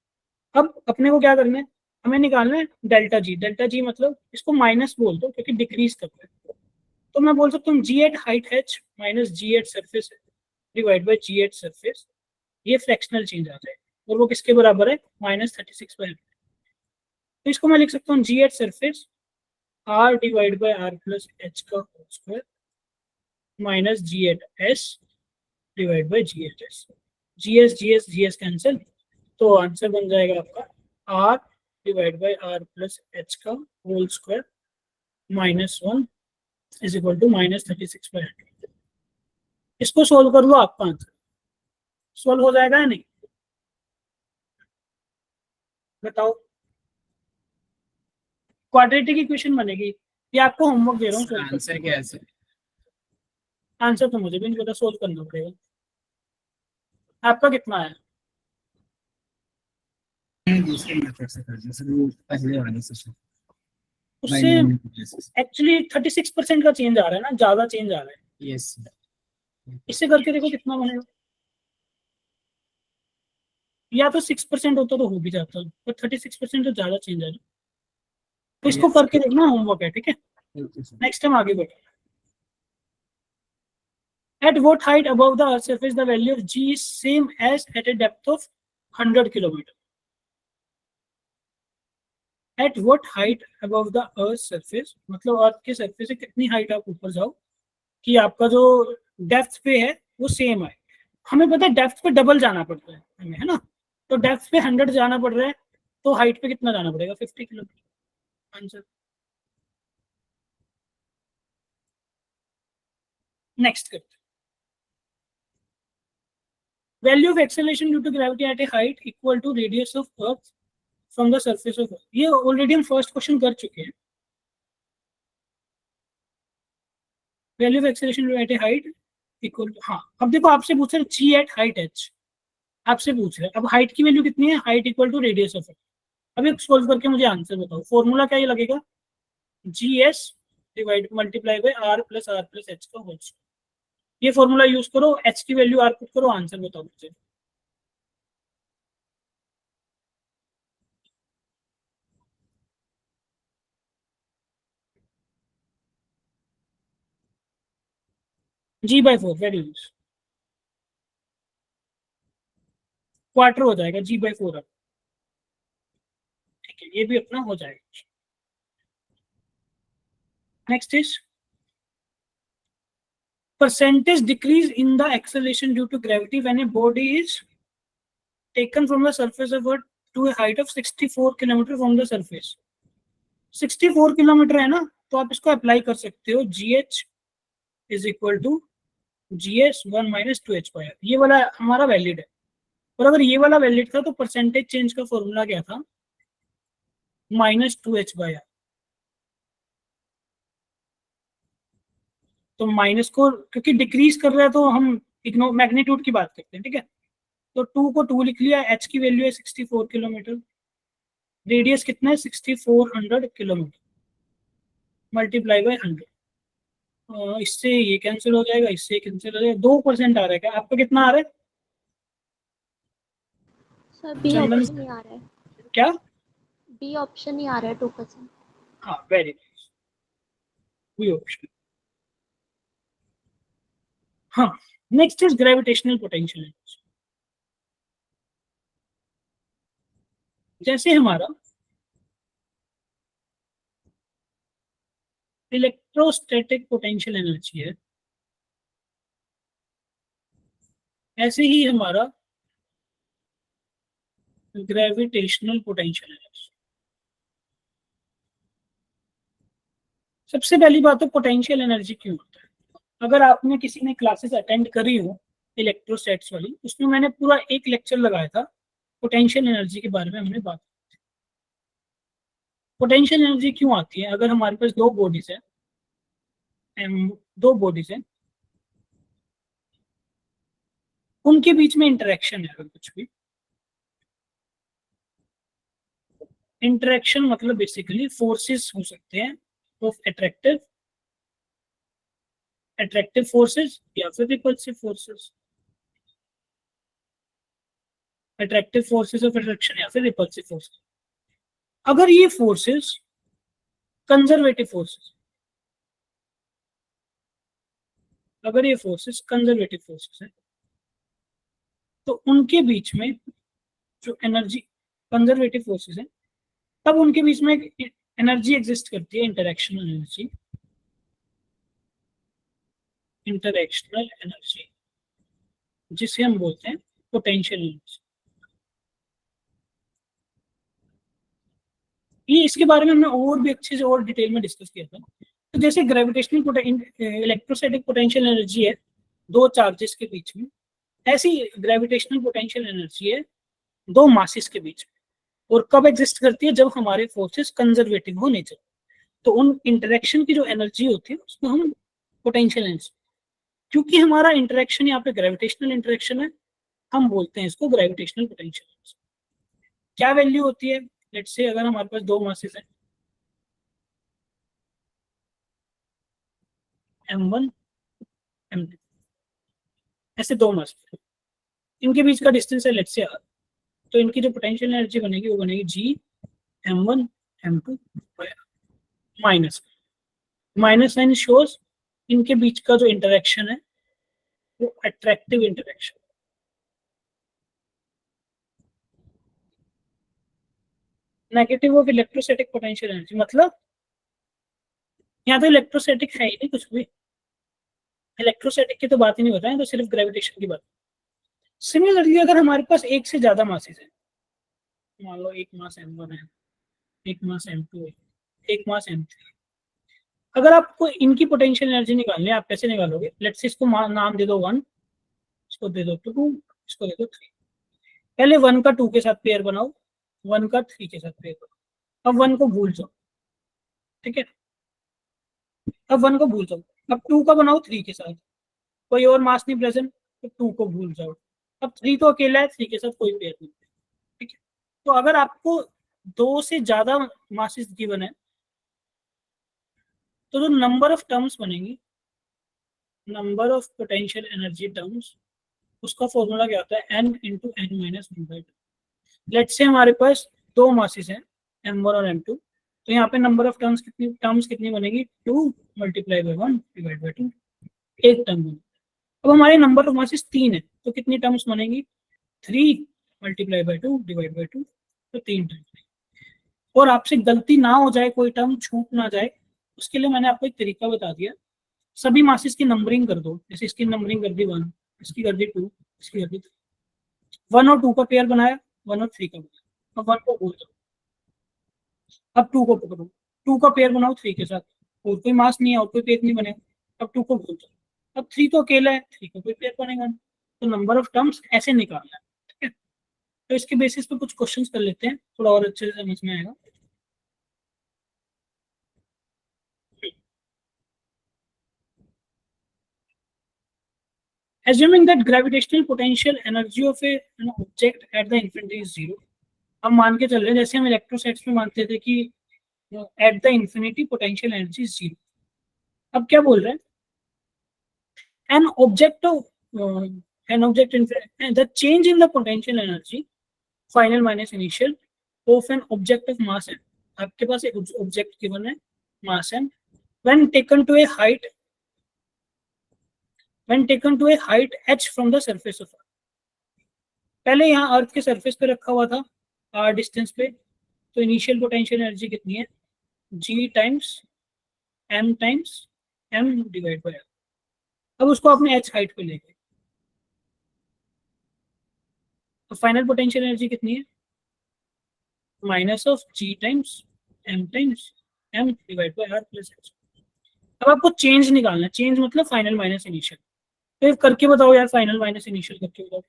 अब अपने को क्या करना है, हमें निकालना है डेल्टा जी। डेल्टा जी मतलब इसको माइनस बोल दो क्योंकि डिक्रीज कर रहा है। तो मैं बोल सकता हूँ g at height h minus g at surface divide by g at surface, ये फ्रैक्शनल चेंज आ जाए और वो किसके बराबर है, -36/100। तो इसको मैं लिख सकता हूँ g at surface r divide by are plus h का whole square minus g at s divide by g at s. G s cancel, तो आंसर बन जाएगा आपका r divide by are plus h का whole square -1 is equal to -36/100। इसको solve कर लो, आपका answer solve हो जाएगा या नहीं, बताओ। क्वाड्रेटिक इक्वेशन बनेगी, ये आपको होमवर्क दे रहा हूँ। आंसर क्या है? आंसर तो मुझे भी नहीं पता, सोल्व करना पड़ेगा। आपका कितना है? दूसरे मेथड से कर जैसे पहले वाले से उससे एक्चुअली 36% का चेंज आ रहा है ना, ज्यादा चेंज आ रहा है। यस, इससे करके देखो कितना बनेगा, या तो 6% होता तो हो भी जाता, पर 36% तो ज्यादा चेंज आ रहा है। तो इसको करके देखना, होमवर्क है, ठीक है। नेक्स्ट टाइम आगे बढ़ो। At what height above the earth surface the value of g is same as at a depth of 100 kilometer? At what height above the earth surface, मतलब अर्थ के सरफेस से कितनी हाइट आप ऊपर जाओ कि आपका जो डेप्थ पे है वो सेम है। हमें पता है डेप्थ पे डबल जाना पड़ता है हमें, है ना। तो डेप्थ पे 100 जाना पड़ रहा है, तो हाइट पे कितना जाना पड़ेगा, 50 किलोमीटर। आंसर। नेक्स्ट करते हैं। Value of acceleration due to gravity at a height equal to radius of earth from the surface of earth. ये ऑलरेडी हम फर्स्ट क्वेश्चन कर चुके हैं। Value of acceleration at a height equal to, हाँ अब देखो आपसे पूछ रहे जी एट हाइट एच, आपसे पूछ रहे अब हाइट की वैल्यू कितनी है, height equal to radius of h. अभी सोल्व करके मुझे आंसर बताओ, फॉर्मूला क्या ये लगेगा, g s divide multiply by R plus h का होल स्क्वायर। ये फॉर्मूला यूज करो, एच की वैल्यू आर पुट करो, आंसर बताओ मुझे। G by 4 very use, quarter हो जाएगा जी बाय 4। ठीक है, ये भी अपना हो जाएगा। Next is percentage decrease in the acceleration due to gravity when a body is taken from the surface of Earth to a height of 64 kilometre from the surface। 64 kilometre है ना, तो आप इसको अप्लाई कर सकते हो, g h is equal to ji s 1 minus 2h/r। ये वाला हमारा वैलिड है, और अगर ये वाला वैलिड था तो परसेंटेज चेंज का फॉर्मूला क्या था, -2h/r। तो माइनस को क्योंकि डिक्रीज कर रहा है तो हम इग्नोर मैग्नीट्यूड की बात करते हैं, ठीक है। तो 2 को 2 लिख लिया, एच की वैल्यू है 64 किलोमीटर, रेडियस कितना है 6400 किलोमीटर, मल्टीप्लाई बाय 100। इससे ये कैंसिल हो जाएगा, इससे कैंसिल हो जाएगा, 2% आ रहा है, क्या आपका कितना आ रहा है सर बी चंदन? ऑप्शन ही आ रहा है, क्या? बी ऑप्शन ही आ रहा है 2%। हाँ वेरी नाइस, वही ऑप्शन। हाँ next is gravitational potential energy. जैसे हमारा इलेक्ट्रोस्टैटिक पोटेंशियल एनर्जी है, ऐसे ही हमारा ग्रेविटेशनल पोटेंशियल एनर्जी। सबसे पहली बात तो पोटेंशियल एनर्जी क्यों होता है, अगर आपने किसी ने क्लासेस अटेंड करी हो इलेक्ट्रोस्टैट्स वाली, उसमें मैंने पूरा एक लेक्चर लगाया था पोटेंशियल एनर्जी के बारे में, हमने बात की। पोटेंशियल एनर्जी क्यों आती है, अगर हमारे पास दो बॉडीज है, उनके बीच में इंटरेक्शन है, अगर कुछ भी इंटरेक्शन मतलब बेसिकली फोर्सेस हो सकते हैं ऑफ अट्रैक्टिव फोर्सेस या फिर repulsive forces, attractive forces of attraction या फिर रिपल्सिव फोर्सेस। अगर ये फोर्सेस कंजर्वेटिव फोर्सेस, अगर ये फोर्सेस कंजर्वेटिव फोर्सेस है, तो उनके बीच में जो एनर्जी कंजर्वेटिव फोर्सेस है, तब उनके बीच में एक एनर्जी एग्जिस्ट करती है, इंटरैक्शनल एनर्जी, जिसे हम बोलते हैं पोटेंशियल एनर्जी। ये इसके बारे में हमने और भी अच्छे से और डिटेल में डिस्कस किया था। तो जैसे ग्रेविटेशनल इलेक्ट्रोस्टैटिक पोटेंशियल एनर्जी है दो चार्जेस के बीच में, ऐसी ग्रेविटेशनल पोटेंशियल एनर्जी है दो मासेस के बीच में, और कब एग्जिस्ट करती है, जब हमारे फोर्सेस कंजर्वेटिव हो नेचर। तो उन इंटरेक्शन की जो एनर्जी होती है उसको हम पोटेंशियल एनर्जी, क्योंकि हमारा इंटरेक्शन यहाँ पे ग्रेविटेशनल इंटरेक्शन है, हम बोलते हैं इसको ग्रेविटेशनल पोटेंशियल एनर्जी। क्या वैल्यू होती है, लेट्स से अगर हमारे पास दो मासेस हैं m1 m2, ऐसे दो मासेस, इनके बीच का डिस्टेंस है लेट्स से r, तो इनकी जो पोटेंशियल एनर्जी बनेगी वो बनेगी g m1 m2 minus sign shows इनके बीच का जो इंटरेक्शन है वो attractive interaction. Negative of electrostatic potential energy मतलब यहाँ तो इलेक्ट्रोस्टैटिक है ही नहीं कुछ भी, इलेक्ट्रोस्टैटिक की तो बात ही नहीं हो रहा है, तो सिर्फ ग्रेविटेशन की बात। सिमिलरली अगर हमारे पास एक से ज्यादा मासेस है, मान लो एक मास m1 है, एक मास m2 है, एक मास m3, अगर आपको इनकी पोटेंशियल एनर्जी निकालनी है, आप कैसे निकालोगे, लेट्स से इसको नाम दे दो 1, इसको दे दो 2, इसको दे दो 3। पहले 1 का 2 के साथ पेयर बनाओ, 1 का 3 के साथ पेयर बनाओ, अब 1 को भूल जाओ, ठीक है, अब 1 को भूल जाओ, अब 2 का बनाओ 3 के साथ, कोई और मास नहीं प्रेजेंट तो 2 को भूल जाओ। अब 3 तो अकेला है, 3 के साथ कोई पेयर नहीं, ठीक है। तो अगर आपको 2 से ज्यादा मासेस गिवन है तो जो नंबर ऑफ टर्म्स बनेंगी, number of potential energy terms, उसका फॉर्मूला क्या होता है, n into n minus 1/2। Let's say हमारे पास 2 मासेस हैं m1 और m2, तो यहाँ पे नंबर ऑफ टर्म्स कितनी बनेगी, 2 मल्टीप्लाई बाई 1 डिवाइड बाई 2, एक टर्म बनेगी। अब हमारे नंबर ऑफ मासेस 3 है तो कितनी टर्म्स बनेगी, 3 मल्टीप्लाई बाई 2 डिवाइड बाई 2, तो 3 टर्म्स। और आपसे गलती ना हो जाए, कोई टर्म छूट ना जाए, उसके लिए मैंने आपको एक तरीका बता दिया। सभी मासेस की नंबरिंग कर दो, जैसे इसकी नंबरिंग कर दी 1, इसकी कर दी 2, इसकी कर दी 3। 1 और 2 का पेयर बनाया, 1 और 3 का बनाया। अब 1 को भूल जाओ, अब 2 को पकड़ो, 2 का पेयर बनाओ 3 के साथ, और कोई मास नहीं है और कोई पेयर नहीं बनेगा। अब 2 को भूल जाओ, अब 3 तो अकेला है, 3 का कोई पेयर बनेगा नहीं। तो नंबर ऑफ टर्म्स ऐसे निकालना है, ठीक है। तो इसके बेसिस पे कुछ क्वेश्चंस कर लेते हैं, थोड़ा और अच्छे से समझ में आएगा। Assuming that gravitational potential energy of an object at the infinity is zero, हम मान के चल रहे हैं जैसे हम इलेक्ट्रोस्टैटिक्स में मानते थे कि at the infinity potential energy is zero. अब क्या बोल रहे हैं, an object the change in the potential energy final minus initial of an object of mass m. आपके पास एक ऑब्जेक्ट गिवन है mass m, when taken to a height h from the surface of earth। पहले यहाँ अर्थ के surface पे रखा हुआ था r डिस्टेंस पे, तो इनिशियल पोटेंशियल एनर्जी कितनी है, g times m divide by r। अब उसको आपने h हाइट पे ले गए, तो फाइनल पोटेंशियल एनर्जी कितनी है, minus of g times m divide by r plus h। अब आपको चेंज निकालना है, चेंज मतलब फाइनल माइनस इनिशियल। तो करके बताओ यार, फाइनल माइनस इनिशियल करके बताओ।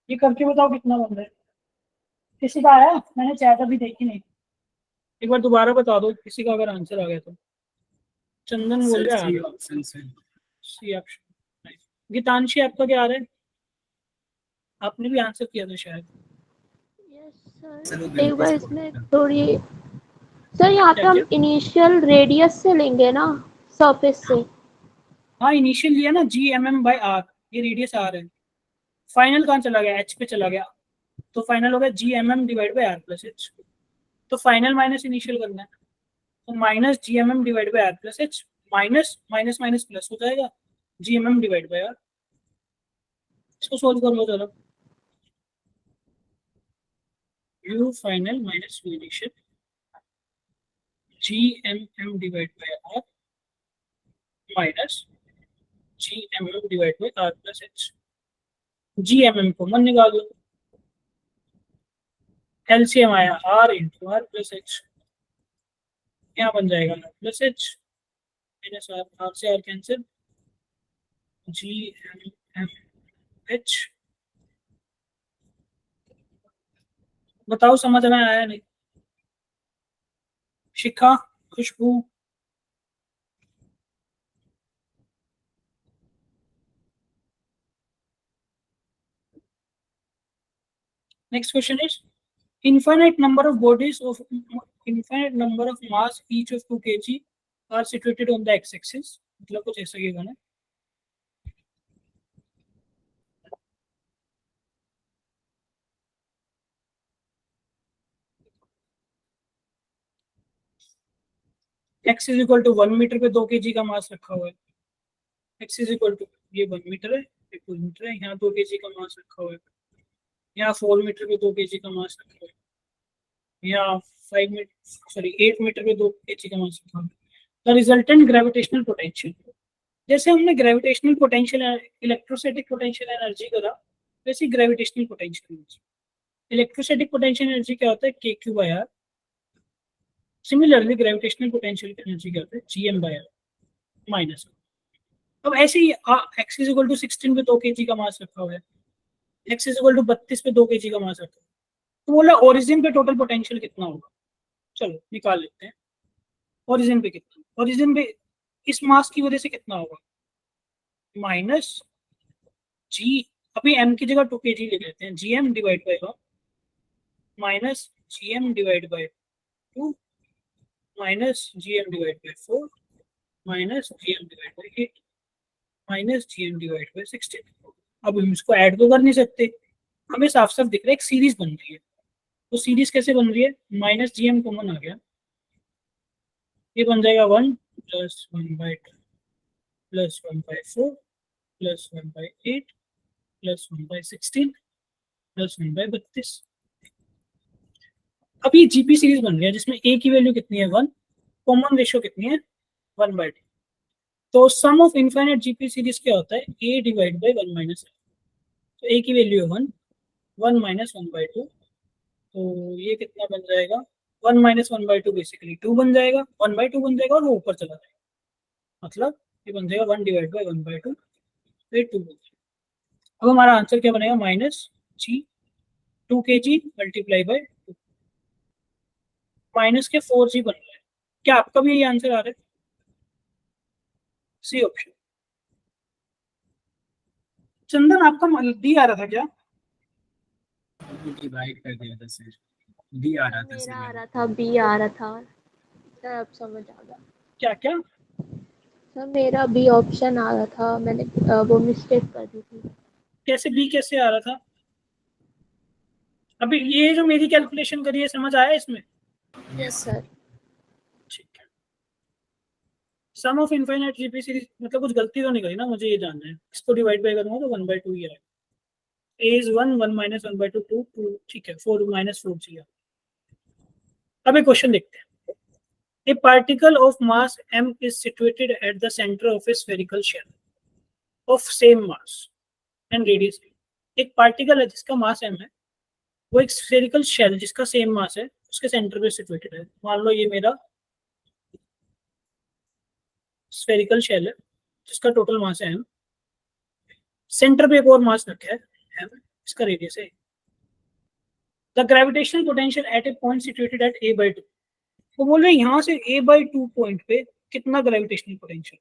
ये करके बताओ कितना बन रहा है, किसी का आया, मैंने चैट अभी देखी नहीं, एक बार दोबारा बता दो किसी का अगर आंसर आ गया तो। चंदन बोल रहा है ऑप्शन से सी ऑप्शन। गीतांशी आपका क्या आ रहा है, आपने भी आंसर किया था शायद। यस चलो सर, एक बार gravity इसमें थोड़ी, सर यहाँ पे क्या हम क्या? इनिशियल रेडियस से लेंगे ना, सरफेस से। हाँ इनिशियल लिया ना, g/m/r, ये रेडियस r है। फाइनल कहाँ चला गया, h पे चला गया, तो फाइनल हो गया g/m divide by r plus h। तो फाइनल माइनस इनिशियल करना है, तो minus g/m divide by r plus h, minus minus minus plus हो जाएगा g/m डिवाइड बाय r। इसको सोल्व कर लो जरा, u final minus u initial g/m divide by r minus g/m divide by r plus h। g/m को मन निकाल लो, LCM आया r into r plus h, यहाँ बन जाएगा r plus h minus r से r कैंसिल, g/m/h। बताओ समझ में आया नहीं, शिखा, खुशबू? Next question is, infinite number of mass each of 2 kg are situated on the x-axis। मतलब कुछ ऐसा ही बना, x is equal to 1 metre पे 2 kg का मास रखा हुआ है, x इज इक्वल टू ये 1 मीटर है, ये 2 मीटर है, यहाँ 2 kg का मास रखा हुआ है, यहाँ 4 मीटर पे 2 kg का मास रखा हुआ है, यहाँ 8 मीटर पे 2 kg का मास रखा हुआ है। द रिजल्टेंट ग्रेविटेशनल पोटेंशियल, जैसे हमने gravitational potential electrostatic potential energy करा, वैसे gravitational potential energy. Electrostatic potential energy क्या होता है, kq/r। Similarly gravitational potential energy क्या होता है, gm/r माइनस। अब ऐसे ही x इज इक्वल टू 16 पे 2 kg का मास रखा हुआ है, x इज इक्वल टू 32 पे 2 kg का मास रखा, तो बोला ओरिजिन पे टोटल पोटेंशियल कितना होगा। चलो निकाल लेते हैं। ओरिजिन पे कितना, ओरिजिन पे इस मास की वजह से कितना होगा, माइनस जी, अभी m की जगह 2 kg ले लेते हैं, g m divide by 1 minus g m divide by 2 minus g m divide by 4 minus g m divide by 8 minus g m divide by 16। अब हम इसको ऐड तो कर नहीं सकते, हमें साफ साफ दिख रहा है एक सीरीज बन रही है। तो सीरीज कैसे बन रही है, माइनस जी एम कॉमन आ गया, ये बन जाएगा 1 plus 1/2 plus 1/4 plus 1/8 plus 1/16 plus 1/32। अब ये जीपी सीरीज बन गया जिसमें ए की वैल्यू कितनी है 1, कॉमन रेशियो कितनी है 1/2। तो सम ऑफ इनफाइनाइट जीपी सीरीज क्या होता है, ए डिवाइड बाई 1 माइनस। तो ए की वैल्यू है 1, 1 माइनस 1/2, तो ये कितना बन जाएगा 1 माइनस 1/2 बेसिकली 2 बन जाएगा, 1/2 बन जाएगा और वो ऊपर चला जाएगा, मतलब ये बन जाएगा 1 डिवाइड बाई 1/2, फिर 2 बन जाएगा। अब हमारा आंसर क्या बनेगा, minus g 2 kg multiply by 2, minus के 4g बन रहा है। क्या आपका भी ये आंसर आ रहा है, सी ऑप्शन। चंदन आपका डी आ रहा था क्या, डिवाइड कर दिया था सर, डी आ रहा था मेरा आ सर। रहा था, बी आ रहा था सर, अब समझ आ गया क्या क्या सर। मेरा बी ऑप्शन आ रहा था, मैंने वो मिस्टेक कर दी थी। कैसे बी कैसे आ रहा था, अभी ये जो मेरी कैलकुलेशन करी है समझ आया इसमें, यस सर। ठीक है। सम ऑफ इनफाइनाइट जीपी सीरीज मतलब कुछ गलती तो नहीं करी ना, मुझे ये जानना है। इसको डिवाइड बाय करूंगा तो 1/2 ही आएगा, a is 1, 1 minus 1/2 2 2, ठीक है 4 minus 4 जी। अब एक क्वेश्चन देखते हैं। A particle of mass m is situated at the center of a spherical shell of same mass and radius। एक पार्टिकल है जिसका मास m है, वो एक स्फेरिकल शेल जिसका सेम मास है उसके सेंटर पे सिचुएटेड है। मान लो ये मेरा स्फेरिकल शेल है जिसका टोटल मास है m, सेंटर पे एक और मास रखा है m, इसका रेडियस है। The gravitational potential at A point situated at a/2, तो बोल रहे हैं यहाँ से a/2 पॉइंट पे कितना ग्रेविटेशनल पोटेंशियल।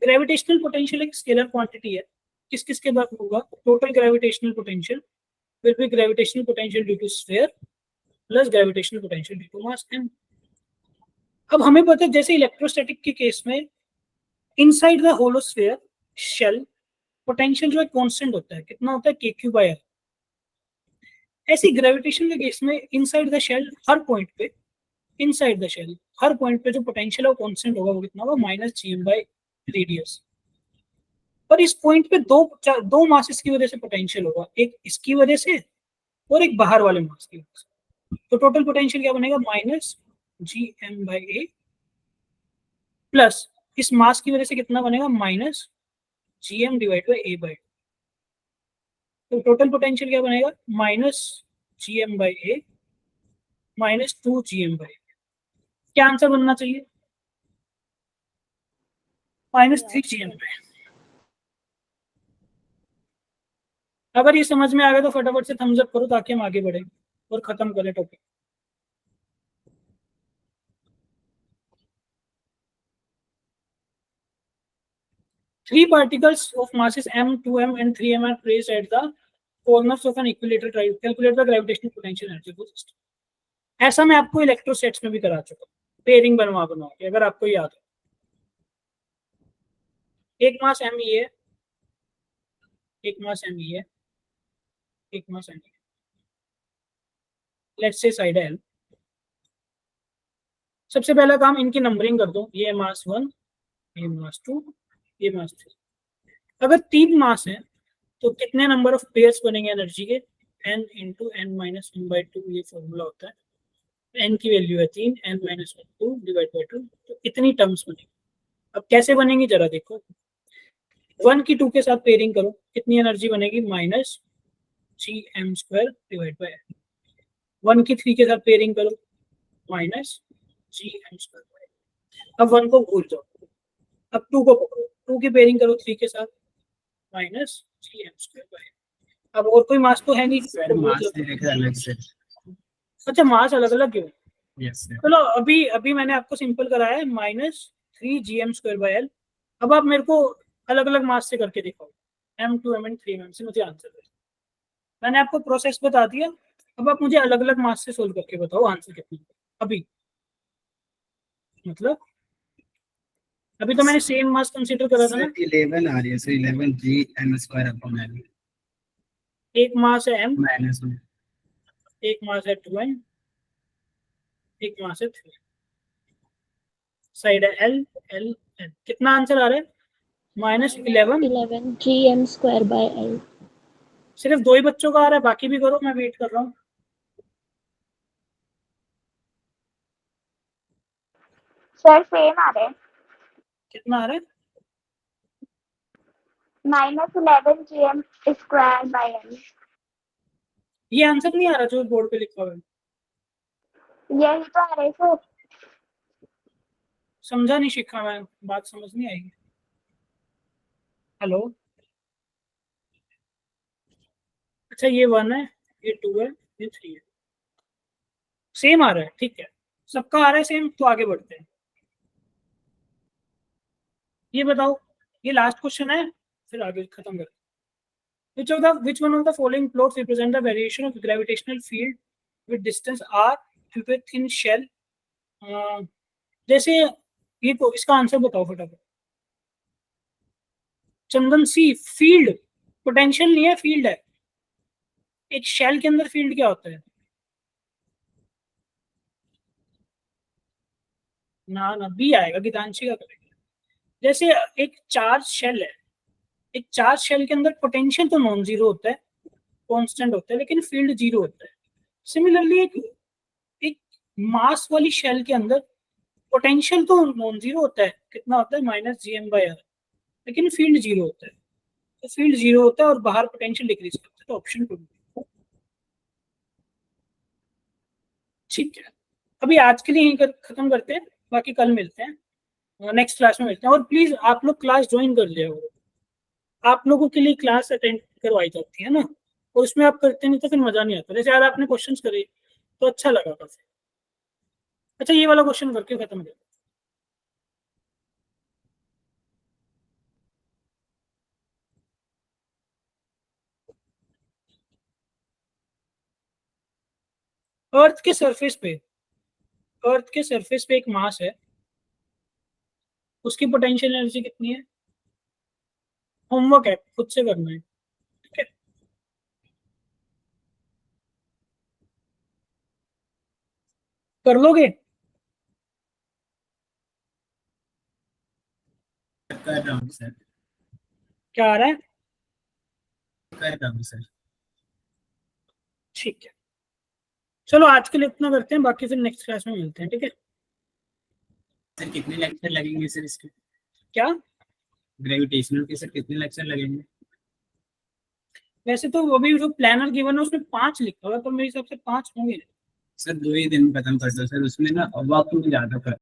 ग्रेविटेशनल पोटेंशियल एक स्केलर क्वांटिटी है, किस किस के बाद होगा, total gravitational potential will be gravitational potential due to sphere plus gravitational potential due to mass m। अब हमें पता है जैसे इलेक्ट्रोस्टैटिक के केस में inside the hollow sphere shell potential जो है कांस्टेंट होता है, कितना होता है kq/r। ऐसी ग्रेविटेशन के केस में इनसाइड द शेल हर पॉइंट पे, इनसाइड द शेल हर पॉइंट पे जो पोटेंशियल है वो कांस्टेंट होगा, वो कितना होगा -gm/रेडियस। पर इस पॉइंट पे दो मासेस की वजह से पोटेंशियल होगा, एक इसकी वजह से और एक बाहर वाले मास की वजह से। तो टोटल पोटेंशियल क्या बनेगा, -gm/a प्लस इस मास की वजह से कितना बनेगा, -gm डिवाइड बाई a/2। तो टोटल पोटेंशियल क्या बनेगा, -gm/a -2gm/a। क्या आंसर बनना चाहिए, -3gm/a। अगर ये समझ में आ गया तो फटाफट से थम्स अप करो ताकि हम आगे बढ़े और खत्म करें topic. Three particles of masses m, 2m and 3m are placed at the corners of an equilateral triangle. Calculate the gravitational potential energy of the system. ऐसा मैं आपको इलेक्ट्रोस्टैट्स में भी करा चुका हूँ, पेयरिंग बनवा के, अगर आपको याद हो। एक मास m ये है, एक मास m ये है, एक मास m ये है। लेट्स से साइड है l। सबसे पहला काम इनकी नंबरिंग कर दो, ये मास 1, ये मास 2, ये मास 3। अगर 3 मास है तो कितने नंबर ऑफ पेयर्स बनेंगे एनर्जी के, n इंटू n माइनस 1/2, ये फॉर्मूला होता है। n की वैल्यू है 3, n माइनस 2 डिवाइड बाई 2, तो इतनी टर्म्स बनेगी। अब कैसे बनेंगी जरा देखो, 1 की 2 के साथ पेयरिंग करो, कितनी एनर्जी बनेगी, -gm² डिवाइड बाई 1 की 3 के साथ पेयरिंग करो, -gm²। अब 1 को भूल जाओ, अब 2 को पकड़ो, 2 की पेयरिंग करो 3 के साथ, -gm²। अब और कोई मास तो है नहीं। सर मास दे रखे अलग से। अच्छा मास अलग अलग क्यों? Yes sir. चलो अभी अभी मैंने आपको सिंपल कराया है -3gm²/L। अब आप मेरे को अलग अलग मास से करके दिखाओ, M2 Mn 3 mm से मुझे आंसर दे। मैंने आपको प्रोसेस बता दिया, अब आप मुझे अलग अलग मास से सोल्व करके बताओ आंसर कितना अभी। मतलब अभी तो मैंने सेम मास कंसीडर करा था ना। सर 11 आ रही है सर, 11 Gm²/L। एक मास है M, माइनस में एक मास है 2N, एक मास है 3, साइड है L L L। कितना आंसर आ रहा है? -11। 11 Gm²/L। सिर्फ 2 ही बच्चों का आ रहा है, बाकी भी करो, मैं वेट कर रहा हूँ। सर सेम आ रहे हैं, कितना आ रहा है? -11 Gm²/L। ये आंसर नहीं आ रहा जो बोर्ड पे लिखा हुआ है? यही तो आ रहे सर। समझा नहीं शिखा, मैं बात समझ नहीं आएगी। हेलो, अच्छा ये 1 है, ये 2 है, ये 3 है, सेम आ रहा है, ठीक है, सबका आ रहा है सेम, तो आगे बढ़ते हैं। ये बताओ, ये लास्ट क्वेश्चन है, फिर आगे खत्म करते हैं। Which one of the following plots represent the variation of gravitational field with distance r due to a thin shell? जैसे ये तो इसका आंसर बताओ फटाफट। चंदन सी, फील्ड पोटेंशियल नहीं है, फील्ड है। एक शेल के अंदर फील्ड क्या होता है? ना ना, बी आएगा, गीतांशी का करेक्ट। जैसे एक चार्ज शेल है, एक चार्ज शेल के अंदर पोटेंशियल तो नॉन जीरो होता है, कांस्टेंट होता है, लेकिन फील्ड जीरो होता है। सिमिलरली एक मास वाली शेल के अंदर पोटेंशियल तो नॉन जीरो होता है, कितना होता है? -Gm/r, लेकिन फील्ड जीरो होता है। तो फील्ड जीरो होता है और बाहर पोटेंशियल डिक्रीज करता है, तो ऑप्शन 2। ठीक है, अभी आज के लिए यहीं खत्म करते हैं, बाकी कल मिलते हैं, नेक्स्ट क्लास में मिलते हैं। और प्लीज आप लोग क्लास ज्वाइन कर लिया हो, आप लोगों के लिए क्लास अटेंड करवाई जाती है ना, और उसमें आप करते नहीं तो फिर मजा नहीं आता। जैसे यार आपने क्वेश्चंस करे तो अच्छा लगा काफी। अच्छा ये वाला क्वेश्चन करके खत्म कर। अर्थ के सरफेस पे, अर्थ के सरफेस पे एक मास है, उसकी पोटेंशियल एनर्जी कितनी है? होमवर्क है, खुद से करना है, ठीक है? कर लोगे? कर रहा हूँ सर, क्या आ रहा है? कर रहा हूँ सर। ठीक है, चलो आज के लिए इतना करते हैं, बाकी फिर नेक्स्ट क्लास में मिलते हैं, ठीक है? सर कितने लेक्चर लगेंगे सर इसके? क्या? ग्रेविटेशनल के सर कितने लेक्चर लगेंगे? वैसे तो अभी जो प्लानर गिवन है उसमें 5 लिखा हुआ है, तो मेरे हिसाब से 5 होंगे। सर 2 ही दिन खत्म कर दो सर, उसमें ना वक्त में ज्यादा कर